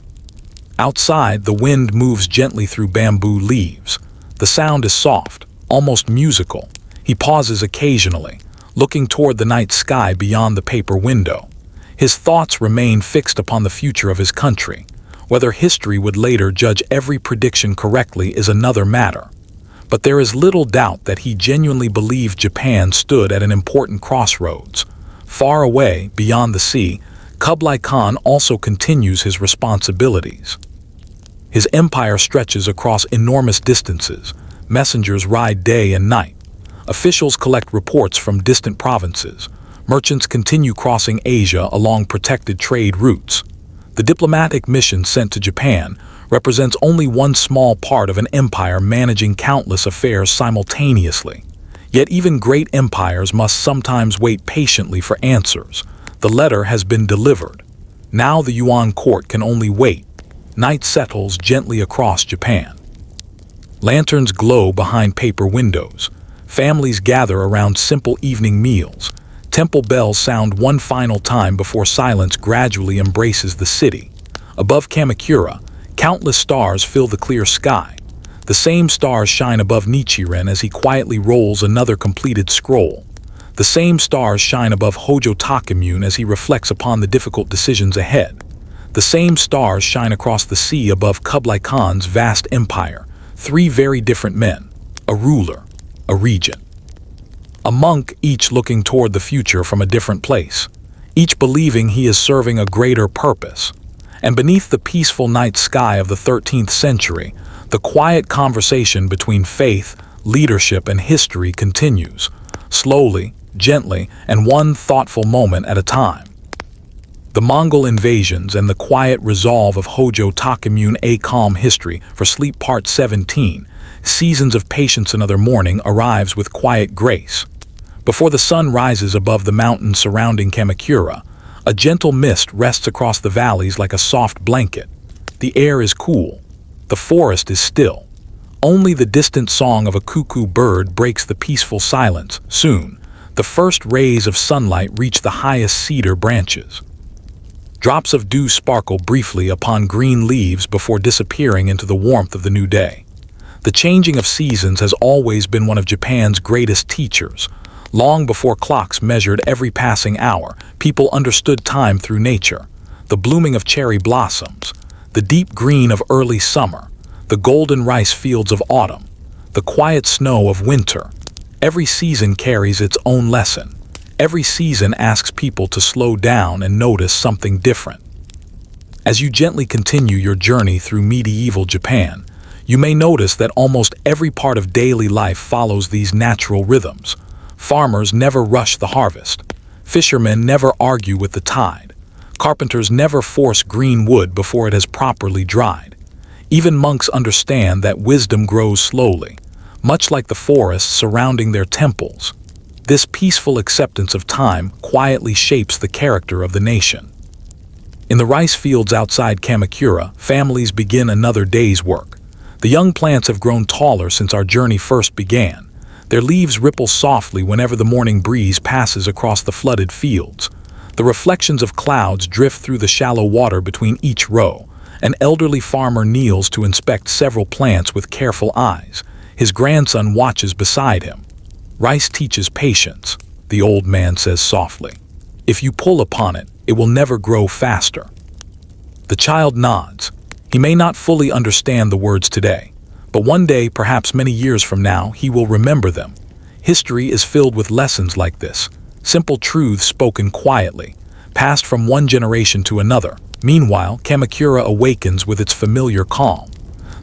Outside, the wind moves gently through bamboo leaves. The sound is soft, almost musical. He pauses occasionally, looking toward the night sky beyond the paper window. His thoughts remain fixed upon the future of his country. Whether history would later judge every prediction correctly is another matter. But there is little doubt that he genuinely believed Japan stood at an important crossroads. Far away, beyond the sea, Kublai Khan also continues his responsibilities. His empire stretches across enormous distances. Messengers ride day and night. Officials collect reports from distant provinces. Merchants continue crossing Asia along protected trade routes. The diplomatic mission sent to Japan represents only one small part of an empire managing countless affairs simultaneously. Yet even great empires must sometimes wait patiently for answers. The letter has been delivered. Now the Yuan court can only wait. Night settles gently across Japan. Lanterns glow behind paper windows. Families gather around simple evening meals. Temple bells sound one final time before silence gradually embraces the city. Above Kamakura, countless stars fill the clear sky. The same stars shine above Nichiren as he quietly rolls another completed scroll. The same stars shine above Hojo Tokimune as he reflects upon the difficult decisions ahead. The same stars shine across the sea above Kublai Khan's vast empire. Three very different men, a ruler, a regent, a monk, each looking toward the future from a different place, each believing he is serving a greater purpose. And beneath the peaceful night sky of the 13th century, the quiet conversation between faith, leadership, and history continues, slowly, gently, and one thoughtful moment at a time. The Mongol invasions and the quiet resolve of Hojo Tokimune, A Calm History for Sleep Part 17, Seasons of Patience Another Morning arrives with quiet grace. Before the sun rises above the mountains surrounding Kamakura, a gentle mist rests across the valleys like a soft blanket. The air is cool. The forest is still. Only the distant song of a cuckoo bird breaks the peaceful silence. Soon, the first rays of sunlight reach the highest cedar branches. Drops of dew sparkle briefly upon green leaves before disappearing into the warmth of the new day. The changing of seasons has always been one of Japan's greatest teachers. Long before clocks measured every passing hour, people understood time through nature. The blooming of cherry blossoms, the deep green of early summer, the golden rice fields of autumn, the quiet snow of winter. Every season carries its own lesson. Every season asks people to slow down and notice something different. As you gently continue your journey through medieval Japan, you may notice that almost every part of daily life follows these natural rhythms. Farmers never rush the harvest. Fishermen never argue with the tide. Carpenters never force green wood before it has properly dried. Even monks understand that wisdom grows slowly, much like the forests surrounding their temples. This peaceful acceptance of time quietly shapes the character of the nation. In the rice fields outside Kamakura, families begin another day's work. The young plants have grown taller since our journey first began. Their leaves ripple softly whenever the morning breeze passes across the flooded fields. The reflections of clouds drift through the shallow water between each row. An elderly farmer kneels to inspect several plants with careful eyes. His grandson watches beside him. Rice teaches patience, the old man says softly. If you pull upon it, it will never grow faster. The child nods. He may not fully understand the words today, but one day, perhaps many years from now, he will remember them. History is filled with lessons like this, simple truths spoken quietly, passed from one generation to another. Meanwhile, Kamakura awakens with its familiar calm.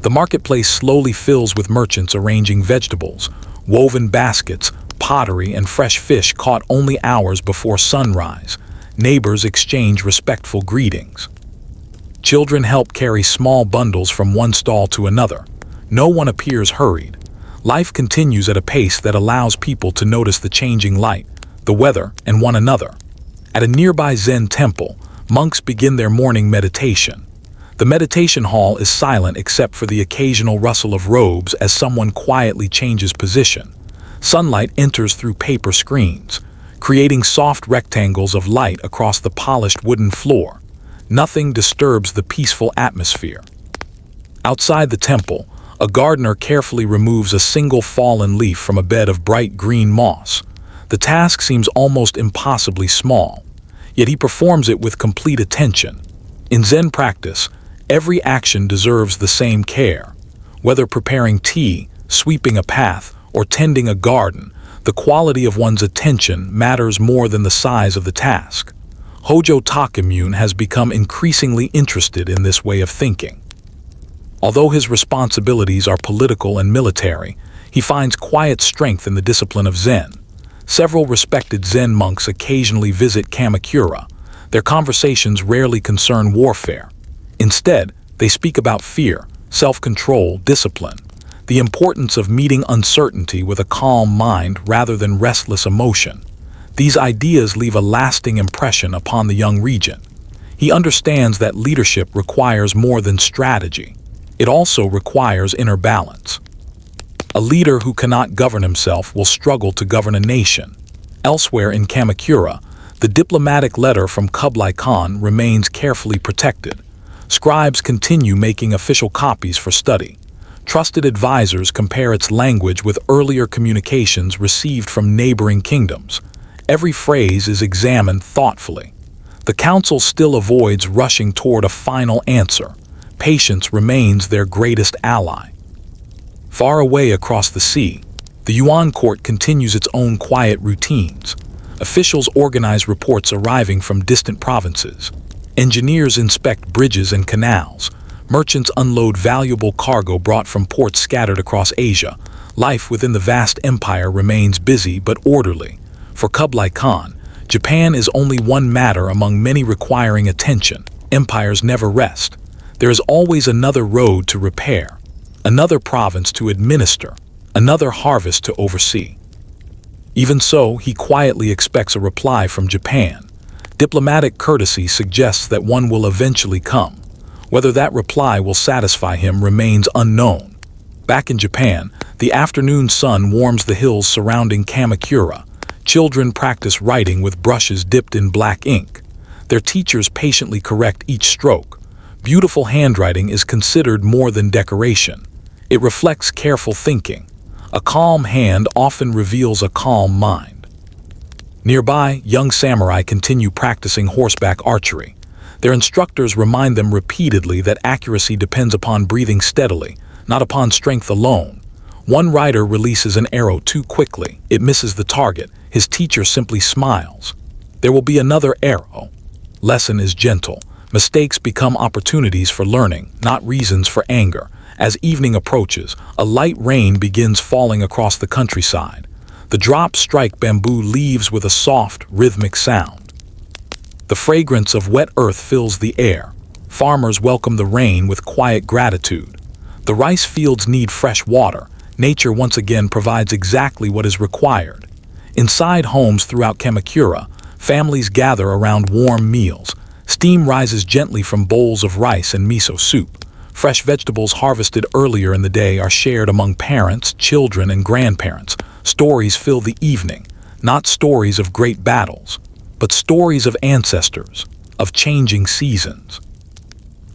The marketplace slowly fills with merchants arranging vegetables, woven baskets, pottery, and fresh fish caught only hours before sunrise. Neighbors exchange respectful greetings. Children help carry small bundles from one stall to another. No one appears hurried. Life continues at a pace that allows people to notice the changing light, the weather, and one another. At a nearby Zen temple, monks begin their morning meditation. The meditation hall is silent except for the occasional rustle of robes as someone quietly changes position. Sunlight enters through paper screens, creating soft rectangles of light across the polished wooden floor. Nothing disturbs the peaceful atmosphere. Outside the temple, a gardener carefully removes a single fallen leaf from a bed of bright green moss. The task seems almost impossibly small, yet he performs it with complete attention. In Zen practice, every action deserves the same care. Whether preparing tea, sweeping a path, or tending a garden, the quality of one's attention matters more than the size of the task. Hojo Tokimune has become increasingly interested in this way of thinking. Although his responsibilities are political and military, he finds quiet strength in the discipline of Zen. Several respected Zen monks occasionally visit Kamakura. Their conversations rarely concern warfare. Instead, they speak about fear, self-control, discipline, the importance of meeting uncertainty with a calm mind rather than restless emotion. These ideas leave a lasting impression upon the young regent. He understands that leadership requires more than strategy. It also requires inner balance. A leader who cannot govern himself will struggle to govern a nation. Elsewhere in Kamakura, the diplomatic letter from Kublai Khan remains carefully protected. Scribes continue making official copies for study. Trusted advisors compare its language with earlier communications received from neighboring kingdoms. Every phrase is examined thoughtfully. The council still avoids rushing toward a final answer. Patience remains their greatest ally. Far away across the sea, the Yuan court continues its own quiet routines. Officials organize reports arriving from distant provinces. Engineers inspect bridges and canals. Merchants unload valuable cargo brought from ports scattered across Asia. Life within the vast empire remains busy but orderly. For Kublai Khan, Japan is only one matter among many requiring attention. Empires never rest. There is always another road to repair, another province to administer, another harvest to oversee. Even so, he quietly expects a reply from Japan. Diplomatic courtesy suggests that one will eventually come. Whether that reply will satisfy him remains unknown. Back in Japan, the afternoon sun warms the hills surrounding Kamakura. Children practice writing with brushes dipped in black ink. Their teachers patiently correct each stroke. Beautiful handwriting is considered more than decoration. It reflects careful thinking. A calm hand often reveals a calm mind. Nearby, young samurai continue practicing horseback archery. Their instructors remind them repeatedly that accuracy depends upon breathing steadily, not upon strength alone. One rider releases an arrow too quickly. It misses the target. His teacher simply smiles. There will be another arrow. Lesson is gentle. Mistakes become opportunities for learning, not reasons for anger. As evening approaches, a light rain begins falling across the countryside. The drops strike bamboo leaves with a soft, rhythmic sound. The fragrance of wet earth fills the air. Farmers welcome the rain with quiet gratitude. The rice fields need fresh water. Nature once again provides exactly what is required. Inside homes throughout Kamakura, families gather around warm meals. Steam rises gently from bowls of rice and miso soup. Fresh vegetables harvested earlier in the day are shared among parents, children, and grandparents. Stories fill the evening, not stories of great battles, but stories of ancestors, of changing seasons,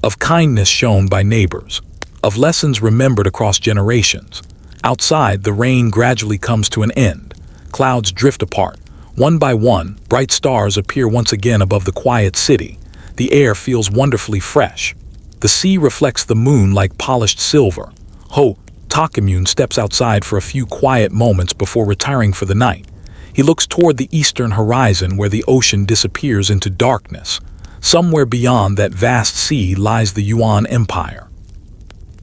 of kindness shown by neighbors, of lessons remembered across generations. Outside, the rain gradually comes to an end. Clouds drift apart. One by one, bright stars appear once again above the quiet city. The air feels wonderfully fresh. The sea reflects the moon like polished silver. Hojo Tokimune steps outside for a few quiet moments before retiring for the night. He looks toward the eastern horizon where the ocean disappears into darkness. Somewhere beyond that vast sea lies the Yuan Empire.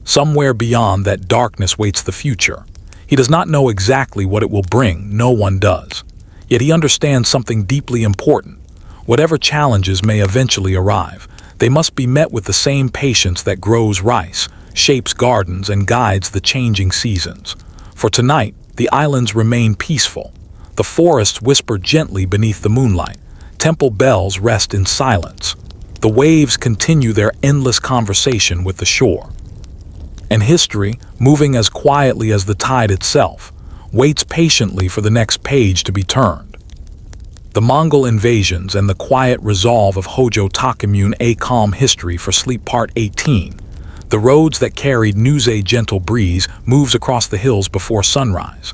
Somewhere beyond that darkness waits the future. He does not know exactly what it will bring, no one does. Yet he understands something deeply important. Whatever challenges may eventually arrive, they must be met with the same patience that grows rice, shapes gardens, and guides the changing seasons. For tonight, the islands remain peaceful. The forests whisper gently beneath the moonlight. Temple bells rest in silence. The waves continue their endless conversation with the shore. And history, moving as quietly as the tide itself, waits patiently for the next page to be turned. The Mongol invasions and the quiet resolve of Hojo Tokimune, A Calm History for Sleep Part 18. The roads that carried news. A gentle breeze moves across the hills before sunrise.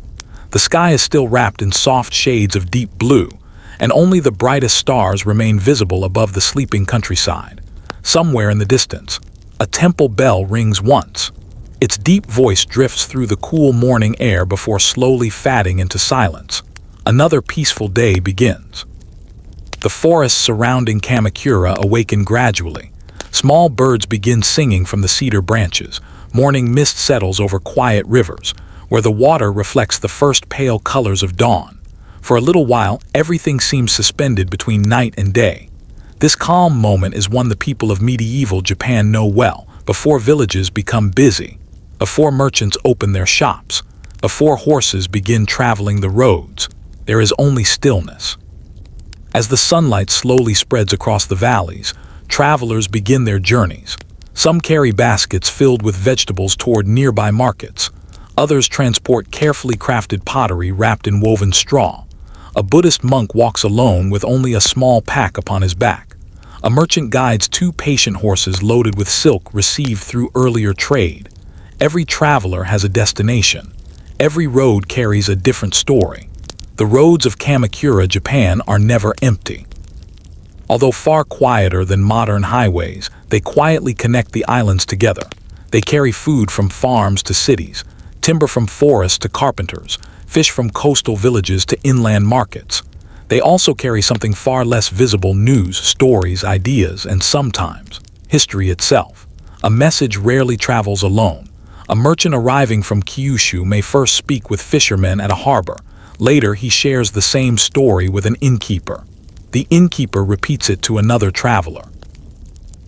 The sky is still wrapped in soft shades of deep blue, and only the brightest stars remain visible above the sleeping countryside. Somewhere in the distance, a temple bell rings once. Its deep voice drifts through the cool morning air before slowly fading into silence. Another peaceful day begins. The forests surrounding Kamakura awaken gradually. Small birds begin singing from the cedar branches. Morning mist settles over quiet rivers, where the water reflects the first pale colors of dawn. For a little while, everything seems suspended between night and day. This calm moment is one the people of medieval Japan know well, before villages become busy, before merchants open their shops, before horses begin traveling the roads. There is only stillness. As the sunlight slowly spreads across the valleys, travelers begin their journeys. Some carry baskets filled with vegetables toward nearby markets. Others transport carefully crafted pottery wrapped in woven straw. A Buddhist monk walks alone with only a small pack upon his back. A merchant guides 2 patient horses loaded with silk received through earlier trade. Every traveler has a destination. Every road carries a different story. The roads of Kamakura, Japan are never empty. Although far quieter than modern highways, they quietly connect the islands together. They carry food from farms to cities, timber from forests to carpenters, fish from coastal villages to inland markets. They also carry something far less visible: news, stories, ideas, and sometimes history itself. A message rarely travels alone. A merchant arriving from Kyushu may first speak with fishermen at a harbor. Later, he shares the same story with an innkeeper. The innkeeper repeats it to another traveler.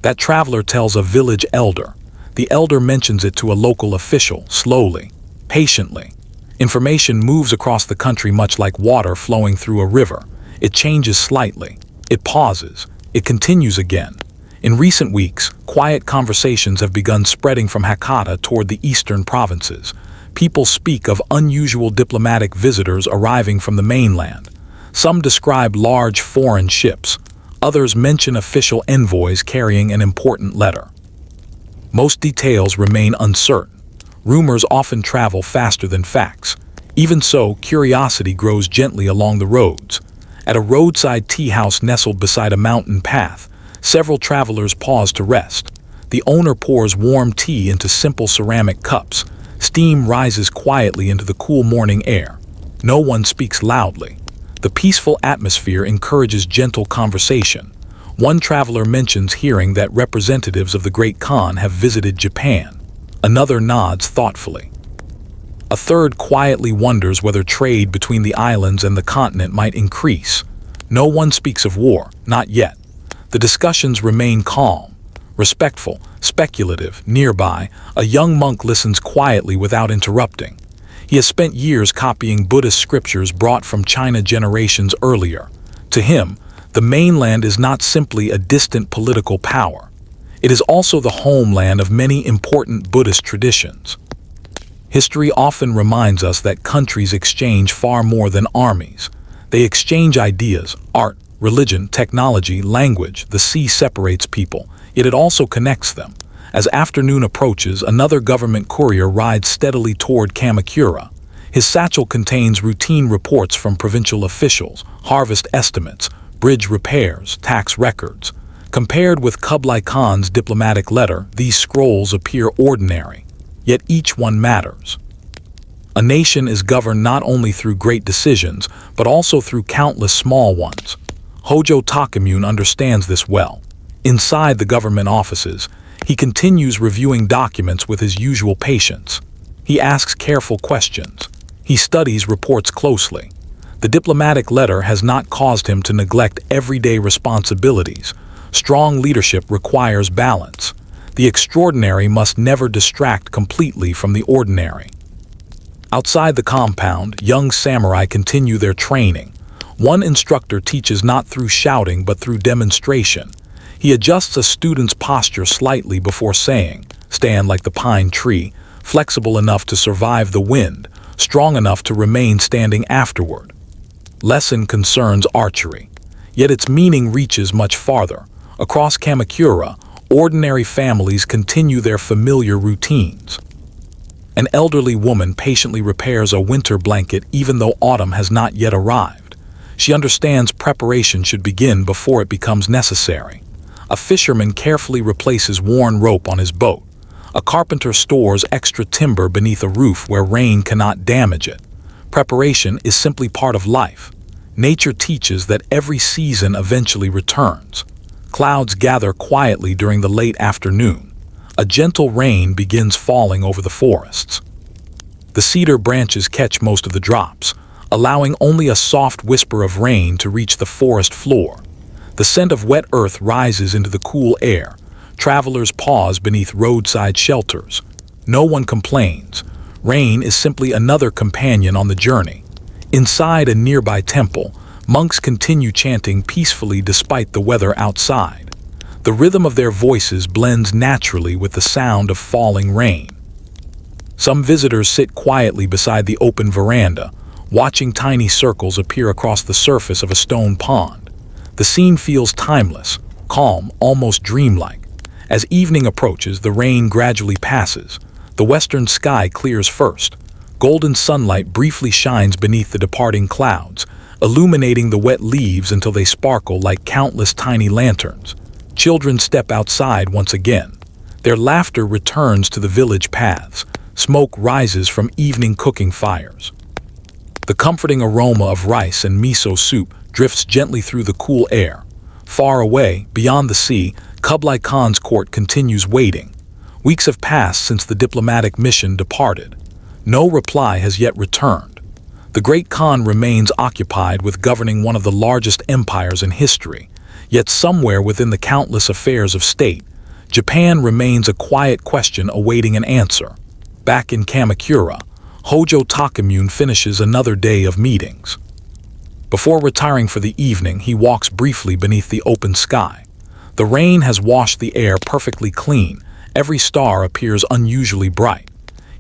That traveler tells a village elder. The elder mentions it to a local official, slowly, patiently. Information moves across the country much like water flowing through a river. It changes slightly. It pauses. It continues again. In recent weeks, quiet conversations have begun spreading from Hakata toward the eastern provinces. People speak of unusual diplomatic visitors arriving from the mainland. Some describe large foreign ships. Others mention official envoys carrying an important letter. Most details remain uncertain. Rumors often travel faster than facts. Even so, curiosity grows gently along the roads. At a roadside tea house nestled beside a mountain path, several travelers pause to rest. The owner pours warm tea into simple ceramic cups. Steam rises quietly into the cool morning air. No one speaks loudly. The peaceful atmosphere encourages gentle conversation. One traveler mentions hearing that representatives of the Great Khan have visited Japan. Another nods thoughtfully. A third quietly wonders whether trade between the islands and the continent might increase. No one speaks of war, not yet. The discussions remain calm, respectful, speculative. Nearby, a young monk listens quietly without interrupting. He has spent years copying Buddhist scriptures brought from China generations earlier. To him, the mainland is not simply a distant political power. It is also the homeland of many important Buddhist traditions. History often reminds us that countries exchange far more than armies. They exchange ideas, art, religion, technology, language. The sea separates people, yet it also connects them. As afternoon approaches, another government courier rides steadily toward Kamakura. His satchel contains routine reports from provincial officials, harvest estimates, bridge repairs, tax records. Compared with Kublai Khan's diplomatic letter, these scrolls appear ordinary, yet each one matters. A nation is governed not only through great decisions, but also through countless small ones. Hojo Tokimune understands this well. Inside the government offices, he continues reviewing documents with his usual patience. He asks careful questions. He studies reports closely. The diplomatic letter has not caused him to neglect everyday responsibilities. Strong leadership requires balance. The extraordinary must never distract completely from the ordinary. Outside the compound, young samurai continue their training. One instructor teaches not through shouting but through demonstration. He adjusts a student's posture slightly before saying, "Stand like the pine tree, flexible enough to survive the wind, strong enough to remain standing afterward." Lesson concerns archery, yet its meaning reaches much farther. Across Kamakura, ordinary families continue their familiar routines. An elderly woman patiently repairs a winter blanket even though autumn has not yet arrived. She understands preparation should begin before it becomes necessary. A fisherman carefully replaces worn rope on his boat. A carpenter stores extra timber beneath a roof where rain cannot damage it. Preparation is simply part of life. Nature teaches that every season eventually returns. Clouds gather quietly during the late afternoon. A gentle rain begins falling over the forests. The cedar branches catch most of the drops, allowing only a soft whisper of rain to reach the forest floor. The scent of wet earth rises into the cool air. Travelers pause beneath roadside shelters. No one complains. Rain is simply another companion on the journey. Inside a nearby temple, Monks continue chanting peacefully despite the weather outside. The rhythm of their voices blends naturally with the sound of falling rain. Some visitors sit quietly beside the open veranda, watching tiny circles appear across the surface of a stone pond. The scene feels timeless, calm, almost dreamlike. As evening approaches, the rain gradually passes. The western sky clears first. Golden sunlight briefly shines beneath the departing clouds, illuminating the wet leaves until they sparkle like countless tiny lanterns. Children step outside once again. Their laughter returns to the village paths. Smoke rises from evening cooking fires. The comforting aroma of rice and miso soup drifts gently through the cool air. Far away, beyond the sea, Kublai Khan's court continues waiting. Weeks have passed since the diplomatic mission departed. No reply has yet returned. The great Khan remains occupied with governing one of the largest empires in history. Yet somewhere within the countless affairs of state, Japan remains a quiet question awaiting an answer. Back in Kamakura, Hojo Tokimune finishes another day of meetings. Before retiring for the evening, he walks briefly beneath the open sky. The rain has washed the air perfectly clean. Every star appears unusually bright.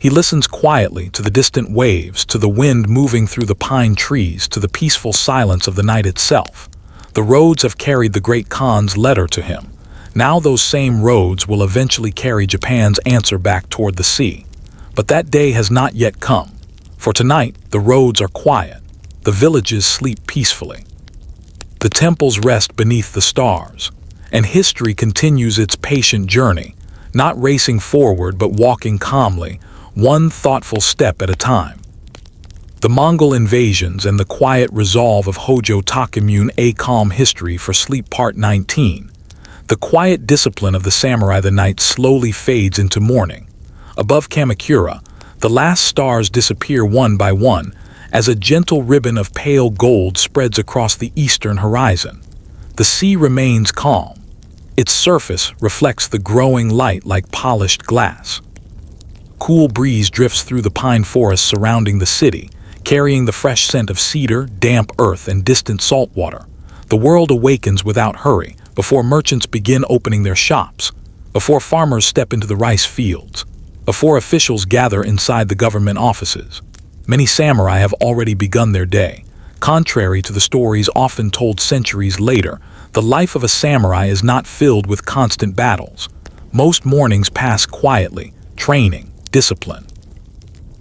He listens quietly to the distant waves, to the wind moving through the pine trees, to the peaceful silence of the night itself. The roads have carried the great Khan's letter to him. Now those same roads will eventually carry Japan's answer back toward the sea. But that day has not yet come. For tonight, the roads are quiet. The villages sleep peacefully. The temples rest beneath the stars. And history continues its patient journey, not racing forward but walking calmly, one thoughtful step at a time. The Mongol invasions and the quiet resolve of Hojo Tokimune, A Calm History for Sleep Part 19. The quiet discipline of the samurai. The night slowly fades into morning. Above Kamakura, the last stars disappear one by one as a gentle ribbon of pale gold spreads across the eastern horizon. The sea remains calm. Its surface reflects the growing light like polished glass. Cool breeze drifts through the pine forests surrounding the city, carrying the fresh scent of cedar, damp earth, and distant salt water. The world awakens without hurry, before merchants begin opening their shops, before farmers step into the rice fields, before officials gather inside the government offices. Many samurai have already begun their day. Contrary to the stories often told centuries later, the life of a samurai is not filled with constant battles. Most mornings pass quietly, training, discipline,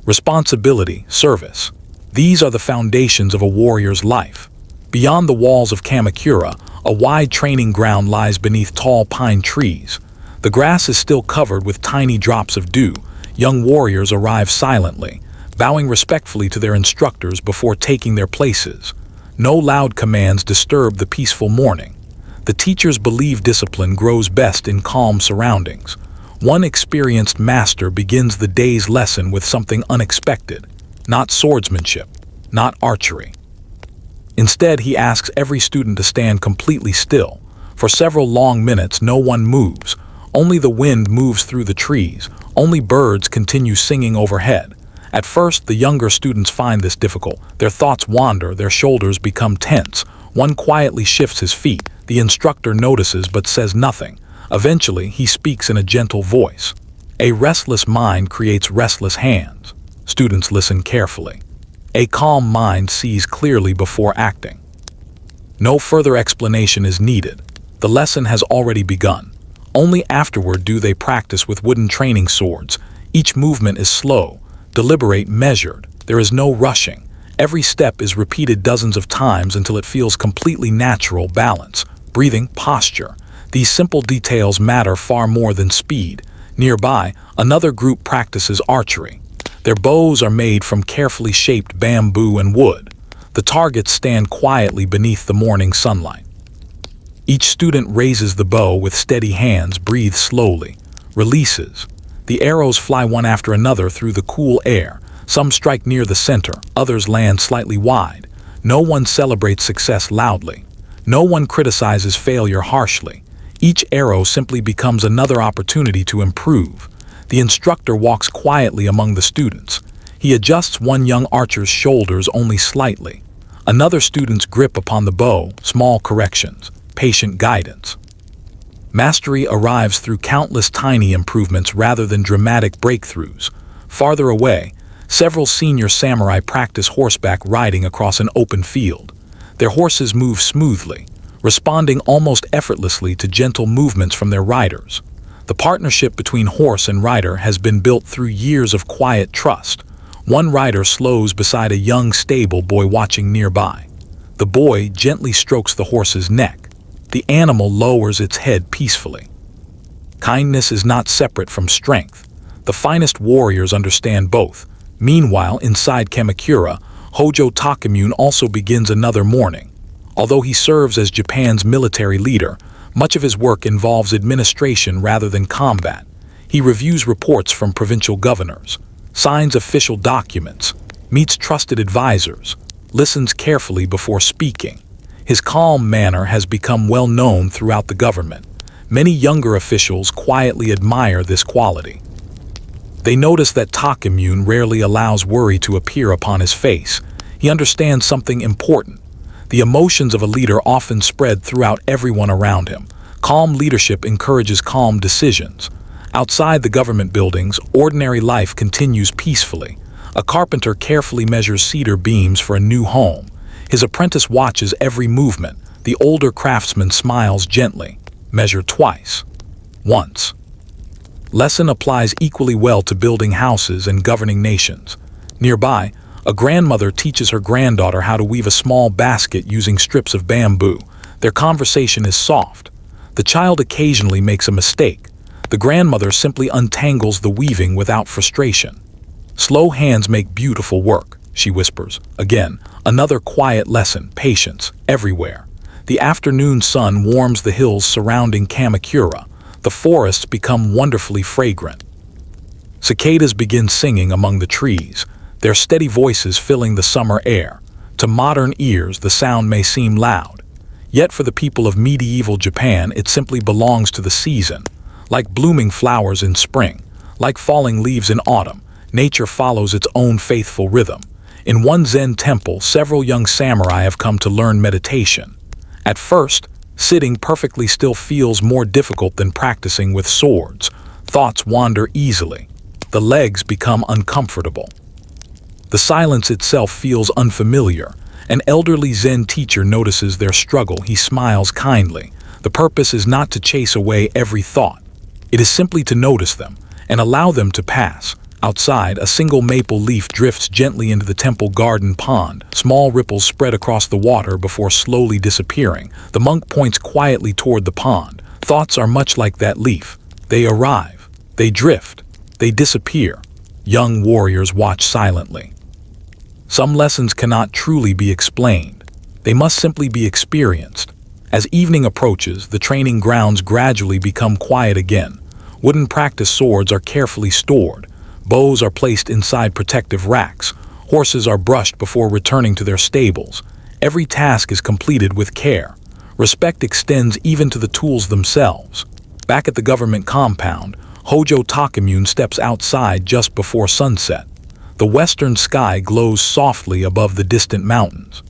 responsibility, service. These are the foundations of a warrior's life. Beyond the walls of Kamakura, a wide training ground lies beneath tall pine trees. The grass is still covered with tiny drops of dew. Young warriors arrive silently, bowing respectfully to their instructors before taking their places. No loud commands disturb the peaceful morning. The teachers believe discipline grows best in calm surroundings. One experienced master begins the day's lesson with something unexpected. Not swordsmanship, not archery. Instead, he asks every student to stand completely still. For several long minutes, no one moves. Only the wind moves through the trees. Only birds continue singing overhead. At first, the younger students find this difficult. Their thoughts wander, their shoulders become tense. One quietly shifts his feet. The instructor notices but says nothing. Eventually, he speaks in a gentle voice. A restless mind creates restless hands. Students listen carefully. A calm mind sees clearly before acting. No further explanation is needed. The lesson has already begun. Only afterward do they practice with wooden training swords. Each movement is slow, deliberate, measured. There is no rushing. Every step is repeated dozens of times until it feels completely natural. Balance, breathing, posture. These simple details matter far more than speed. Nearby, another group practices archery. Their bows are made from carefully shaped bamboo and wood. The targets stand quietly beneath the morning sunlight. Each student raises the bow with steady hands, breathes slowly, releases. The arrows fly one after another through the cool air. Some strike near the center, others land slightly wide. No one celebrates success loudly. No one criticizes failure harshly. Each arrow simply becomes another opportunity to improve. The instructor walks quietly among the students. He adjusts one young archer's shoulders only slightly. Another student's grip upon the bow, small corrections, patient guidance. Mastery arrives through countless tiny improvements rather than dramatic breakthroughs. Farther away, several senior samurai practice horseback riding across an open field. Their horses move smoothly, responding almost effortlessly to gentle movements from their riders. The partnership between horse and rider has been built through years of quiet trust. One rider slows beside a young stable boy watching nearby. The boy gently strokes the horse's neck. The animal lowers its head peacefully. Kindness is not separate from strength. The finest warriors understand both. Meanwhile, inside Kamakura, Hojo Tokimune also begins another morning. Although he serves as Japan's military leader, much of his work involves administration rather than combat. He reviews reports from provincial governors, signs official documents, meets trusted advisors, listens carefully before speaking. His calm manner has become well known throughout the government. Many younger officials quietly admire this quality. They notice that Tokimune rarely allows worry to appear upon his face. He understands something important. The emotions of a leader often spread throughout everyone around him. Calm leadership encourages calm decisions. Outside the government buildings, ordinary life continues peacefully. A carpenter carefully measures cedar beams for a new home. His apprentice watches every movement. The older craftsman smiles gently. Measure twice. Once. Lesson applies equally well to building houses and governing nations. Nearby, a grandmother teaches her granddaughter how to weave a small basket using strips of bamboo. Their conversation is soft. The child occasionally makes a mistake. The grandmother simply untangles the weaving without frustration. Slow hands make beautiful work, she whispers. Again, another quiet lesson, patience, everywhere. The afternoon sun warms the hills surrounding Kamakura. The forests become wonderfully fragrant. Cicadas begin singing among the trees, their steady voices filling the summer air. To modern ears, the sound may seem loud. Yet for the people of medieval Japan, it simply belongs to the season. Like blooming flowers in spring, like falling leaves in autumn, nature follows its own faithful rhythm. In one Zen temple, several young samurai have come to learn meditation. At first, sitting perfectly still feels more difficult than practicing with swords. Thoughts wander easily. The legs become uncomfortable. The silence itself feels unfamiliar. An elderly Zen teacher notices their struggle. He smiles kindly. The purpose is not to chase away every thought. It is simply to notice them and allow them to pass. Outside, a single maple leaf drifts gently into the temple garden pond. Small ripples spread across the water before slowly disappearing. The monk points quietly toward the pond. Thoughts are much like that leaf. They arrive, they drift, they disappear. Young warriors watch silently. Some lessons cannot truly be explained. They must simply be experienced. As evening approaches, the training grounds gradually become quiet again. Wooden practice swords are carefully stored. Bows are placed inside protective racks. Horses are brushed before returning to their stables. Every task is completed with care. Respect extends even to the tools themselves. Back at the government compound, Hojo Tokimune steps outside just before sunset. The western sky glows softly above the distant mountains.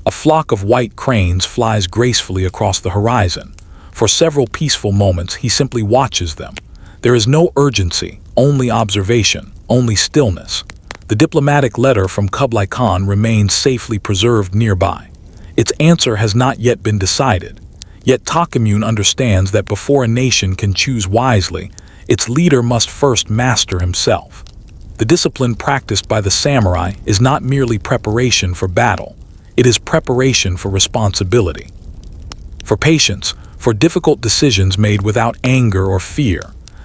A flock of white cranes flies gracefully across the horizon. For several peaceful moments, he simply watches them. There is no urgency, only observation, only stillness. The diplomatic letter from Kublai Khan remains safely preserved nearby. Its answer has not yet been decided. Yet Tokimune understands that before a nation can choose wisely, its leader must first master himself. The discipline practiced by the samurai is not merely preparation for battle. It is preparation for responsibility. For patience, for difficult decisions made without anger or fear.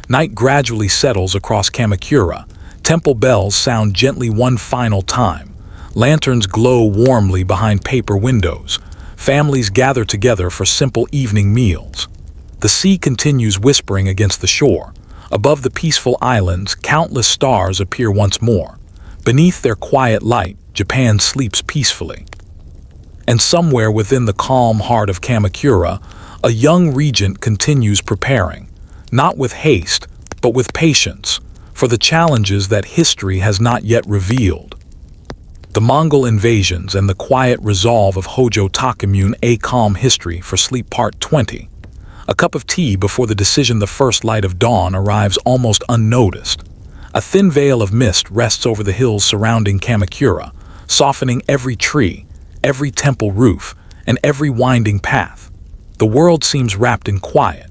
Night gradually settles across Kamakura. Temple bells sound gently one final time. Lanterns glow warmly behind paper windows. Families gather together for simple evening meals. The sea continues whispering against the shore. Above the peaceful islands, countless stars appear once more. Beneath their quiet light, Japan sleeps peacefully. And somewhere within the calm heart of Kamakura, a young regent continues preparing, not with haste, but with patience, for the challenges that history has not yet revealed. The Mongol Invasions and the Quiet Resolve of Hojo Tokimune, A Calm History for Sleep Part 20. A cup of tea before the decision. The first light of dawn arrives almost unnoticed. A thin veil of mist rests over the hills surrounding Kamakura, softening every tree, every temple roof, and every winding path. The world seems wrapped in quiet.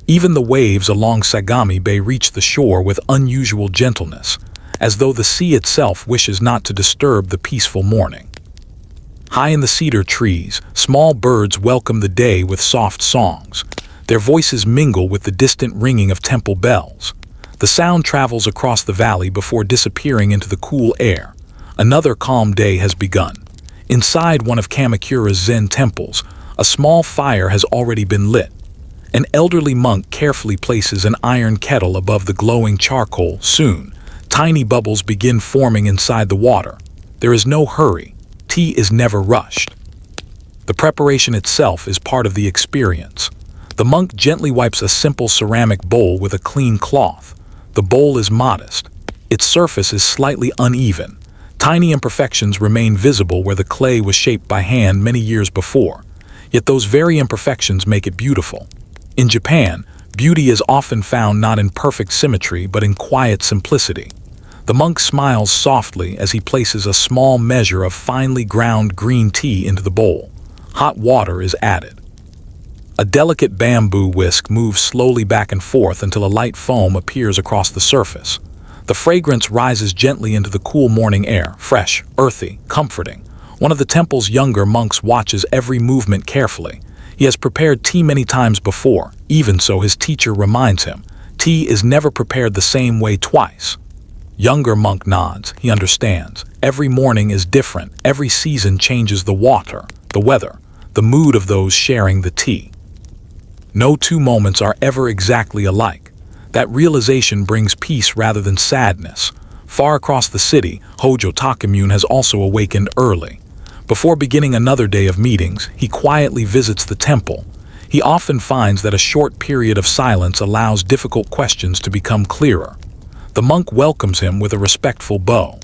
Even the waves along Sagami Bay reach the shore with unusual gentleness, as though the sea itself wishes not to disturb the peaceful morning. High in the cedar trees, small birds welcome the day with soft songs. Their voices mingle with the distant ringing of temple bells. The sound travels across the valley before disappearing into the cool air. Another calm day has begun. Inside one of Kamakura's Zen temples, a small fire has already been lit. An elderly monk carefully places an iron kettle above the glowing charcoal. Soon, tiny bubbles begin forming inside the water. There is no hurry. Tea is never rushed. The preparation itself is part of the experience. The monk gently wipes a simple ceramic bowl with a clean cloth. The bowl is modest. Its surface is slightly uneven. Tiny imperfections remain visible where the clay was shaped by hand many years before. Yet those very imperfections make it beautiful. In Japan, beauty is often found not in perfect symmetry but in quiet simplicity. The monk smiles softly as he places a small measure of finely ground green tea into the bowl. Hot water is added. A delicate bamboo whisk moves slowly back and forth until a light foam appears across the surface. The fragrance rises gently into the cool morning air, fresh, earthy, comforting. One of the temple's younger monks watches every movement carefully. He has prepared tea many times before. Even so, his teacher reminds him, tea is never prepared the same way twice. Younger monk nods. He understands. Every morning is different. Every season changes the water, the weather, the mood of those sharing the tea. No two moments are ever exactly alike. That realization brings peace rather than sadness. Far across the city, Hojo Tokimune has also awakened early. Before beginning another day of meetings, he quietly visits the temple. He often finds that a short period of silence allows difficult questions to become clearer. The monk welcomes him with a respectful bow.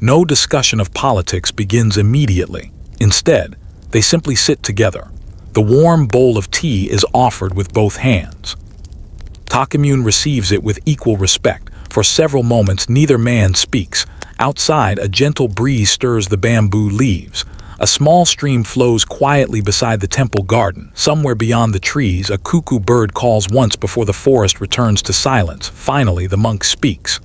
No discussion of politics begins immediately. Instead, they simply sit together. The warm bowl of tea is offered with both hands. Tokimune receives it with equal respect. For several moments, neither man speaks. Outside, a gentle breeze stirs the bamboo leaves. A small stream flows quietly beside the temple garden. Somewhere beyond the trees, a cuckoo bird calls once before the forest returns to silence. Finally, the monk speaks.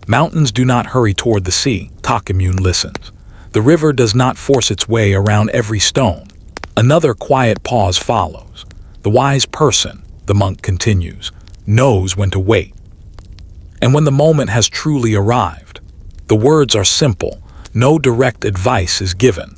Mountains do not hurry toward the sea. Tokimune listens. The river does not force its way around every stone. Another quiet pause follows. The wise person, the monk continues, knows when to wait. And when the moment has truly arrived, the words are simple. No direct advice is given.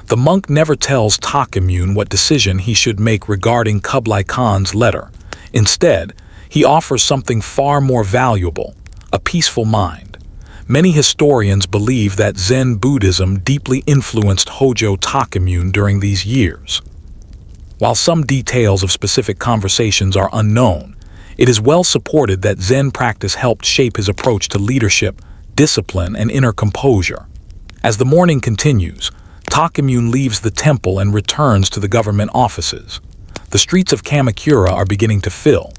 The monk never tells Tokimune what decision he should make regarding Kublai Khan's letter. Instead, he offers something far more valuable, a peaceful mind. Many historians believe that Zen Buddhism deeply influenced Hojo Tokimune during these years. While some details of specific conversations are unknown, it is well supported that Zen practice helped shape his approach to leadership, discipline, and inner composure. As the morning continues, Tokimune leaves the temple and returns to the government offices. The streets of Kamakura are beginning to fill.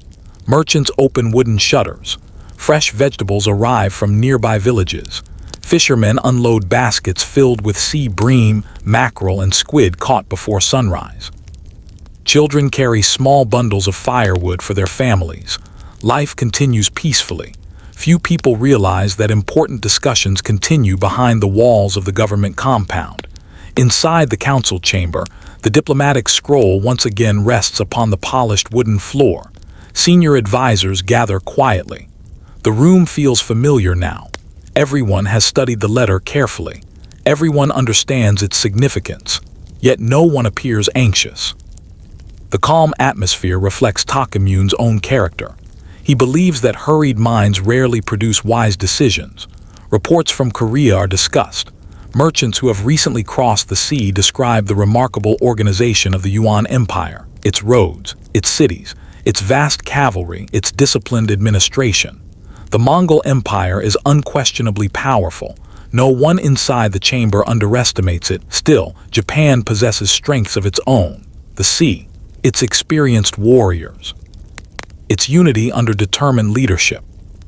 Merchants open wooden shutters. Fresh vegetables arrive from nearby villages. Fishermen unload baskets filled with sea bream, mackerel, and squid caught before sunrise. Children carry small bundles of firewood for their families. Life continues peacefully. Few people realize that important discussions continue behind the walls of the government compound. Inside the council chamber, the diplomatic scroll once again rests upon the polished wooden floor. Senior advisors gather quietly. The room feels familiar now. Everyone has studied the letter carefully. Everyone understands its significance. Yet no one appears anxious. The calm atmosphere reflects Tokimune's own character. He believes that hurried minds rarely produce wise decisions. Reports from Korea are discussed. Merchants who have recently crossed the sea describe the remarkable organization of the Mongol Empire, its roads, its cities, its vast cavalry, its disciplined administration. The Mongol Empire is unquestionably powerful. No one inside the chamber underestimates it. Still, Japan possesses strengths of its own. The sea, its experienced warriors, its unity under determined leadership.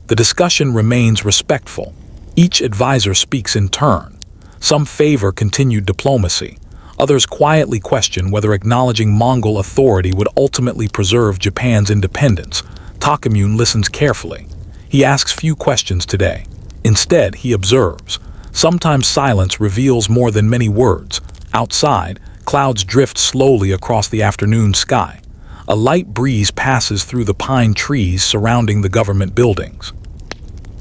The discussion remains respectful. Each advisor speaks in turn. Some favor continued diplomacy. Others quietly question whether acknowledging Mongol authority would ultimately preserve Japan's independence. Tokimune listens carefully. He asks few questions today. Instead, he observes. Sometimes silence reveals more than many words. Outside, clouds drift slowly across the afternoon sky. A light breeze passes through the pine trees surrounding the government buildings.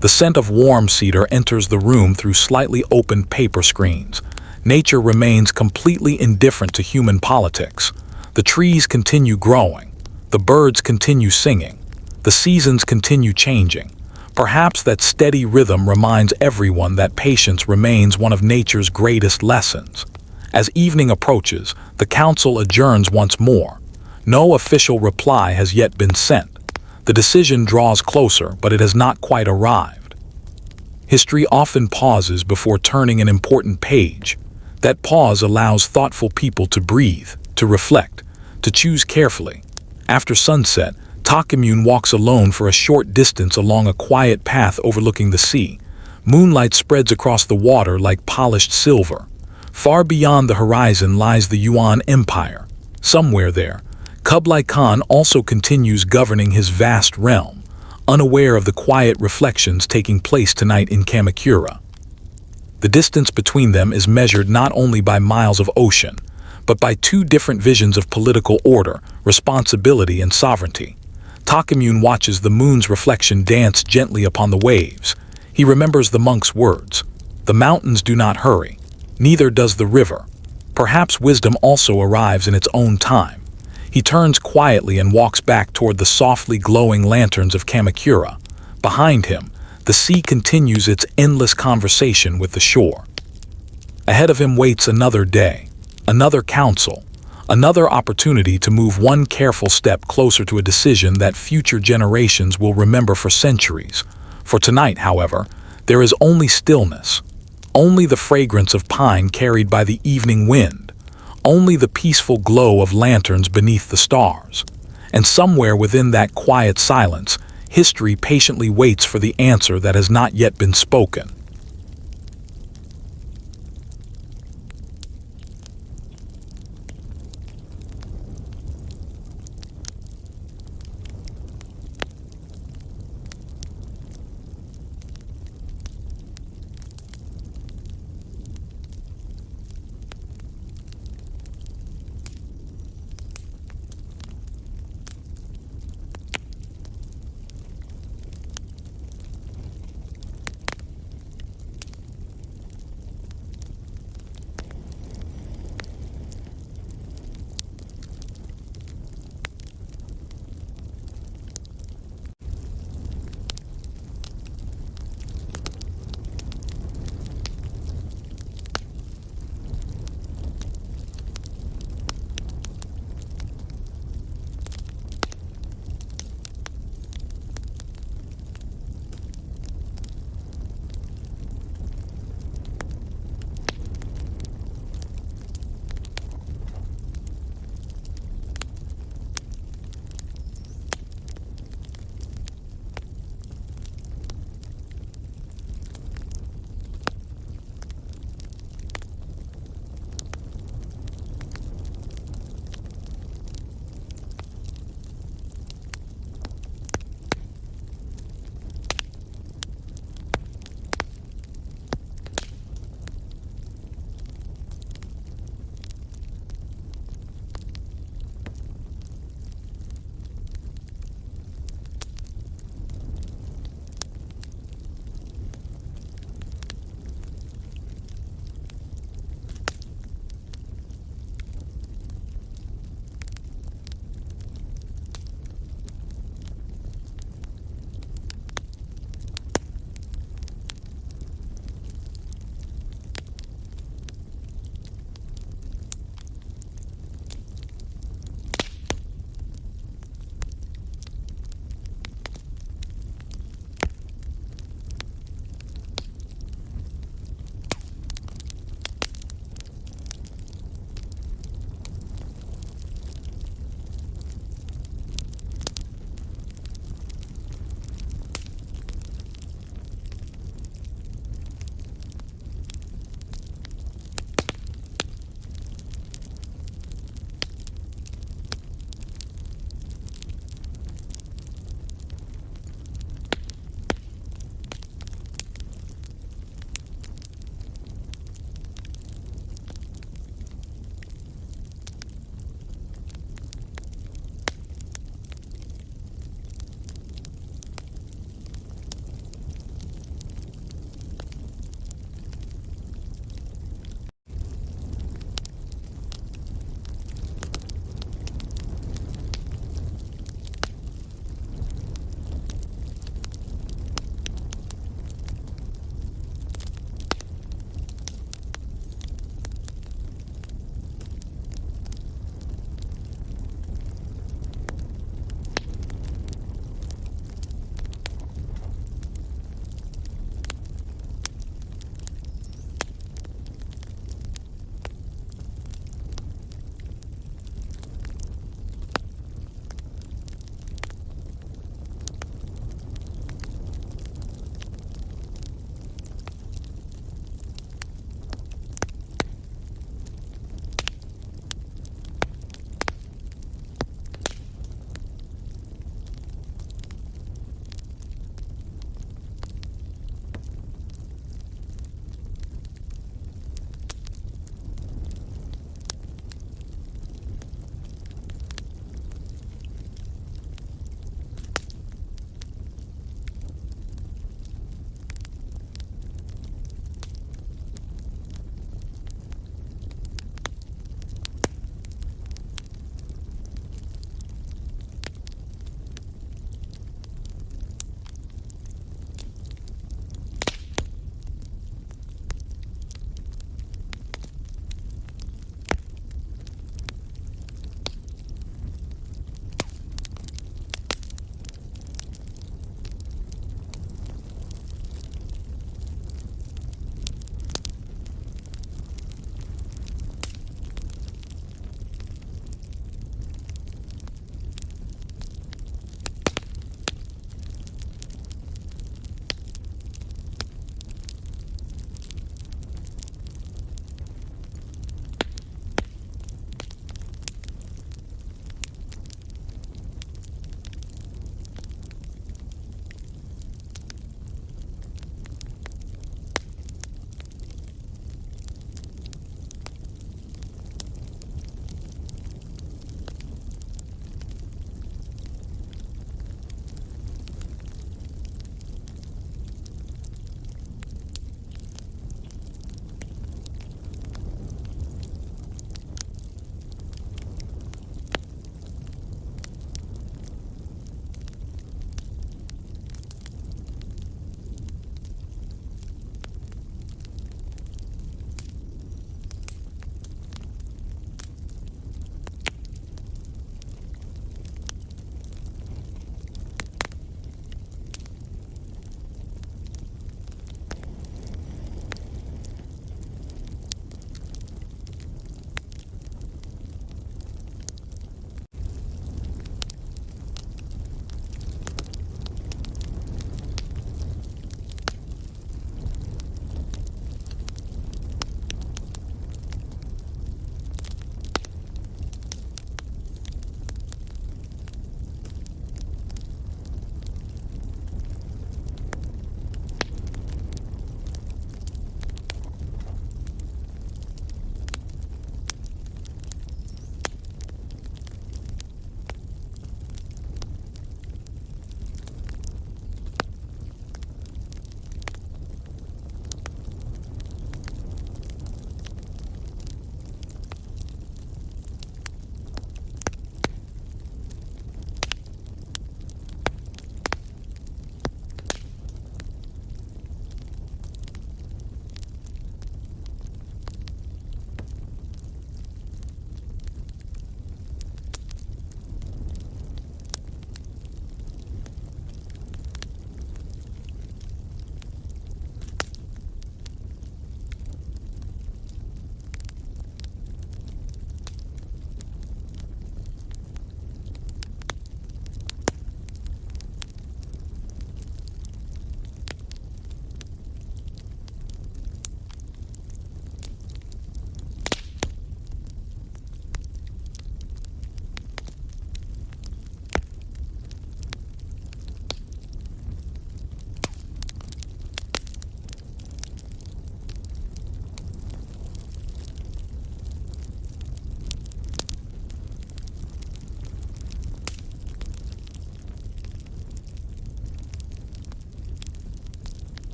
The scent of warm cedar enters the room through slightly opened paper screens. Nature remains completely indifferent to human politics. The trees continue growing. The birds continue singing. The seasons continue changing. Perhaps that steady rhythm reminds everyone that patience remains one of nature's greatest lessons. As evening approaches, the council adjourns once more. No official reply has yet been sent. The decision draws closer, but it has not quite arrived. History often pauses before turning an important page. That pause allows thoughtful people to breathe, to reflect, to choose carefully. After sunset, Tokimune walks alone for a short distance along a quiet path overlooking the sea. Moonlight spreads across the water like polished silver. Far beyond the horizon lies the Yuan Empire. Somewhere there, Kublai Khan also continues governing his vast realm, unaware of the quiet reflections taking place tonight in Kamakura. The distance between them is measured not only by miles of ocean, but by two different visions of political order, responsibility, and sovereignty. Tokimune watches the moon's reflection dance gently upon the waves. He remembers the monk's words. The mountains do not hurry, neither does the river. Perhaps wisdom also arrives in its own time. He turns quietly and walks back toward the softly glowing lanterns of Kamakura. Behind him, the sea continues its endless conversation with the shore. Ahead of him waits another day, another council, another opportunity to move one careful step closer to a decision that future generations will remember for centuries. For tonight, however, there is only stillness, only the fragrance of pine carried by the evening wind, only the peaceful glow of lanterns beneath the stars. And somewhere within that quiet silence, history patiently waits for the answer that has not yet been spoken.